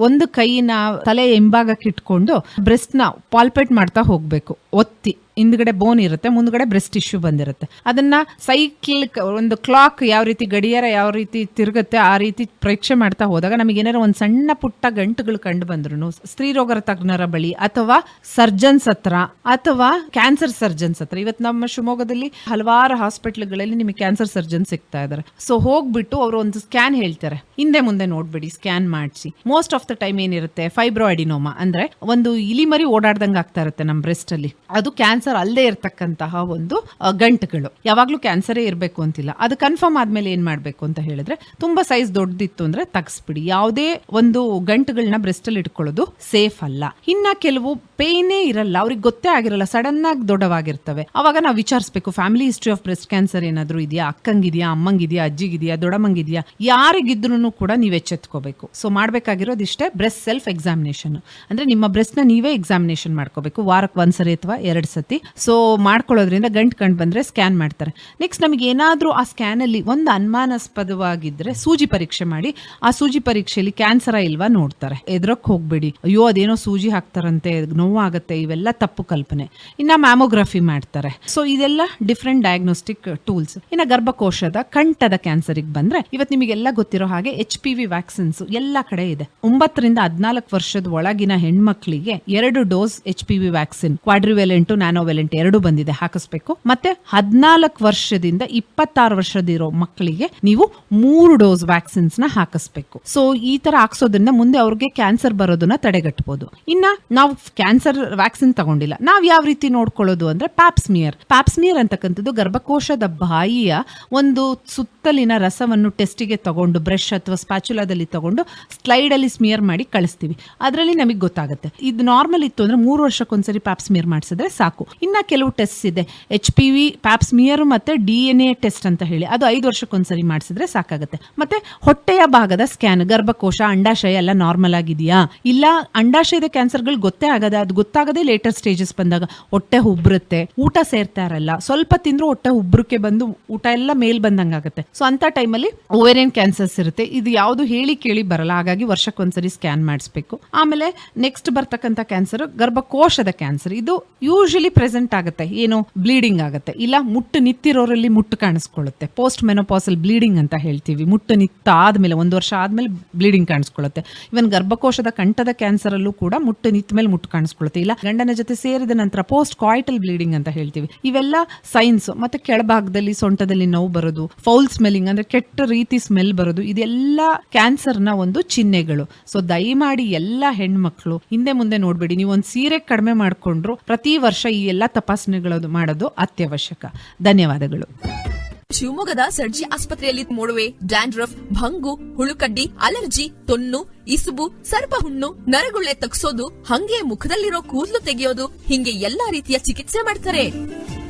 ಒಂದು ಕೈನ ತಲೆ ಹಿಂಭಾಗಕ್ಕೆ ಇಟ್ಕೊಂಡು ಬ್ರೆಸ್ಟ್ ನ ಪಾಲ್ಪೇಟ್ ಮಾಡ್ತಾ ಹೋಗ್ಬೇಕು. ಒತ್ತಿ, ಹಿಂದ್ಗಡೆ ಬೋನ್ ಇರುತ್ತೆ, ಮುಂದ್ಗಡೆ ಬ್ರೆಸ್ಟ್ ಟಿಶ್ಯೂ ಬಂದಿರುತ್ತೆ. ಅದನ್ನ ಸೈಕ್ಲ್, ಒಂದು ಕ್ಲಾಕ್ ಯಾವ ರೀತಿ, ಗಡಿಯಾರ ಯಾವ ರೀತಿ ತಿರುಗುತ್ತೆ ಆ ರೀತಿ ಪರೀಕ್ಷೆ ಮಾಡ್ತಾ ಹೋದಾಗ ನಮಗೆ ಏನಾರ ಒಂದು ಸಣ್ಣ ಪುಟ್ಟ ಗಂಟುಗಳು ಕಂಡು ಬಂದ್ರು ಸ್ತ್ರೀ ರೋಗ ತಜ್ಞರ ಬಳಿ ಅಥವಾ ಸರ್ಜನ್ಸ್ ಹತ್ರ ಅಥವಾ ಕ್ಯಾನ್ಸರ್ ಸರ್ಜನ್ಸ್ ಹತ್ರ, ಇವತ್ತು ನಮ್ಮ ಶಿವಮೊಗ್ಗದಲ್ಲಿ ಹಲವಾರು ಹಾಸ್ಪಿಟ್ಲ್ಗಳಲ್ಲಿ ನಿಮಗೆ ಕ್ಯಾನ್ಸರ್ ಸರ್ಜನ್ ಸಿಗ್ತಾ ಇದಾರೆ. ಸೊ ಹೋಗ್ಬಿಟ್ಟು ಅವರು ಒಂದು ಸ್ಕ್ಯಾನ್ ಹೇಳ್ತಾರೆ, ಹಿಂದೆ ಮುಂದೆ ನೋಡ್ಬೇಡಿ, ಸ್ಕ್ಯಾನ್ ಮಾಡಿಸಿ. ಮೋಸ್ಟ್ ಆಫ್ ದ ಟೈಮ್ ಏನಿರುತ್ತೆ, ಫೈಬ್ರೋ ಅಡಿನೋಮಾ ಅಂದ್ರೆ ಒಂದು ಇಲಿಮರಿ ಓಡಾಡ್ದಂಗೆ ಆಗ್ತಾ ಇರುತ್ತೆ ನಮ್ಮ ಬ್ರೆಸ್ಟ್ ಅಲ್ಲಿ. ಅದು ಕ್ಯಾನ್ಸರ್ ಅಲ್ಲದೆ ಇರತಕ್ಕಂತಹ ಒಂದು ಗಂಟುಗಳು. ಯಾವಾಗ್ಲೂ ಕ್ಯಾನ್ಸರೇ ಇರಬೇಕು ಅಂತಿಲ್ಲ. ಅದು ಕನ್ಫರ್ಮ್ ಆದ್ಮೇಲೆ ಏನ್ ಮಾಡ್ಬೇಕು ಅಂತ ಹೇಳಿದ್ರೆ, ತುಂಬಾ ಸೈಜ್ ದೊಡ್ಡದಿತ್ತು ಅಂದ್ರೆ ತಗ್ಸ್ಬಿಡಿ. ಯಾವುದೇ ಒಂದು ಗಂಟುಗಳನ್ನ ಬ್ರೆಸ್ಟ್ ಅಲ್ಲಿ ಇಟ್ಕೊಳ್ಳೋದು ಸೇಫ್ ಅಲ್ಲ. ಇನ್ನ ಕೆಲವು ಪೇಯ್ನೇ ಇರಲ್ಲ, ಅವ್ರಿಗೆ ಗೊತ್ತೇ ಆಗಿರಲ್ಲ, ಸಡನ್ ಆಗಿ ದೊಡ್ಡವಾಗಿರ್ತವೆ. ಅವಾಗ ನಾವು ವಿಚಾರಿಸಬೇಕು, family history of breast cancer ಏನಾದ್ರು ಇದೆಯಾ, ಅಕ್ಕಂಗಿದ್ಯಾ, ಅಮ್ಮಂಗಿದ್ಯಾ, ಅಜ್ಜಿಗಿದ್ಯಾ, ದೊಡ್ಡಮ್ಮಂಗಿದ್ಯಾ, ಯಾರಿಗಿದ್ರು ಕೂಡ ನೀವು ಎಚ್ಚೆತ್ಕೋಬೇಕು. ಸೊ ಮಾಡ್ಬೇಕಾಗಿರೋದಿಷ್ಟೇ, ಬ್ರೆಸ್ಟ್ ಸೆಲ್ಫ್ ಎಕ್ಸಾಮಿನೇಷನ್ ಅಂದ್ರೆ ನಿಮ್ಮ ಬ್ರೆಸ್ಟ್ ನ ನೀವೇ ಎಕ್ಸಾಮಿನೇಷನ್ ಮಾಡ್ಕೋಬೇಕು, ವಾರಕ್ಕೆ 1 ಸರಿ ಅಥವಾ 2 ಸತಿ. ಸೊ ಮಾಡ್ಕೊಳ್ಳೋದ್ರಿಂದ ಗಂಟು ಕಂಡು ಬಂದ್ರೆ ಸ್ಕ್ಯಾನ್ ಮಾಡ್ತಾರೆ. ನೆಕ್ಸ್ಟ್ ನಮಗೆ ಏನಾದ್ರೂ ಆ ಸ್ಕ್ಯಾನ್ ಅಲ್ಲಿ ಒಂದು ಅನುಮಾನಾಸ್ಪದವಾಗಿದ್ರೆ ಸೂಜಿ ಪರೀಕ್ಷೆ ಮಾಡಿ, ಆ ಸೂಜಿ ಪರೀಕ್ಷೆಯಲ್ಲಿ ಕ್ಯಾನ್ಸರ ಇಲ್ವಾ ನೋಡ್ತಾರೆ. ಎದ್ರಕ್ ಹೋಗ್ಬೇಡಿ, ಅಯ್ಯೋ ಅದೇನೋ ಸೂಜಿ ಹಾಕ್ತಾರಂತೆ, ನೋವಾಗತ್ತೆ, ಇವೆಲ್ಲ ತಪ್ಪು ಕಲ್ಪನೆ. ಇನ್ನ ಮ್ಯಾಮೋಗ್ರಫಿ ಮಾಡ್ತಾರೆ. ಸೊ ಇದೆಲ್ಲ ಡಿಫ್ರೆಂಟ್ ಡಯಾಗ್ನೋಸ್ಟಿಕ್ ಟೂಲ್ಸ್. ಇನ್ನ ಗರ್ಭಕೋಶದ ಕಂಠದ ಕ್ಯಾನ್ಸರ್ಗೆ ಬಂದ್ರೆ, ಇವತ್ತು ನಿಮಗೆಲ್ಲ ಗೊತ್ತಿರೋ ಹಾಗೆ HPV ವ್ಯಾಕ್ಸಿನ್ಸ್ ಎಲ್ಲ ಕಡೆ ಇದೆ. 9 ರಿಂದ 14 ವರ್ಷದ ಒಳಗಿನ ಹೆಣ್ಮಕ್ಳಿಗೆ 2 ಡೋಸ್ HPV ವ್ಯಾಕ್ಸಿನ್, ಕ್ವಾಡ್ರಿವೆಲೆಂಟ್, ನ್ಯಾನೋವೆಲೆಂಟ್ 2 ಬಂದಿದೆ, ಹಾಕಿಸ್ಬೇಕು. ಮತ್ತೆ 14 ವರ್ಷದಿಂದ 26 ವರ್ಷದಿರೋ ಮಕ್ಕಳಿಗೆ ನೀವು 3 ಡೋಸ್ ವ್ಯಾಕ್ಸಿನ್ಸ್ ನ ಹಾಕಿಸ್ಬೇಕು. ಸೊ ಈ ತರ ಹಾಕ್ಸೋದ್ರಿಂದ ಮುಂದೆ ಅವ್ರಿಗೆ ಕ್ಯಾನ್ಸರ್ ಬರೋದನ್ನ ತಡೆಗಟ್ಟಬಹುದು. ಇನ್ನ ನಾವು ಕ್ಯಾನ್ಸರ್ ವ್ಯಾಕ್ಸಿನ್ ತಗೊಂಡಿಲ್ಲ, ನಾವ್ ಯಾವ ರೀತಿ ನೋಡ್ಕೊಳ್ಳೋದು ಅಂದ್ರೆ ಪ್ಯಾಪ್ಸ್ಮಿಯರ್. ಪ್ಯಾಪ್ಸ್ಮಿಯರ್ ಅಂತಕ್ಕಂಥದ್ದು ಗರ್ಭಕೋಶದ ಬಾಯಿಯ ಒಂದು ಸುತ್ತಲಿನ ರಸವನ್ನು ಟೆಸ್ಟಿಗೆ ತಗೊಂಡು, ಬ್ರಷ್ ಅಥವಾ ಸ್ಪ್ಯಾಚುಲಾದಲ್ಲಿ ತಗೊಂಡು ಸ್ಲೈಡ್ ಅಲ್ಲಿ ಸ್ಮಿಯರ್ ಮಾಡಿ ಕಳಿಸ್ತೀವಿ. ಅದರಲ್ಲಿ ನಮಗೆ ಗೊತ್ತಾಗುತ್ತೆ. ಇದು ನಾರ್ಮಲ್ ಇತ್ತು ಅಂದ್ರೆ 3 ವರ್ಷಕ್ಕೊಂದ್ಸರಿ ಪ್ಯಾಪ್ಸ್ಮಿಯರ್ ಮಾಡಿಸಿದ್ರೆ ಸಾಕು. ಇನ್ನ ಕೆಲವು ಟೆಸ್ಟ್ ಇದೆ, HPV, ಪ್ಯಾಪ್ಸ್ಮಿಯರ್ ಮತ್ತೆ DNA ಟೆಸ್ಟ್ ಅಂತ ಹೇಳಿ, ಅದು 5 ವರ್ಷಕ್ಕೊಂದ್ಸರಿ ಮಾಡಿಸಿದ್ರೆ ಸಾಕಾಗುತ್ತೆ. ಮತ್ತೆ ಹೊಟ್ಟೆಯ ಭಾಗದ ಸ್ಕ್ಯಾನ್, ಗರ್ಭಕೋಶ, ಅಂಡಾಶಯ ಎಲ್ಲ ನಾರ್ಮಲ್ ಆಗಿದೆಯಾ, ಇಲ್ಲ ಅಂಡಾಶಯದ ಕ್ಯಾನ್ಸರ್ಗಳು ಗೊತ್ತೇ ಆಗದೆ, ಅದು ಗೊತ್ತಾಗದೆ ಲೇಟರ್ ಸ್ಟೇಜಸ್ ಬಂದಾಗ ಹೊಟ್ಟೆ ಉಬ್ರುತ್ತೆ, ಊಟ ಸೇರ್ತಾ ಇರಲ್ಲ, ಸ್ವಲ್ಪ ತಿಂದ್ರು ಹೊಟ್ಟೆ ಉಬ್ರಕ್ಕೆ ಬಂದು ಊಟ ಎಲ್ಲ ಮೇಲ್ ಬಂದಂಗಾಗುತ್ತೆ. ಸೊ ಅಂತ ಟೈಮಲ್ಲಿ ಓವೇರಿಯನ್ ಕ್ಯಾನ್ಸರ್ಸ್ ಇರುತ್ತೆ. ಇದು ಯಾವುದು ಹೇಳಿ ಕೇಳಿ ಬರಲ್ಲ, ಹಾಗಾಗಿ ವರ್ಷಕ್ಕೊಂದ್ಸರಿ ಸ್ಕ್ಯಾನ್ ಮಾಡಿಸ್ಬೇಕು. ಆಮೇಲೆ ನೆಕ್ಸ್ಟ್ ಬರ್ತಕ್ಕಂಥ ಕ್ಯಾನ್ಸರ್ ಗರ್ಭಕೋಶದ ಕ್ಯಾನ್ಸರ್. ಇದು ಯೂಶಲಿ ಪ್ರೆಸೆಂಟ್ ಆಗುತ್ತೆ, ಏನು ಬ್ಲೀಡಿಂಗ್ ಆಗುತ್ತೆ, ಇಲ್ಲ ಮುಟ್ಟು ನಿಂತಿರೋರಲ್ಲಿ ಮುಟ್ಟು ಕಾಣಿಸ್ಕೊಳ್ಳುತ್ತೆ. ಪೋಸ್ಟ್ ಮೆನೋಪಾಸಲ್ ಬ್ಲೀಡಿಂಗ್ ಅಂತ ಹೇಳ್ತೀವಿ. ಮುಟ್ಟು ನಿತ್ತ ಆದ್ಮೇಲೆ 1 ವರ್ಷ ಆದ್ಮೇಲೆ ಬ್ಲೀಡಿಂಗ್ ಕಾಣಿಸ್ಕೊಳ್ಳುತ್ತೆ. ಇವನ್ ಗರ್ಭಕೋಶದ ಕಂಠದ ಕ್ಯಾನ್ಸರ್ ಅಲ್ಲೂ ಕೂಡ ಮುಟ್ಟು ನಿಂತ ಮೇಲೆ ಮುಟ್ಟು ಕಾಣಿಸ್ಕೊಳ್ಳುತ್ತೆ, ಇಲ್ಲ ಗಂಡನ ಜೊತೆ ಸೇರಿದ ನಂತರ ಪೋಸ್ಟ್ ಕಾಯಿಟಲ್ ಬ್ಲೀಡಿಂಗ್ ಅಂತ ಹೇಳ್ತೀವಿ. ಇವೆಲ್ಲ ಸೈನ್ಸ್. ಮತ್ತೆ ಕೆಳಭಾಗದಲ್ಲಿ ಸೊಂಟದಲ್ಲಿ ನೋವು ಬರೋದು, ಫೌಲ್ ಸ್ಮೆಲ್ಲಿಂಗ್ ಅಂದ್ರೆ ಕೆಟ್ಟ ರೀತಿ ಸ್ಮೆಲ್ ಬರೋದು, ಇದೆಲ್ಲ ಕ್ಯಾನ್ಸರ್ನ ಒಂದು ಚಿಹ್ನೆಗಳು. ಸೊ ದಯಮಾಡಿ ಎಲ್ಲ ಹೆಣ್ಮಕ್ಳು ಹಿಂದೆ ಮುಂದೆ ನೋಡ್ಬೇಡಿ. ನೀವು ಒಂದು ಸೀರೆ ಕಡಿಮೆ ಮಾಡ್ಕೊಂಡ್ರು ಪ್ರತಿ ವರ್ಷ ಈ ಎಲ್ಲ ತಪಾಸಣೆಗಳು ಮಾಡೋದು ಅತ್ಯವಶ್ಯಕ. ಧನ್ಯವಾದಗಳು. ಶಿವಮೊಗ್ಗದ ಸರ್ಜಿ ಆಸ್ಪತ್ರೆಯಲ್ಲಿ ಮೊಡವೆ, ಡ್ಯಾಂಡ್ರಫ್, ಭಂಗು, ಹುಳುಕಡ್ಡಿ, ಅಲರ್ಜಿ, ತೊನ್ನು, ಇಸುಬು, ಸರ್ಪಹುಣ್ಣು, ನರಗುಳ್ಳೆ ತಗ್ಸೋದು, ಹಂಗೆ ಮುಖದಲ್ಲಿರೋ ಕೂದಲು ತೆಗೆಯೋದು, ಹಿಂಗೆ ಎಲ್ಲಾ ರೀತಿಯ ಚಿಕಿತ್ಸೆ ಮಾಡ್ತಾರೆ.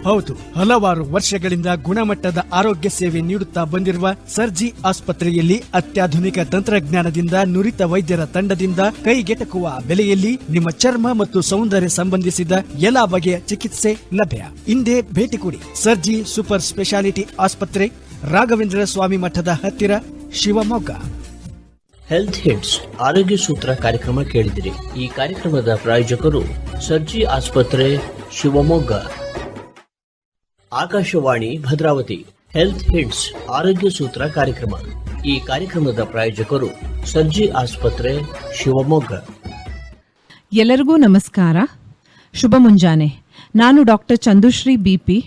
ಹೌದು, ಹಲವಾರು ವರ್ಷಗಳಿಂದ ಗುಣಮಟ್ಟದ ಆರೋಗ್ಯ ಸೇವೆ ನೀಡುತ್ತಾ ಬಂದಿರುವ ಸರ್ಜಿ ಆಸ್ಪತ್ರೆಯಲ್ಲಿ ಅತ್ಯಾಧುನಿಕ ತಂತ್ರಜ್ಞಾನದಿಂದ ನುರಿತ ವೈದ್ಯರ ತಂಡದಿಂದ ಕೈಗೆಟಕುವ ಬೆಲೆಯಲ್ಲಿ ನಿಮ್ಮ ಚರ್ಮ ಮತ್ತು ಸೌಂದರ್ಯ ಸಂಬಂಧಿಸಿದ ಎಲ್ಲಾ ಬಗೆಯ ಚಿಕಿತ್ಸೆ ಲಭ್ಯ. ಇಂದೇ ಭೇಟಿ ಕೊಡಿ. ಸರ್ಜಿ ಸೂಪರ್ ಸ್ಪೆಷಾಲಿಟಿ ಆಸ್ಪತ್ರೆ, ರಾಘವೇಂದ್ರ ಸ್ವಾಮಿ ಮಠದ ಹತ್ತಿರ, ಶಿವಮೊಗ್ಗ. ಹೆಲ್ತ್ ಹಿಟ್ಸ್ ಆರೋಗ್ಯ ಸೂತ್ರ ಕಾರ್ಯಕ್ರಮ ಕೇಳಿದಿರಿ. ಈ ಕಾರ್ಯಕ್ರಮದ ಪ್ರಾಯೋಜಕರು ಸರ್ಜಿ ಆಸ್ಪತ್ರೆ, ಶಿವಮೊಗ್ಗ. ಆಕಾಶವಾಣಿ ಭದ್ರಾವತಿ. ಹೆಲ್ತ್ ಹಿಟ್ಸ್ ಆರೋಗ್ಯ ಸೂತ್ರ ಕಾರ್ಯಕ್ರಮ. ಈ ಕಾರ್ಯಕ್ರಮದ ಪ್ರಾಯೋಜಕರು ಸರ್ಜಿ ಆಸ್ಪತ್ರೆ, ಶಿವಮೊಗ್ಗ. ಎಲ್ಲರಿಗೂ ನಮಸ್ಕಾರ, ಶುಭ ಮುಂಜಾನೆ. ನಾನು ಡಾಕ್ಟರ್ ಚಂದುಶ್ರೀ ಬಿಪಿ,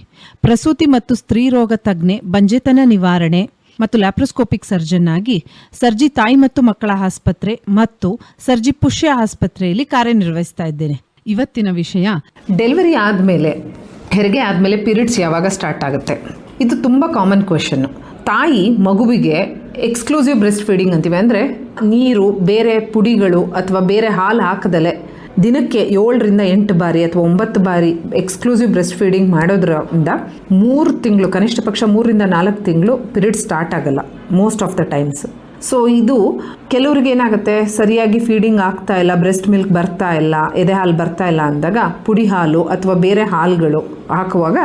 ಪ್ರಸೂತಿ ಮತ್ತು ಸ್ತ್ರೀ ರೋಗ ತಜ್ಞೆ, ಬಂಜೆತನ ನಿವಾರಣೆ ಮತ್ತು ಲ್ಯಾಪ್ರೋಸ್ಕೋಪಿಕ್ ಸರ್ಜನ್ ಆಗಿ ಸರ್ಜಿ ತಾಯಿ ಮತ್ತು ಮಕ್ಕಳ ಆಸ್ಪತ್ರೆ ಮತ್ತು ಸರ್ಜಿ ಪುಷ್ಯ ಆಸ್ಪತ್ರೆಯಲ್ಲಿ ಕಾರ್ಯನಿರ್ವಹಿಸ್ತಾ ಇದ್ದೇನೆ. ಇವತ್ತಿನ ವಿಷಯ ಡೆಲಿವರಿ ಆದಮೇಲೆ, ಹೆರಿಗೆ ಆದಮೇಲೆ ಪೀರಿಯಡ್ಸ್ ಯಾವಾಗ ಸ್ಟಾರ್ಟ್ ಆಗುತ್ತೆ? ಇದು ತುಂಬ ಕಾಮನ್ ಕ್ವೆಶನ್ನು. ತಾಯಿ ಮಗುವಿಗೆ ಎಕ್ಸ್ಕ್ಲೂಸಿವ್ ಬ್ರೆಸ್ಟ್ ಫೀಡಿಂಗ್ ಅಂತೀವಿ, ಅಂದರೆ ನೀರು, ಬೇರೆ ಪುಡಿಗಳು ಅಥವಾ ಬೇರೆ ಹಾಲು ಹಾಕದಲೆ ದಿನಕ್ಕೆ 7ರಿಂದ 8 ಬಾರಿ ಅಥವಾ 9 ಬಾರಿ ಎಕ್ಸ್ಕ್ಲೂಸಿವ್ ಬ್ರೆಸ್ಟ್ ಫೀಡಿಂಗ್ ಮಾಡೋದ್ರಿಂದ 3 ತಿಂಗಳು, ಕನಿಷ್ಠ ಪಕ್ಷ 3ರಿಂದ 4 ತಿಂಗಳು ಪೀರಿಯಡ್ ಸ್ಟಾರ್ಟ್ ಆಗಲ್ಲ most of the times. So ಇದು ಕೆಲವ್ರಿಗೆ ಏನಾಗುತ್ತೆ, ಸರಿಯಾಗಿ ಫೀಡಿಂಗ್ ಆಗ್ತಾ ಇಲ್ಲ, ಬ್ರೆಸ್ಟ್ ಮಿಲ್ಕ್ ಬರ್ತಾ ಇಲ್ಲ, ಎದೆ ಹಾಲು ಬರ್ತಾ ಇಲ್ಲ ಅಂದಾಗ ಪುಡಿ ಹಾಲು ಅಥವಾ ಬೇರೆ ಹಾಲುಗಳು ಹಾಕುವಾಗ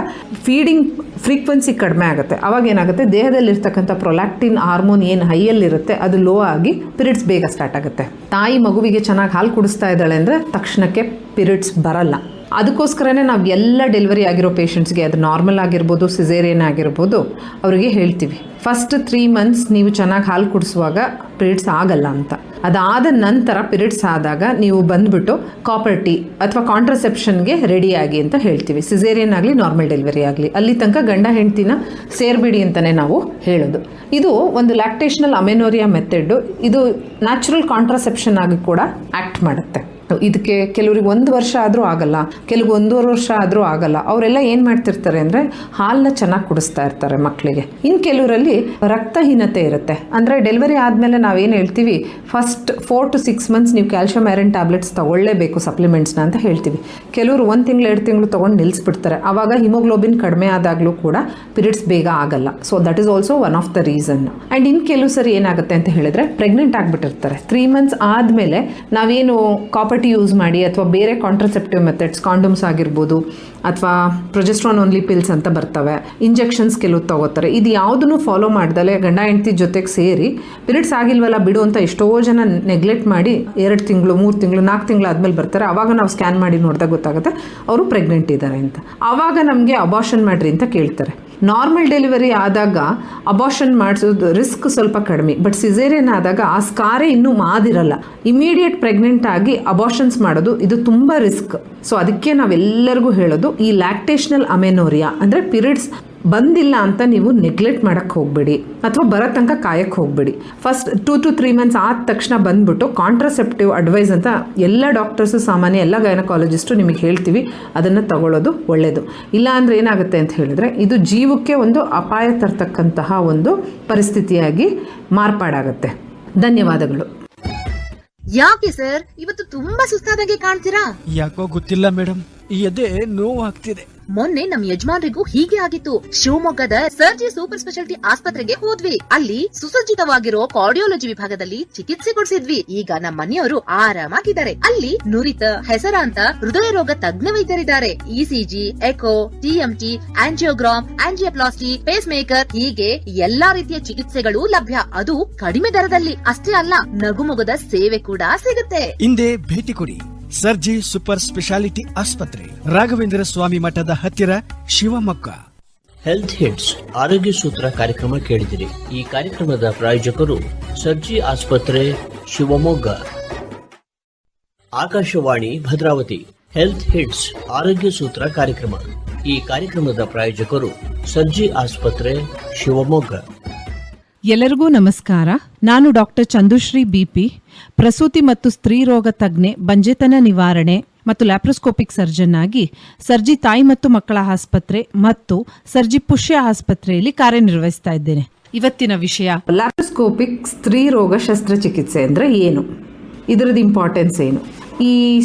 ಫೀಡಿಂಗ್ ಫ್ರೀಕ್ವೆನ್ಸಿ ಕಡಿಮೆ ಆಗುತ್ತೆ. ಅವಾಗ ಏನಾಗುತ್ತೆ, ದೇಹದಲ್ಲಿರ್ತಕ್ಕಂಥ ಪ್ರೊಲ್ಯಾಕ್ಟಿನ್ ಹಾರ್ಮೋನ್ ಏನು ಹೈಯಲ್ಲಿರುತ್ತೆ ಅದು ಲೋ ಆಗಿ ಪೀರಿಯಡ್ಸ್ ಬೇಗ ಸ್ಟಾರ್ಟ್ ಆಗುತ್ತೆ. ತಾಯಿ ಮಗುವಿಗೆ ಚೆನ್ನಾಗಿ ಹಾಲು ಕುಡಿಸ್ತಾ ಇದ್ದಾಳೆ ಅಂದರೆ ತಕ್ಷಣಕ್ಕೆ ಪೀರಿಯಡ್ಸ್ ಬರಲ್ಲ. ಅದಕ್ಕೋಸ್ಕರನೇ ನಾವು ಎಲ್ಲ ಡೆಲಿವರಿ ಆಗಿರೋ ಪೇಷಂಟ್ಸ್ಗೆ, ಅದು ನಾರ್ಮಲ್ ಆಗಿರ್ಬೋದು, ಸಿಸೇರಿಯನ್ ಆಗಿರ್ಬೋದು, ಅವರಿಗೆ ಹೇಳ್ತೀವಿ ಫಸ್ಟ್ 3 ಮಂತ್ಸ್ ನೀವು ಚೆನ್ನಾಗಿ ಹಾಲು ಕುಡಿಸುವಾಗ ಪೀರಿಯಡ್ಸ್ ಆಗಲ್ಲ ಅಂತ. ಅದಾದ ನಂತರ ಪೀರಿಯಡ್ಸ್ ಆದಾಗ ನೀವು ಬಂದುಬಿಟ್ಟು ಕಾಪರ್ ಟೀ ಅಥವಾ ಕಾಂಟ್ರಸೆಪ್ಷನ್ಗೆ ರೆಡಿಯಾಗಿ ಅಂತ ಹೇಳ್ತೀವಿ. ಸಿಸೇರಿಯನ್ ಆಗಲಿ ನಾರ್ಮಲ್ ಡೆಲಿವರಿ ಆಗಲಿ, ಅಲ್ಲಿ ತನಕ ಗಂಡ ಹೆಂಡ್ತಿನ ಸೇರ್ಬಿಡಿ ಅಂತಲೇ ನಾವು ಹೇಳೋದು. ಇದು ಒಂದು ಲ್ಯಾಕ್ಟೇಷನಲ್ ಅಮೆನೋರಿಯಾ ಮೆಥಡು. ಇದು ನ್ಯಾಚುರಲ್ ಕಾಂಟ್ರಸೆಪ್ಷನ್ ಆಗಿ ಕೂಡ ಆ್ಯಕ್ಟ್ ಮಾಡುತ್ತೆ. ಇದಕ್ಕೆ ಕೆಲವ್ರಿಗೆ 1 ವರ್ಷ ಆದರೂ ಆಗಲ್ಲ, ಕೆಲವು 1.5 ವರ್ಷ ಆದರೂ ಆಗಲ್ಲ. ಅವರೆಲ್ಲ ಏನು ಮಾಡ್ತಿರ್ತಾರೆ ಅಂದರೆ ಹಾಲನ್ನ ಚೆನ್ನಾಗಿ ಕುಡಿಸ್ತಾ ಇರ್ತಾರೆ ಮಕ್ಕಳಿಗೆ. ಇನ್ನು ಕೆಲವರಲ್ಲಿ ರಕ್ತಹೀನತೆ ಇರುತ್ತೆ. ಅಂದರೆ ಡೆಲಿವರಿ ಆದಮೇಲೆ ನಾವೇನು ಹೇಳ್ತೀವಿ, ಫಸ್ಟ್ 4 to 6 ಮಂತ್ಸ್ ನೀವು ಕ್ಯಾಲ್ಶಿಯಂ ಐರನ್ ಟ್ಯಾಬ್ಲೆಟ್ಸ್ ತಗೊಳ್ಳೇಬೇಕು, ಸಪ್ಲಿಮೆಂಟ್ಸ್ನ ಅಂತ ಹೇಳ್ತೀವಿ. ಕೆಲವರು 1 ತಿಂಗಳು 2 ತಿಂಗಳು ತೊಗೊಂಡು ನಿಲ್ಲಿಸ್ಬಿಡ್ತಾರೆ. ಆವಾಗ ಹಿಮೋಗ್ಲೋಬಿನ್ ಕಡಿಮೆ ಆದಾಗಲೂ ಕೂಡ ಪೀರಿಯಡ್ಸ್ ಬೇಗ ಆಗಲ್ಲ. So that is also one of the reason. And ಇನ್ನು ಕೆಲವು ಸರಿ ಏನಾಗುತ್ತೆ ಅಂತ ಹೇಳಿದ್ರೆ ಪ್ರೆಗ್ನೆಂಟ್ ಆಗಿಬಿಟ್ಟಿರ್ತಾರೆ. 3 ಮಂತ್ಸ್ ಆದಮೇಲೆ ನಾವೇನು ಕಾಪರ್ ಟೀ ಯೂಸ್ ಮಾಡಿ ಅಥವಾ ಬೇರೆ ಕಾಂಟ್ರಸೆಪ್ಟಿವ್ ಮೆಥಡ್ಸ್, ಕಾಂಡೋಮ್ಸ್ ಆಗಿರ್ಬೋದು ಅಥವಾ ಪ್ರೊಜೆಸ್ಟ್ರಾನ್ ಓನ್ಲಿ ಪಿಲ್ಸ್ ಅಂತ ಬರ್ತವೆ, ಇಂಜೆಕ್ಷನ್ಸ್ ಕೆಲವು ತಗೋತಾರೆ. ಇದು ಯಾವುದನ್ನು ಫಾಲೋ ಮಾಡ್ದಲೆ ಗಂಡ ಹೆಂಡತಿ ಜೊತೆಗೆ ಸೇರಿ ಪೀರಿಯಡ್ಸ್ ಆಗಿಲ್ವಲ್ಲ ಬಿಡು ಅಂತ ಎಷ್ಟೋ ಜನ ನೆಗ್ಲೆಕ್ಟ್ ಮಾಡಿ 2 ತಿಂಗಳು 3 ತಿಂಗಳು 4 ತಿಂಗಳು ಆದಮೇಲೆ ಬರ್ತಾರೆ. ಆವಾಗ ನಾವು ಸ್ಕ್ಯಾನ್ ಮಾಡಿ ನೋಡಿದಾಗ ಗೊತ್ತಾಗುತ್ತೆ ಅವರು ಪ್ರೆಗ್ನೆಂಟ್ ಇದ್ದಾರೆ ಅಂತ. ಆವಾಗ ನಮಗೆ ಅಬಾರ್ಷನ್ ಮಾಡಿರಿ ಅಂತ ಕೇಳ್ತಾರೆ. ನಾರ್ಮಲ್ ಡೆಲಿವರಿ ಆದಾಗ ಅಬಾರ್ಷನ್ ಮಾಡಿಸೋದು ರಿಸ್ಕ್ ಸ್ವಲ್ಪ ಕಡಿಮೆ, ಬಟ್ ಸಿಸೇರಿಯನ್ ಆದಾಗ ಆ ಸ್ಕಾರೇ ಇನ್ನೂ ಮಾದಿರಲ್ಲ, ಇಮಿಡಿಯೇಟ್ ಪ್ರೆಗ್ನೆಂಟ್ ಆಗಿ ಅಬಾರ್ಷನ್ಸ್ ಮಾಡೋದು ಇದು ತುಂಬ ರಿಸ್ಕ್. ಸೊ ಅದಕ್ಕೆ ನಾವೆಲ್ಲರಿಗೂ ಹೇಳೋದು, ಈ ಲ್ಯಾಕ್ಟೇಷನಲ್ ಅಮೆನೋರಿಯಾ ಅಂದರೆ ಪೀರಿಯಡ್ಸ್ ಬಂದಿಲ್ಲ ಅಂತ ನೀವು ನೆಗ್ಲೆಕ್ಟ್ ಮಾಡೋಕ್ಕೆ ಹೋಗಬೇಡಿ ಅಥವಾ ಬರೋ ತನಕ ಕಾಯಕ್ಕೆ ಹೋಗಬೇಡಿ. ಫಸ್ಟ್ 2 to 3 ಮಂತ್ಸ್ ಆದ ತಕ್ಷಣ ಬಂದ್ಬಿಟ್ಟು ಕಾಂಟ್ರಸೆಪ್ಟಿವ್ ಅಡ್ವೈಸ್ ಅಂತ ಎಲ್ಲ ಡಾಕ್ಟರ್ಸು, ಸಾಮಾನ್ಯ ಎಲ್ಲ ಗೈನಕಾಲಜಿಸ್ಟು ನಿಮಗೆ ಹೇಳ್ತೀವಿ, ಅದನ್ನು ತಗೊಳ್ಳೋದು ಒಳ್ಳೆಯದು. ಇಲ್ಲ ಅಂದರೆ ಏನಾಗುತ್ತೆ ಅಂತ ಹೇಳಿದ್ರೆ ಇದು ಜೀವಕ್ಕೆ ಒಂದು ಅಪಾಯ ತರ್ತಕ್ಕಂತಹ ಒಂದು ಪರಿಸ್ಥಿತಿಯಾಗಿ ಮಾರ್ಪಾಡಾಗುತ್ತೆ. ಧನ್ಯವಾದಗಳು. ಯಾಕೆ ಸರ್ ಇವತ್ತು ತುಂಬಾ ಸುಸ್ತಾದಂಗೆ ಕಾಣ್ತೀರಾ? ಯಾಕೋ ಗೊತ್ತಿಲ್ಲ ಮೇಡಮ್, ಈ ಎದೆ ನೋವು ಆಗ್ತಿದೆ. ಮೊನ್ನೆ ನಮ್ ಯಜಮಾನ್ರಿಗೂ ಹೀಗೆ ಆಗಿತ್ತು. ಶಿವಮೊಗ್ಗದ ಸರ್ಜಿ ಸೂಪರ್ ಸ್ಪೆಷಾಲಿಟಿ ಆಸ್ಪತ್ರೆಗೆ ಹೋದ್ವಿ. ಅಲ್ಲಿ ಸುಸಜ್ಜಿತವಾಗಿರೋ ಕಾರ್ಡಿಯಾಲಜಿ ವಿಭಾಗದಲ್ಲಿ ಚಿಕಿತ್ಸೆ ಕೊಡಿಸಿದ್ವಿ. ಈಗ ನಮ್ಮ ಮನೆಯವರು ಆರಾಮಾಗಿದ್ದಾರೆ. ಅಲ್ಲಿ ನುರಿತ ಹೆಸರಾಂತ ಹೃದಯ ರೋಗ ತಜ್ಞ ವೈದ್ಯರಿದ್ದಾರೆ. ECG, echo, TMT, angiogram, angioplasty, pacemaker, ಹೀಗೆ ಎಲ್ಲಾ ರೀತಿಯ ಚಿಕಿತ್ಸೆಗಳು ಲಭ್ಯ. ಅದು ಕಡಿಮೆ ದರದಲ್ಲಿ. ಅಷ್ಟೇ ಅಲ್ಲ, ನಗುಮೊಗದ ಸೇವೆ ಕೂಡ ಸಿಗುತ್ತೆ. ಇಂದೇ ಭೇಟಿ ಕೊಡಿ. ಸರ್ಜಿ ಸೂಪರ್ ಸ್ಪೆಷಾಲಿಟಿ ಆಸ್ಪತ್ರೆ, ರಾಘವೇಂದ್ರ ಸ್ವಾಮಿ ಮಠದ ಹತ್ತಿರ, ಶಿವಮೊಗ್ಗ. ಹೆಲ್ತ್ ಹಿಟ್ಸ್ ಆರೋಗ್ಯ ಸೂತ್ರ ಕಾರ್ಯಕ್ರಮ ಕೇಳಿದಿರಿ. ಈ ಕಾರ್ಯಕ್ರಮದ ಪ್ರಾಯೋಜಕರು ಸರ್ಜಿ ಆಸ್ಪತ್ರೆ, ಶಿವಮೊಗ್ಗ. ಆಕಾಶವಾಣಿ ಭದ್ರಾವತಿ. ಹೆಲ್ತ್ ಹಿಟ್ಸ್ ಆರೋಗ್ಯ ಸೂತ್ರ ಕಾರ್ಯಕ್ರಮ. ಈ ಕಾರ್ಯಕ್ರಮದ ಪ್ರಾಯೋಜಕರು ಸರ್ಜಿ ಆಸ್ಪತ್ರೆ, ಶಿವಮೊಗ್ಗ. ಎಲ್ಲರಿಗೂ ನಮಸ್ಕಾರ. ನಾನು ಡಾಕ್ಟರ್ ಚಂದುಶ್ರೀ ಬಿಪಿ, ಪ್ರಸೂತಿ ಮತ್ತು ಸ್ತ್ರೀ ರೋಗ ತಜ್ಞೆ, ಬಂಜೆತನ ನಿವಾರಣೆ ಮತ್ತು ಲ್ಯಾಪ್ರೋಸ್ಕೋಪಿಕ್ ಸರ್ಜನ್ ಆಗಿ ಸರ್ಜಿ ತಾಯಿ ಮತ್ತು ಮಕ್ಕಳ ಆಸ್ಪತ್ರೆ ಮತ್ತು ಸರ್ಜಿ ಪುಷ್ಯ ಆಸ್ಪತ್ರೆಯಲ್ಲಿ ಕಾರ್ಯನಿರ್ವಹಿಸ್ತಾ ಇದ್ದೇನೆ. ಇವತ್ತಿನ ವಿಷಯ ಲ್ಯಾಪ್ರೋಸ್ಕೋಪಿಕ್ ಸ್ತ್ರೀ ರೋಗ ಶಸ್ತ್ರಚಿಕಿತ್ಸೆ ಅಂದರೆ ಏನು, ಇದರದ್ದು ಇಂಪಾರ್ಟೆನ್ಸ್ ಏನು. ಈ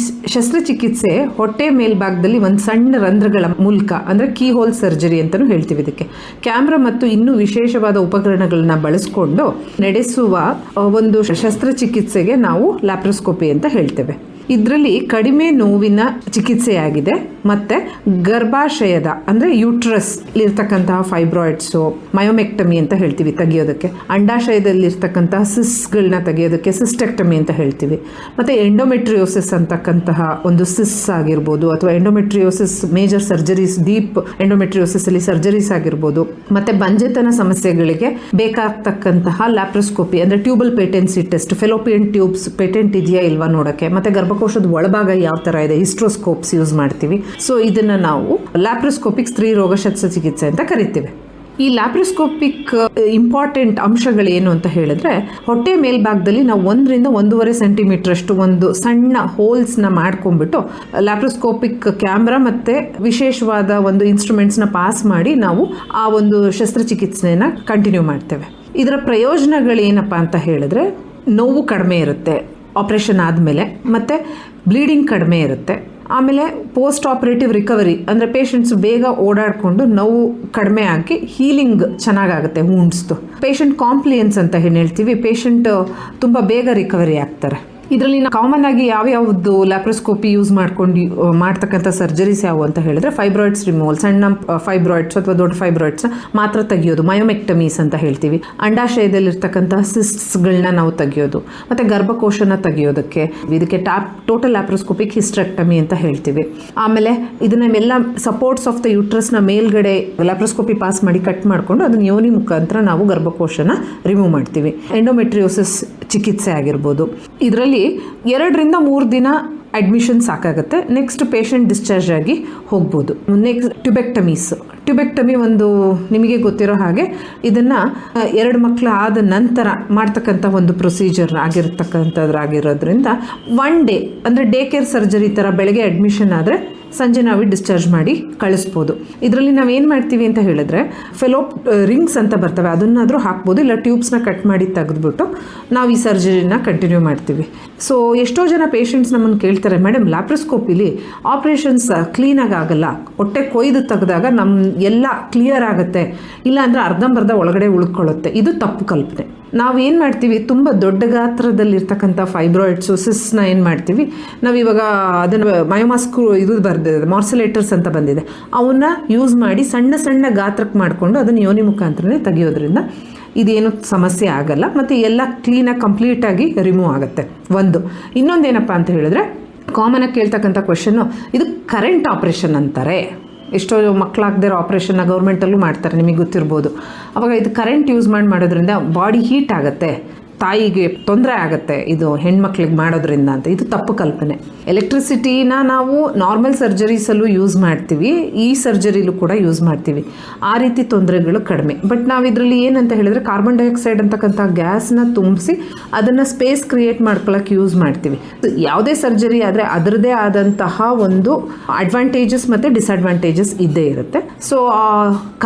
ಶಸ್ತ್ರಚಿಕಿತ್ಸೆ ಹೊಟ್ಟೆ ಮೇಲ್ಭಾಗದಲ್ಲಿ ಒಂದು ಸಣ್ಣ ರಂಧ್ರಗಳ ಮೂಲಕ ಅಂದರೆ ಕೀ ಹೋಲ್ ಸರ್ಜರಿ ಅಂತಲೂ ಹೇಳ್ತೀವಿ. ಇದಕ್ಕೆ ಕ್ಯಾಮ್ರಾ ಮತ್ತು ಇನ್ನೂ ವಿಶೇಷವಾದ ಉಪಕರಣಗಳನ್ನ ಬಳಸ್ಕೊಂಡು ನಡೆಸುವ ಒಂದು ಶಸ್ತ್ರಚಿಕಿತ್ಸೆಗೆ ನಾವು ಲ್ಯಾಪ್ರೋಸ್ಕೋಪಿ ಅಂತ ಹೇಳ್ತೇವೆ. ಇದರಲ್ಲಿ ಕಡಿಮೆ ನೋವಿನ ಚಿಕಿತ್ಸೆಯಾಗಿದೆ ಮತ್ತು ಗರ್ಭಾಶಯದ ಅಂದರೆ ಯೂಟ್ರಸ್ ಇರ್ತಕ್ಕಂತಹ ಫೈಬ್ರಾಯ್ಡ್ಸು, ಮಯೋಮೆಕ್ಟಮಿ ಅಂತ ಹೇಳ್ತೀವಿ ತೆಗೆಯೋದಕ್ಕೆ, ಅಂಡಾಶಯದಲ್ಲಿರ್ತಕ್ಕಂತಹ ಸಿಸ್ಗಳನ್ನ ತೆಗೆಯೋದಕ್ಕೆ ಸಿಸ್ಟೆಕ್ಟಮಿ ಅಂತ ಹೇಳ್ತೀವಿ, ಮತ್ತು ಎಂಡೋಮೆಟ್ರಿಯೋಸಿಸ್ ಅಂತಕ್ಕಂತಹ ಒಂದು ಸಿಸ್ ಆಗಿರ್ಬೋದು ಅಥವಾ endometriosis major surgeries, deep endometriosis ಅಲ್ಲಿ ಸರ್ಜರೀಸ್ ಆಗಿರ್ಬೋದು, ಮತ್ತು ಬಂಜೆತನ ಸಮಸ್ಯೆಗಳಿಗೆ ಬೇಕಾಗ್ತಕ್ಕಂತಹ ಲ್ಯಾಪ್ರೋಸ್ಕೋಪಿ ಅಂದರೆ tubal patency test, fallopian tubes patent ಇದೆಯಾ ಇಲ್ವಾ ನೋಡೋಕ್ಕೆ, ಮತ್ತು ಗರ್ಭಕೋಶದ ಒಳಭಾಗ ಯಾವ ಥರ ಇದೆ ಹಿಸ್ಟ್ರೋಸ್ಕೋಪ್ಸ್ ಯೂಸ್ ಮಾಡ್ತೀವಿ. ಸೊ ಇದನ್ನು ನಾವು ಲ್ಯಾಪ್ರೋಸ್ಕೋಪಿಕ್ ಸ್ತ್ರೀ ರೋಗ ಶಸ್ತ್ರಚಿಕಿತ್ಸೆ ಅಂತ ಕರಿತೀವಿ. ಈ ಲ್ಯಾಪ್ರೋಸ್ಕೋಪಿಕ್ ಇಂಪಾರ್ಟೆಂಟ್ ಅಂಶಗಳೇನು ಅಂತ ಹೇಳಿದ್ರೆ, ಹೊಟ್ಟೆ ಮೇಲ್ಭಾಗದಲ್ಲಿ ನಾವು 1 to 1.5 ಸೆಂಟಿಮೀಟರ್ ಅಷ್ಟು ಒಂದು ಸಣ್ಣ ಹೋಲ್ಸ್ನ ಮಾಡ್ಕೊಂಡ್ಬಿಟ್ಟು ಲ್ಯಾಪ್ರೋಸ್ಕೋಪಿಕ್ ಕ್ಯಾಮ್ರಾ ಮತ್ತು ವಿಶೇಷವಾದ ಒಂದು ಇನ್ಸ್ಟ್ರೂಮೆಂಟ್ಸ್ನ ಪಾಸ್ ಮಾಡಿ ನಾವು ಆ ಒಂದು ಶಸ್ತ್ರಚಿಕಿತ್ಸೆನ ಕಂಟಿನ್ಯೂ ಮಾಡ್ತೇವೆ. ಇದರ ಪ್ರಯೋಜನಗಳೇನಪ್ಪ ಅಂತ ಹೇಳಿದ್ರೆ, ನೋವು ಕಡಿಮೆ ಇರುತ್ತೆ ಆಪ್ರೇಷನ್ ಆದಮೇಲೆ, ಮತ್ತು ಬ್ಲೀಡಿಂಗ್ ಕಡಿಮೆ ಇರುತ್ತೆ, ಆಮೇಲೆ ಪೋಸ್ಟ್ ಆಪರೇಟಿವ್ ರಿಕವರಿ ಅಂದರೆ ಪೇಷಂಟ್ಸ್ ಬೇಗ ಓಡಾಡಿಕೊಂಡು ನೋವು ಕಡಿಮೆ ಆಗಿ ಹೀಲಿಂಗ್ ಚೆನ್ನಾಗಾಗುತ್ತೆ ವೂಂಡ್ಸ್ದು. ಪೇಷಂಟ್ ಕಾಂಪ್ಲಿಯನ್ಸ್ ಅಂತ ಏನು ಹೇಳ್ತೀವಿ, ಪೇಷಂಟ್ ತುಂಬ ಬೇಗ ರಿಕವರಿ ಆಗ್ತಾರೆ. ಇದರಲ್ಲಿ ಕಾಮನ್ ಆಗಿ ಯಾವ್ಯಾವುದು ಲ್ಯಾಪ್ರೋಸ್ಕೋಪಿ ಯೂಸ್ ಮಾಡ್ತಕ್ಕಂಥ ಸರ್ಜರೀಸ್ ಯಾವುವು ಅಂತ ಹೇಳಿದ್ರೆ, ಫೈಬ್ರಾಯ್ಡ್ಸ್ ರಿಮೂವಲ್, ಸಣ್ಣ ಫೈಬ್ರಾಯ್ಡ್ಸ್ ಅಥವಾ ದೊಡ್ಡ ಫೈಬ್ರಾಯ್ಡ್ಸ್ನ ಮಾತ್ರ ತೆಗೆಯೋದು, ಮಯೋಮೆಕ್ಟಮೀಸ್ ಅಂತ ಹೇಳ್ತೀವಿ, ಅಂಡಾಶಯದಲ್ಲಿರ್ತಕ್ಕಂತಹ ಸಿಸ್ಟ್ಸ್ಗಳನ್ನ ನಾವು ತೆಗೆಯೋದು, ಮತ್ತು ಗರ್ಭಕೋಶನ ತೆಗೆಯೋದಕ್ಕೆ ಇದಕ್ಕೆ ಟೋಟಲ್ ಲ್ಯಾಪ್ರೋಸ್ಕೋಪಿಕ್ ಹಿಸ್ಟ್ರೆಕ್ಟಮಿ ಅಂತ ಹೇಳ್ತೀವಿ. ಆಮೇಲೆ ಇದನ್ನೆಲ್ಲ ಸಪೋರ್ಟ್ಸ್ ಆಫ್ ದ ಯೂಟ್ರಸ್ನ ಮೇಲ್ಗಡೆ ಲ್ಯಾಪ್ರೋಸ್ಕೋಪಿ ಪಾಸ್ ಮಾಡಿ ಕಟ್ ಮಾಡಿಕೊಂಡು ಅದನ್ನ ಯೋನಿ ಮುಖಾಂತರ ನಾವು ಗರ್ಭಕೋಶನ ರಿಮೂವ್ ಮಾಡ್ತೀವಿ. ಎಂಡೋಮೆಟ್ರಿಯೋಸಿಸ್ ಚಿಕಿತ್ಸೆ ಆಗಿರ್ಬೋದು. ಇದರಲ್ಲಿ 2 to 3 ದಿನ ಅಡ್ಮಿಷನ್ ಸಾಕಾಗುತ್ತೆ. ನೆಕ್ಸ್ಟ್ ಪೇಷಂಟ್ ಡಿಸ್ಚಾರ್ಜ್ ಆಗಿ ಹೋಗ್ಬೋದು. ನೆಕ್ಸ್ಟ್ ಟ್ಯುಬೆಕ್ಟಮಿ ಒಂದು ನಿಮಗೆ ಗೊತ್ತಿರೋ ಹಾಗೆ ಇದನ್ನು 2 ಮಕ್ಕಳು ಆದ ನಂತರ ಮಾಡ್ತಕ್ಕಂಥ ಒಂದು ಪ್ರೊಸೀಜರ್ ಆಗಿರೋದ್ರಿಂದ 1 ಡೇ ಅಂದರೆ ಡೇ ಕೇರ್ ಸರ್ಜರಿ ಥರ ಬೆಳಗ್ಗೆ ಅಡ್ಮಿಷನ್ ಆದರೆ ಸಂಜೆ ನಾವು ಡಿಸ್ಚಾರ್ಜ್ ಮಾಡಿ ಕಳಿಸ್ಬೋದು. ಇದರಲ್ಲಿ ನಾವೇನು ಮಾಡ್ತೀವಿ ಅಂತ ಹೇಳಿದ್ರೆ, ಫೆಲೋಪ್ ರಿಂಗ್ಸ್ ಅಂತ ಬರ್ತವೆ, ಅದನ್ನಾದರೂ ಹಾಕ್ಬೋದು, ಇಲ್ಲ ಟ್ಯೂಬ್ಸ್ನ ಕಟ್ ಮಾಡಿ ತೆಗೆದ್ಬಿಟ್ಟು ನಾವು ಈ ಸರ್ಜರಿನ ಕಂಟಿನ್ಯೂ ಮಾಡ್ತೀವಿ. ಸೊ ಎಷ್ಟೋ ಜನ ಪೇಷಂಟ್ಸ್ ನಮ್ಮನ್ನು ಕೇಳ್ತಾರೆ, ಮೇಡಮ್ ಲ್ಯಾಪ್ರೋಸ್ಕೋಪಿಲಿ ಆಪ್ರೇಷನ್ಸ್ ಕ್ಲೀನಾಗಿ ಆಗಲ್ಲ, ಹೊಟ್ಟೆ ಕೊಯ್ದು ತೆಗೆದಾಗ ನಮ್ಮ ಎಲ್ಲ ಕ್ಲಿಯರ್ ಆಗುತ್ತೆ, ಇಲ್ಲ ಅಂದರೆ ಅರ್ಧಂಬರ್ಧ ಒಳಗಡೆ ಉಳ್ಕೊಳ್ಳುತ್ತೆ. ಇದು ತಪ್ಪು ಕಲ್ಪನೆ. ನಾವು ಏನು ಮಾಡ್ತೀವಿ, ತುಂಬ ದೊಡ್ಡ ಗಾತ್ರದಲ್ಲಿರ್ತಕ್ಕಂಥ ಫೈಬ್ರಾಯ್ಡ್ಸು ಸಿಸ್ನ ಏನು ಮಾಡ್ತೀವಿ, ನಾವಿವಾಗ ಅದನ್ನು ಮಯೋಮಾಸ್ಕ್ರೂ ಇದು ಬರ್ದಿದೆ, ಮಾರ್ಸಲೇಟರ್ಸ್ ಅಂತ ಬಂದಿದೆ, ಅವನ್ನ ಯೂಸ್ ಮಾಡಿ ಸಣ್ಣ ಸಣ್ಣ ಗಾತ್ರಕ್ಕೆ ಮಾಡಿಕೊಂಡು ಅದನ್ನು ಯೋನಿ ಮುಖಾಂತರನೇ ತೆಗೆಯೋದ್ರಿಂದ ಇದೇನು ಸಮಸ್ಯೆ ಆಗಲ್ಲ, ಮತ್ತು ಎಲ್ಲ ಕ್ಲೀನಾಗಿ ಕಂಪ್ಲೀಟಾಗಿ ರಿಮೂವ್ ಆಗುತ್ತೆ. ಇನ್ನೊಂದೇನಪ್ಪ ಅಂತ ಹೇಳಿದ್ರೆ, ಕಾಮನಾಗಿ ಕೇಳ್ತಕ್ಕಂಥ ಕ್ವೆಶನ್ನು, ಇದು ಕರೆಂಟ್ ಆಪ್ರೇಷನ್ ಅಂತಾರೆ. ಎಷ್ಟೋ ಮಕ್ಕಳಾಗದಿರೋ ಆಪ್ರೇಷನ್ನ ಗೌರ್ಮೆಂಟಲ್ಲೂ ಮಾಡ್ತಾರೆ, ನಿಮಗೆ ಗೊತ್ತಿರ್ಬೋದು. ಅವಾಗ ಇದು ಕರೆಂಟ್ ಯೂಸ್ ಮಾಡೋದ್ರಿಂದ ಬಾಡಿ ಹೀಟ್ ಆಗುತ್ತೆ, ತಾಯಿಗೆ ತೊಂದರೆ ಆಗುತ್ತೆ ಇದು ಹೆಣ್ಮಕ್ಳಿಗೆ ಮಾಡೋದ್ರಿಂದ ಅಂತ. ಇದು ತಪ್ಪು ಕಲ್ಪನೆ. ಎಲೆಕ್ಟ್ರಿಸಿಟಿನ ನಾವು ನಾರ್ಮಲ್ ಸರ್ಜರೀಸಲ್ಲೂ ಯೂಸ್ ಮಾಡ್ತೀವಿ, ಈ ಸರ್ಜರಿಲೂ ಕೂಡ ಯೂಸ್ ಮಾಡ್ತೀವಿ. ಆ ರೀತಿ ತೊಂದರೆಗಳು ಕಡಿಮೆ. ಬಟ್ ನಾವು ಇದರಲ್ಲಿ ಏನಂತ ಹೇಳಿದ್ರೆ, ಕಾರ್ಬನ್ ಡೈಆಕ್ಸೈಡ್ ಅಂತಕ್ಕಂಥ ಗ್ಯಾಸ್ನ ತುಂಬಿಸಿ ಅದನ್ನು ಸ್ಪೇಸ್ ಕ್ರಿಯೇಟ್ ಮಾಡ್ಕೊಳ್ಳೋಕೆ ಯೂಸ್ ಮಾಡ್ತೀವಿ. ಯಾವುದೇ ಸರ್ಜರಿ ಆದರೆ ಅದರದೇ ಆದಂತಹ ಒಂದು ಅಡ್ವಾಂಟೇಜಸ್ ಮತ್ತು ಡಿಸ್ಅಡ್ವಾಂಟೇಜಸ್ ಇದ್ದೇ ಇರುತ್ತೆ. ಸೊ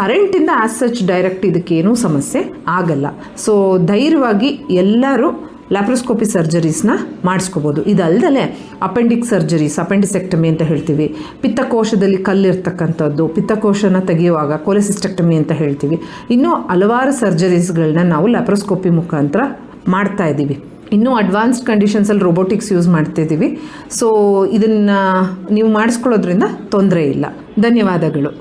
ಕರೆಂಟಿಂದ ಆಸ್ ಸಚ್ ಡೈರೆಕ್ಟ್ ಇದಕ್ಕೇನೂ ಸಮಸ್ಯೆ ಆಗಲ್ಲ. ಸೊ ಧೈರ್ಯವಾಗಿ ಎಲ್ಲರೂ ಲ್ಯಾಪ್ರೋಸ್ಕೋಪಿ ಸರ್ಜರೀಸ್ನ ಮಾಡಿಸ್ಕೋಬೋದು. ಇದಲ್ಲದೆ ಅಪೆಂಡಿಕ್ ಸರ್ಜರೀಸ್, ಅಪೆಂಡಿಸೆಕ್ಟಮಿ ಅಂತ ಹೇಳ್ತೀವಿ, ಪಿತ್ತಕೋಶದಲ್ಲಿ ಕಲ್ಲಿರ್ತಕ್ಕಂಥದ್ದು, ಪಿತ್ತಕೋಶನ ತೆಗೆಯುವಾಗ ಕೊಲೆಸಿಸ್ಟೆಕ್ಟಮಿ ಅಂತ ಹೇಳ್ತೀವಿ. ಇನ್ನೂ ಹಲವಾರು ಸರ್ಜರೀಸ್ಗಳನ್ನ ನಾವು ಲ್ಯಾಪ್ರೋಸ್ಕೋಪಿ ಮುಖಾಂತರ ಮಾಡ್ತಾ ಇದ್ದೀವಿ. ಇನ್ನೂ ಅಡ್ವಾನ್ಸ್ಡ್ ಕಂಡೀಷನ್ಸಲ್ಲಿ ರೋಬೋಟಿಕ್ಸ್ ಯೂಸ್ ಮಾಡ್ತಿದ್ದೀವಿ. ಸೊ ಇದನ್ನು ನೀವು ಮಾಡಿಸ್ಕೊಳ್ಳೋದ್ರಿಂದ ತೊಂದರೆ ಇಲ್ಲ. ಧನ್ಯವಾದಗಳು.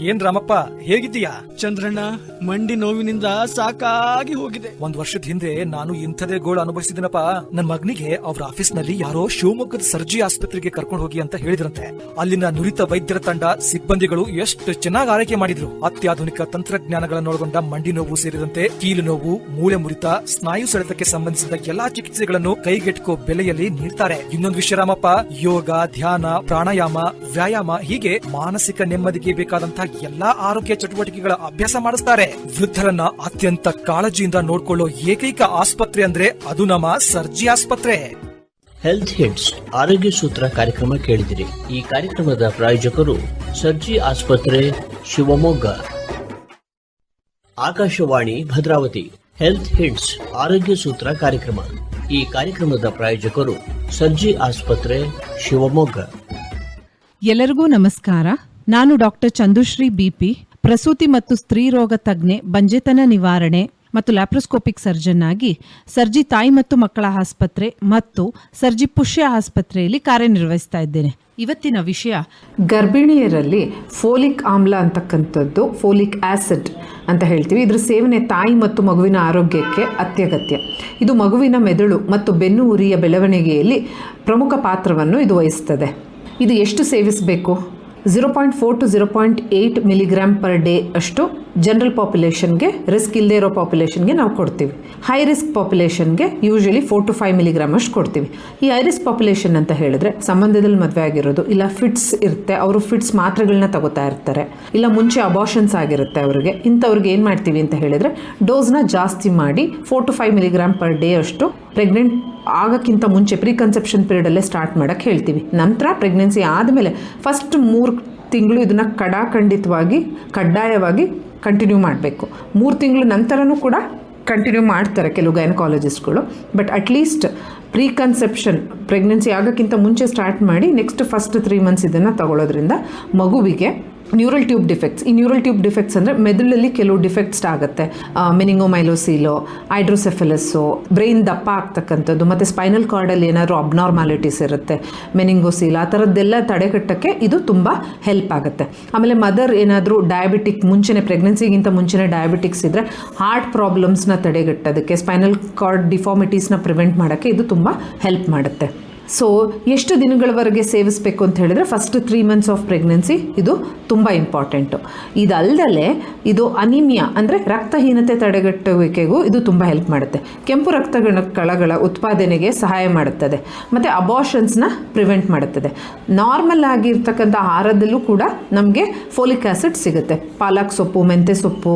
ಏನ್ ರಾಮಪ್ಪ, ಹೇಗಿದ್ದೀಯಾ? ಚಂದ್ರಣ್ಣ, ಮಂಡಿ ನೋವಿನಿಂದ ಸಾಕಾಗಿ ಹೋಗಿದೆ. 1 ವರ್ಷದ ಹಿಂದೆ ನಾನು ಇಂಥದೇ ಗೋಳು ಅನುಭವಿಸಿದಿನಪ್ಪ. ನನ್ನ ಮಗನಿಗೆ ಅವ್ರ ಆಫೀಸ್ ನಲ್ಲಿ ಯಾರೋ ಶಿವಮೊಗ್ಗದ ಸರ್ಜಿ ಆಸ್ಪತ್ರೆಗೆ ಕರ್ಕೊಂಡು ಹೋಗಿ ಅಂತ ಹೇಳಿದ್ರಂತೆ. ಅಲ್ಲಿನ ನುರಿತ ವೈದ್ಯರ ತಂಡ, ಸಿಬ್ಬಂದಿಗಳು ಎಷ್ಟು ಚೆನ್ನಾಗಿ ಆರೈಕೆ ಮಾಡಿದ್ರು. ಅತ್ಯಾಧುನಿಕ ತಂತ್ರಜ್ಞಾನಗಳನ್ನೊಳಗೊಂಡ ಮಂಡಿ ನೋವು ಸೇರಿದಂತೆ ಕೀಲು ನೋವು, ಮೂಳೆ ಮುರಿತ, ಸ್ನಾಯು ಸೆಳೆತಕ್ಕೆ ಸಂಬಂಧಿಸಿದ ಎಲ್ಲಾ ಚಿಕಿತ್ಸೆಗಳನ್ನು ಕೈಗೆಟುಕೋ ಬೆಲೆಯಲ್ಲಿ ನೀಡ್ತಾರೆ. ಇನ್ನೊಂದು ವಿಷಯ ರಾಮಪ್ಪ, ಯೋಗ, ಧ್ಯಾನ, ಪ್ರಾಣಾಯಾಮ, ವ್ಯಾಯಾಮ ಹೀಗೆ ಮಾನಸಿಕ ನೆಮ್ಮದಿಗೆ ಬೇಕಾದಂತಹ ಎಲ್ಲಾ ಆರೋಗ್ಯ ಚಟುವಟಿಕೆಗಳ ಅಭ್ಯಾಸ ಮಾಡಿಸ್ತಾರೆ. ವೃದ್ಧರನ್ನ ಅತ್ಯಂತ ಕಾಳಜಿಯಿಂದ ನೋಡ್ಕೊಳ್ಳೋ ಏಕೈಕ ಆಸ್ಪತ್ರೆ ಅಂದ್ರೆ ಅದು ನಮ್ಮ ಸರ್ಜಿ ಆಸ್ಪತ್ರೆ. ಹೆಲ್ತ್ ಹಿಟ್ಸ್ ಆರೋಗ್ಯ ಸೂತ್ರ ಕಾರ್ಯಕ್ರಮ ಕೇಳಿದಿರಿ. ಈ ಕಾರ್ಯಕ್ರಮದ ಪ್ರಾಯೋಜಕರು ಸರ್ಜಿ ಆಸ್ಪತ್ರೆ ಶಿವಮೊಗ್ಗ. ಆಕಾಶವಾಣಿ ಭದ್ರಾವತಿ. ಹೆಲ್ತ್ ಹಿಟ್ಸ್ ಆರೋಗ್ಯ ಸೂತ್ರ ಕಾರ್ಯಕ್ರಮ. ಈ ಕಾರ್ಯಕ್ರಮದ ಪ್ರಾಯೋಜಕರು ಸರ್ಜಿ ಆಸ್ಪತ್ರೆ ಶಿವಮೊಗ್ಗ. ಎಲ್ಲರಿಗೂ ನಮಸ್ಕಾರ. ನಾನು ಡಾಕ್ಟರ್ ಚಂದುಶ್ರೀ ಬಿಪಿ, ಪ್ರಸೂತಿ ಮತ್ತು ಸ್ತ್ರೀ ರೋಗ ತಜ್ಞೆ, ಬಂಜೆತನ ನಿವಾರಣೆ ಮತ್ತು ಲ್ಯಾಪ್ರೋಸ್ಕೋಪಿಕ್ ಸರ್ಜನ್ ಆಗಿ ಸರ್ಜಿ ತಾಯಿ ಮತ್ತು ಮಕ್ಕಳ ಆಸ್ಪತ್ರೆ ಮತ್ತು ಸರ್ಜಿ ಪುಷ್ಯ ಆಸ್ಪತ್ರೆಯಲ್ಲಿ ಕಾರ್ಯನಿರ್ವಹಿಸ್ತಾ ಇದ್ದೇನೆ. ಇವತ್ತಿನ ವಿಷಯ ಗರ್ಭಿಣಿಯರಲ್ಲಿ ಫೋಲಿಕ್ ಆಮ್ಲ ಅಂತಕ್ಕಂಥದ್ದು, ಫೋಲಿಕ್ ಆಸಿಡ್ ಅಂತ ಹೇಳ್ತೀವಿ. ಇದ್ರ ಸೇವನೆ ತಾಯಿ ಮತ್ತು ಮಗುವಿನ ಆರೋಗ್ಯಕ್ಕೆ ಅತ್ಯಗತ್ಯ. ಇದು ಮಗುವಿನ ಮೆದುಳು ಮತ್ತು ಬೆನ್ನು ಹುರಿಯ ಬೆಳವಣಿಗೆಯಲ್ಲಿ ಪ್ರಮುಖ ಪಾತ್ರವನ್ನು ಇದು ವಹಿಸ್ತದೆ. ಇದು ಎಷ್ಟು ಸೇವಿಸಬೇಕು? 0.4 to 0.8 ಮಿಲಿಗ್ರಾಮ್ ಪರ್ ಡೇ ಅಷ್ಟು ಜನರಲ್ ಪಾಪ್ಯುಲೇಷನ್ಗೆ, ರಿಸ್ಕ್ ಇಲ್ಲದೆ ಇರೋ ಪಾಪ್ಯುಲೇಷನ್ಗೆ ನಾವು ಕೊಡ್ತೀವಿ. ಹೈ ರಿಸ್ಕ್ ಪಾಪ್ಯುಲೇಷನ್ಗೆ ಯೂಶಲಿ 4 to 5 ಮಿಲಿಗ್ರಾಮ್ ಅಷ್ಟು ಕೊಡ್ತೀವಿ. ಈ ಹೈ ರಿಸ್ಕ್ ಪಾಪ್ಯುಲೇಷನ್ ಅಂತ ಹೇಳಿದ್ರೆ ಸಂಬಂಧದಲ್ಲಿ ಮದುವೆ ಆಗಿರೋದು, ಇಲ್ಲ ಫಿಟ್ಸ್ ಇರುತ್ತೆ, ಅವರು ಫಿಟ್ಸ್ ಮಾತ್ರೆಗಳನ್ನ ತಗೋತಾ ಇರ್ತಾರೆ, ಇಲ್ಲ ಮುಂಚೆ ಅಬಾರ್ಷನ್ಸ್ ಆಗಿರುತ್ತೆ ಅವರಿಗೆ. ಇಂಥವ್ರಿಗೆ ಏನು ಮಾಡ್ತೀವಿ ಅಂತ ಹೇಳಿದ್ರೆ ಡೋಸ್ನ ಜಾಸ್ತಿ ಮಾಡಿ 4 to 5 ಮಿಲಿಗ್ರಾಮ್ ಪರ್ ಡೇ ಅಷ್ಟು ಪ್ರೆಗ್ನೆಂಟ್ ಆಗೋಕ್ಕಿಂತ ಮುಂಚೆ ಪ್ರೀ ಕನ್ಸೆಪ್ಷನ್ ಪೀರಿಯಡಲ್ಲೇ ಸ್ಟಾರ್ಟ್ ಮಾಡೋಕ್ಕೆ ಹೇಳ್ತೀವಿ. ನಂತರ ಪ್ರೆಗ್ನೆನ್ಸಿ ಆದಮೇಲೆ ಫಸ್ಟ್ 3 ತಿಂಗಳು ಇದನ್ನು ಕಡ್ಡಾಯವಾಗಿ ಕಂಟಿನ್ಯೂ ಮಾಡಬೇಕು. 3 ತಿಂಗಳು ನಂತರನೂ ಕೂಡ ಕಂಟಿನ್ಯೂ ಮಾಡ್ತಾರೆ ಕೆಲವು ಗೈನಕಾಲಜಿಸ್ಟ್ಗಳು. But at least preconception pregnancy ಆಗೋಕ್ಕಿಂತ ಮುಂಚೆ ಸ್ಟಾರ್ಟ್ ಮಾಡಿ ನೆಕ್ಸ್ಟ್ ಫಸ್ಟ್ 3 ಮಂತ್ಸ್ ಇದನ್ನು ತಗೊಳ್ಳೋದ್ರಿಂದ ಮಗುವಿಗೆ ನ್ಯೂರಲ್ ಟ್ಯೂಬ್ ಡಿಫೆಕ್ಟ್ಸ್, ಈ ನ್ಯೂರಲ್ ಟ್ಯೂಬ್ ಡಿಫೆಕ್ಟ್ಸ್ ಅಂದರೆ ಮೆದುಳಲ್ಲಿ ಕೆಲವು ಡಿಫೆಕ್ಟ್ಸ್ ಆಗುತ್ತೆ. ಮೆನಿಂಗೋಮೈಲೋಸಿಲೋ, ಹೈಡ್ರೋಸೆಫಲಸ್ಸು, ಬ್ರೈನ್ ದಪ್ಪ ಆಗ್ತಕ್ಕಂಥದ್ದು, ಮತ್ತು ಸ್ಪೈನಲ್ ಕಾರ್ಡಲ್ಲಿ ಏನಾದರೂ ಅಬ್ನಾರ್ಮಾಲಿಟೀಸ್ ಇರುತ್ತೆ, ಮೆನಿಂಗೋಸಿಲ್, ಆ ಥರದ್ದೆಲ್ಲ ತಡೆಗಟ್ಟಕ್ಕೆ ಇದು ತುಂಬ ಹೆಲ್ಪ್ ಆಗುತ್ತೆ. ಆಮೇಲೆ ಮದರ್ ಏನಾದರೂ ಡಯಾಬಿಟಿಕ್ ಮುಂಚೆನೇ, ಪ್ರೆಗ್ನೆನ್ಸಿಗಿಂತ ಮುಂಚೆನೇ ಡಯಾಬಿಟಿಕ್ಸ್ ಇದ್ದರೆ ಹಾರ್ಟ್ ಪ್ರಾಬ್ಲಮ್ಸ್ನ ತಡೆಗಟ್ಟೋದಕ್ಕೆ, ಸ್ಪೈನಲ್ ಕಾರ್ಡ್ ಡಿಫಾರ್ಮಿಟೀಸ್ನ ಪ್ರಿವೆಂಟ್ ಮಾಡೋಕ್ಕೆ ಇದು ತುಂಬ ಹೆಲ್ಪ್ ಮಾಡುತ್ತೆ. ಸೊ ಎಷ್ಟು ದಿನಗಳವರೆಗೆ ಸೇವಿಸಬೇಕು ಅಂತ ಹೇಳಿದ್ರೆ ಫಸ್ಟ್ 3 ಮಂತ್ಸ್ ಆಫ್ ಪ್ರೆಗ್ನೆನ್ಸಿ ಇದು ತುಂಬ ಇಂಪಾರ್ಟೆಂಟು. ಇದಲ್ಲದೆ ಇದು ಅನಿಮಿಯಾ ಅಂದರೆ ರಕ್ತಹೀನತೆ ತಡೆಗಟ್ಟುವಿಕೆಗೂ ಇದು ತುಂಬ ಹೆಲ್ಪ್ ಮಾಡುತ್ತೆ. ಕೆಂಪು ಕಣಗಳ ಉತ್ಪಾದನೆಗೆ ಸಹಾಯ ಮಾಡುತ್ತದೆ ಮತ್ತು ಅಬಾರ್ಷನ್ಸ್ನ ಪ್ರಿವೆಂಟ್ ಮಾಡುತ್ತದೆ. ನಾರ್ಮಲ್ ಆಗಿರ್ತಕ್ಕಂಥ ಆಹಾರದಲ್ಲೂ ಕೂಡ ನಮಗೆ ಫೋಲಿಕ್ ಆ್ಯಸಿಡ್ ಸಿಗುತ್ತೆ. ಪಾಲಕ್ ಸೊಪ್ಪು, ಮೆಂತ್ಯ ಸೊಪ್ಪು,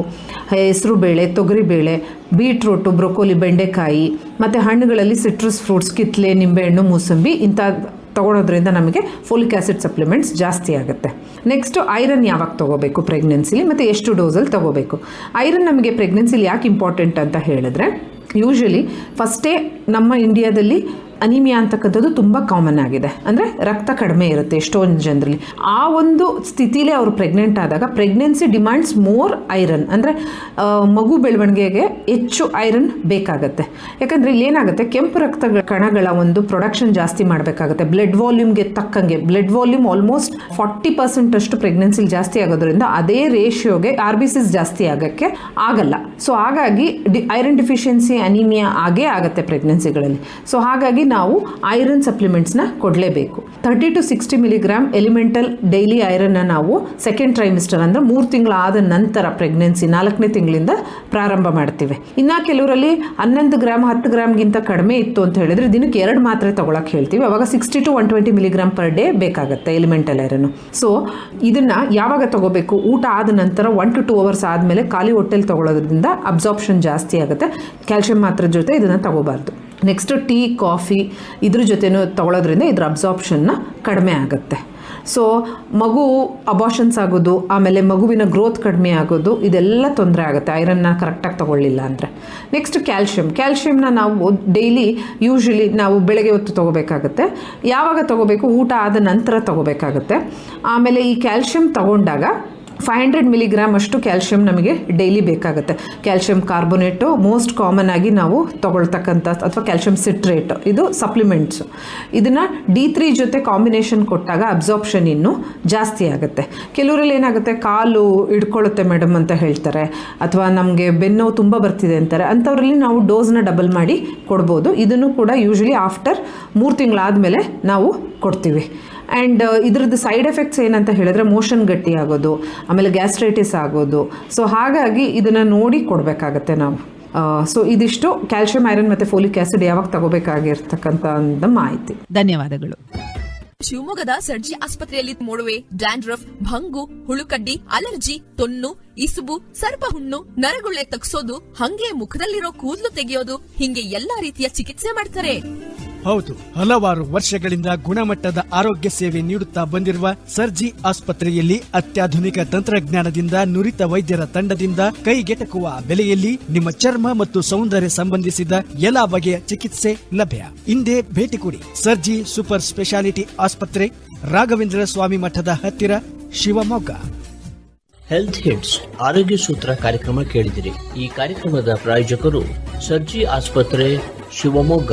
ಹೆಸರುಬೇಳೆ, ತೊಗರಿಬೇಳೆ, ಬೀಟ್ರೂಟು, ಬ್ರೊಕೋಲಿ, ಬೆಂಡೆಕಾಯಿ, ಮತ್ತು ಹಣ್ಣುಗಳಲ್ಲಿ ಸಿಟ್ರಸ್ ಫ್ರೂಟ್ಸ್, ಕಿತ್ತಲೆ, ನಿಂಬೆಹಣ್ಣು, ಮೂಸಂಬಿ ಇಂಥ ತೊಗೊಳೋದ್ರಿಂದ ನಮಗೆ ಫೋಲಿಕ್ ಆ್ಯಸಿಡ್ ಸಪ್ಲಿಮೆಂಟ್ಸ್ ಜಾಸ್ತಿ ಆಗುತ್ತೆ. ನೆಕ್ಸ್ಟು ಐರನ್ ಯಾವಾಗ ತೊಗೋಬೇಕು ಪ್ರೆಗ್ನೆನ್ಸಿಲಿ ಮತ್ತು ಎಷ್ಟು ಡೋಸಲ್ಲಿ ತೊಗೋಬೇಕು? ಐರನ್ ನಮಗೆ ಪ್ರೆಗ್ನೆನ್ಸಿಲಿ ಯಾಕೆ ಇಂಪಾರ್ಟೆಂಟ್ ಅಂತ ಹೇಳಿದ್ರೆ, ಯೂಶಲಿ ಫಸ್ಟೇ ನಮ್ಮ ಇಂಡಿಯಾದಲ್ಲಿ ಅನಿಮಿಯಾ ಅಂತಕ್ಕಂಥದ್ದು ತುಂಬ ಕಾಮನ್ ಆಗಿದೆ. ಅಂದರೆ ರಕ್ತ ಕಡಿಮೆ ಇರುತ್ತೆ ಎಷ್ಟೊಂದು ಜನರಲ್ಲಿ. ಆ ಒಂದು ಸ್ಥಿತಿಲೇ ಅವರು ಪ್ರೆಗ್ನೆಂಟ್ ಆದಾಗ ಪ್ರೆಗ್ನೆನ್ಸಿ ಡಿಮ್ಯಾಂಡ್ಸ್ ಮೋರ್ ಐರನ್, ಅಂದರೆ ಮಗು ಬೆಳವಣಿಗೆಗೆ ಹೆಚ್ಚು ಐರನ್ ಬೇಕಾಗುತ್ತೆ. ಯಾಕಂದರೆ ಇಲ್ಲಿ ಏನಾಗುತ್ತೆ, ಕೆಂಪು ಕಣಗಳ ಒಂದು ಪ್ರೊಡಕ್ಷನ್ ಜಾಸ್ತಿ ಮಾಡಬೇಕಾಗುತ್ತೆ. ಬ್ಲಡ್ ವಾಲ್ಯೂಮ್ಗೆ ತಕ್ಕಂಗೆ, ಬ್ಲಡ್ ವಾಲ್ಯೂಮ್ ಆಲ್ಮೋಸ್ಟ್ 40% ಅಷ್ಟು ಪ್ರೆಗ್ನೆನ್ಸಿಲಿ ಜಾಸ್ತಿ ಆಗೋದ್ರಿಂದ ಅದೇ ರೇಷಿಯೋಗೆ RBCs ಜಾಸ್ತಿ ಆಗೋಕ್ಕೆ ಆಗಲ್ಲ. ಸೊ ಹಾಗಾಗಿ ಐರನ್ ಡಿಫಿಷಿಯನ್ಸಿ, ಅನಿಮಿಯಾ ಆಗೇ ಆಗುತ್ತೆ ಪ್ರೆಗ್ನೆನ್ಸಿಗಳಲ್ಲಿ. ಸೊ ಹಾಗಾಗಿ ನಾವು ಐರನ್ ಸಪ್ಲಿಮೆಂಟ್ಸ್ನ ಕೊಡಲೇಬೇಕು. 30 to 60 ಮಿಲಿಗ್ರಾಮ್ ಎಲಿಮೆಂಟಲ್ ಡೈಲಿ ಐರನ್ನ ನಾವು ಸೆಕೆಂಡ್ ಟ್ರೈಮಿಸ್ಟರ್ ಅಂದರೆ 3 ತಿಂಗಳಾದ ನಂತರ ಪ್ರೆಗ್ನೆನ್ಸಿ 4ನೇ ತಿಂಗಳಿಂದ ಪ್ರಾರಂಭ ಮಾಡ್ತೀವಿ. ಇನ್ನು ಕೆಲವರಲ್ಲಿ 11 ಗ್ರಾಮ್ 10 ಗ್ರಾಮ್ಗಿಂತ ಕಡಿಮೆ ಇತ್ತು ಅಂತ ಹೇಳಿದ್ರೆ ದಿನಕ್ಕೆ 2 ಮಾತ್ರೆ ತಗೊಳಕ್ಕೆ ಹೇಳ್ತೀವಿ. ಅವಾಗ 60 to 120 ಮಿಲಿಗ್ರಾಮ್ ಪರ್ ಡೇ ಬೇಕಾಗುತ್ತೆ ಎಲಿಮೆಂಟಲ್ ಐರನ್ನು. ಸೊ ಇದನ್ನು ಯಾವಾಗ ತಗೋಬೇಕು? ಊಟ ಆದ ನಂತರ 1 to 2 ಅವರ್ಸ್ ಆದಮೇಲೆ ಖಾಲಿ ಹೊಟ್ಟೆಲಿ ತಗೊಳ್ಳೋದ್ರಿಂದ ಅಬ್ಸಾರ್ಪ್ಷನ್ ಜಾಸ್ತಿ ಆಗುತ್ತೆ. ಕ್ಯಾಲ್ಸಿಯಂ ಮಾತ್ರೆ ಜೊತೆ ಇದನ್ನು ತಗೋಬಾರ್ದು. ನೆಕ್ಸ್ಟು ಟೀ, ಕಾಫಿ ಇದ್ರ ಜೊತೆನೂ ತಗೊಳ್ಳೋದ್ರಿಂದ ಇದ್ರ ಅಬ್ಸಾರ್ಪ್ಷನ್ನ ಕಡಿಮೆ ಆಗುತ್ತೆ. ಸೊ ಮಗು ಅಬಾರ್ಷನ್ಸ್ ಆಗೋದು, ಆಮೇಲೆ ಮಗುವಿನ ಗ್ರೋತ್ ಕಡಿಮೆ ಆಗೋದು, ಇದೆಲ್ಲ ತೊಂದರೆ ಆಗುತ್ತೆ ಐರನ್ನ ಕರೆಕ್ಟಾಗಿ ತಗೊಳ್ಳಿಲ್ಲ ಅಂದರೆ. ನೆಕ್ಸ್ಟ್ ಕ್ಯಾಲ್ಶಿಯಮ್ನ ನಾವು ಡೈಲಿ ಯೂಶಲಿ ನಾವು ಬೆಳಗ್ಗೆ ಹೊತ್ತು ತೊಗೋಬೇಕಾಗತ್ತೆ. ಯಾವಾಗ ತೊಗೋಬೇಕು? ಊಟ ಆದ ನಂತರ ತೊಗೋಬೇಕಾಗತ್ತೆ. ಆಮೇಲೆ ಈ ಕ್ಯಾಲ್ಶಿಯಂ ತಗೊಂಡಾಗ 500 ಮಿಲಿಗ್ರಾಮ್ ಅಷ್ಟು ಕ್ಯಾಲ್ಶಿಯಂ ನಮಗೆ ಡೈಲಿ ಬೇಕಾಗುತ್ತೆ. ಕ್ಯಾಲ್ಶಿಯಂ ಕಾರ್ಬೋನೇಟು ಮೋಸ್ಟ್ ಕಾಮನ್ ಆಗಿ ನಾವು ತಗೊಳ್ತಕ್ಕಂಥ, ಅಥವಾ ಕ್ಯಾಲ್ಶಿಯಂ ಸಿಟ್ರೇಟ್, ಇದು ಸಪ್ಲಿಮೆಂಟ್ಸು. ಇದನ್ನು D3 ಜೊತೆ ಕಾಂಬಿನೇಷನ್ ಕೊಟ್ಟಾಗ ಅಬ್ಸಾರ್ಪ್ಷನ್ ಇನ್ನೂ ಜಾಸ್ತಿ ಆಗುತ್ತೆ. ಕೆಲವರಲ್ಲಿ ಏನಾಗುತ್ತೆ, ಕಾಲು ಹಿಡ್ಕೊಳ್ಳುತ್ತೆ ಮೇಡಮ್ ಅಂತ ಹೇಳ್ತಾರೆ, ಅಥವಾ ನಮಗೆ ಬೆನ್ನು ತುಂಬ ಬರ್ತಿದೆ ಅಂತಾರೆ. ಅಂಥವ್ರಲ್ಲಿ ನಾವು ಡೋಸ್ನ ಡಬಲ್ ಮಾಡಿ ಕೊಡ್ಬೋದು. ಇದನ್ನು ಕೂಡ ಯೂಶಲಿ ಆಫ್ಟರ್ 3 ತಿಂಗಳಾದಮೇಲೆ ನಾವು ಕೊಡ್ತೀವಿ. ಆ್ಯಂಡ್ ಇದ್ರದ್ದು ಸೈಡ್ ಎಫೆಕ್ಟ್ಸ್ ಏನಂತ ಹೇಳಿದ್ರೆ ಮೋಷನ್ ಗಟ್ಟಿ ಆಗೋದು, ಆಮೇಲೆ ಗ್ಯಾಸ್ಟ್ರೈಟಿಸ್ ಆಗೋದು. ಸೊ ಹಾಗಾಗಿ ಇದನ್ನು ನೋಡಿ ಕೊಡಬೇಕಾಗತ್ತೆ ನಾವು. ಸೊ ಇದಿಷ್ಟು ಕ್ಯಾಲ್ಶಿಯಂ, ಐರನ್ ಮತ್ತು ಫೋಲಿಕ್ ಆ್ಯಸಿಡ್ ಯಾವಾಗ ತಗೋಬೇಕಾಗಿರ್ತಕ್ಕಂಥ ಮಾಹಿತಿ. ಧನ್ಯವಾದಗಳು. ಶಿವಮೊಗ್ಗದ ಸರ್ಜಿ ಆಸ್ಪತ್ರೆಯಲ್ಲಿ ಮೊಡವೆ, ಡ್ಯಾಂಡ್ರಫ್, ಭಂಗು, ಹುಳುಕಡ್ಡಿ, ಅಲರ್ಜಿ, ತೊನ್ನು, ಇಸುಬು, ಸರ್ಪ ಹುಣ್ಣು, ನರಗುಳ್ಳೆ ತಗ್ಸೋದು, ಹಂಗೆ ಮುಖದಲ್ಲಿರೋ ಕೂದಲು ತೆಗೆಯೋದು, ಹಿಂಗೆ ಎಲ್ಲಾ ರೀತಿಯ ಚಿಕಿತ್ಸೆ ಮಾಡ್ತಾರೆ. ಹೌದು, ಹಲವಾರು ವರ್ಷಗಳಿಂದ ಗುಣಮಟ್ಟದ ಆರೋಗ್ಯ ಸೇವೆ ನೀಡುತ್ತಾ ಬಂದಿರುವ ಸರ್ಜಿ ಆಸ್ಪತ್ರೆಯಲ್ಲಿ ಅತ್ಯಾಧುನಿಕ ತಂತ್ರಜ್ಞಾನದಿಂದ ನುರಿತ ವೈದ್ಯರ ತಂಡದಿಂದ ಕೈಗೆಟಕುವ ಬೆಲೆಯಲ್ಲಿ ನಿಮ್ಮ ಚರ್ಮ ಮತ್ತು ಸೌಂದರ್ಯ ಸಂಬಂಧಿಸಿದ ಎಲ್ಲಾ ಬಗೆಯ ಚಿಕಿತ್ಸೆ ಲಭ್ಯ. ಇಂದೇ ಭೇಟಿ ಕೊಡಿ ಸರ್ಜಿ ಸೂಪರ್ ಸ್ಪೆಷಾಲಿಟಿ ಆಸ್ಪತ್ರೆ, ರಾಘವೇಂದ್ರ ಸ್ವಾಮಿ ಮಠದ ಹತ್ತಿರ, ಶಿವಮೊಗ್ಗ. ಹೆಲ್ತ್ ಹಿಟ್ಸ್ ಆರೋಗ್ಯ ಸೂತ್ರ ಕಾರ್ಯಕ್ರಮ ಕೇಳಿದಿರಿ. ಈ ಕಾರ್ಯಕ್ರಮದ ಪ್ರಾಯೋಜಕರು ಸರ್ಜಿ ಆಸ್ಪತ್ರೆ, ಶಿವಮೊಗ್ಗ.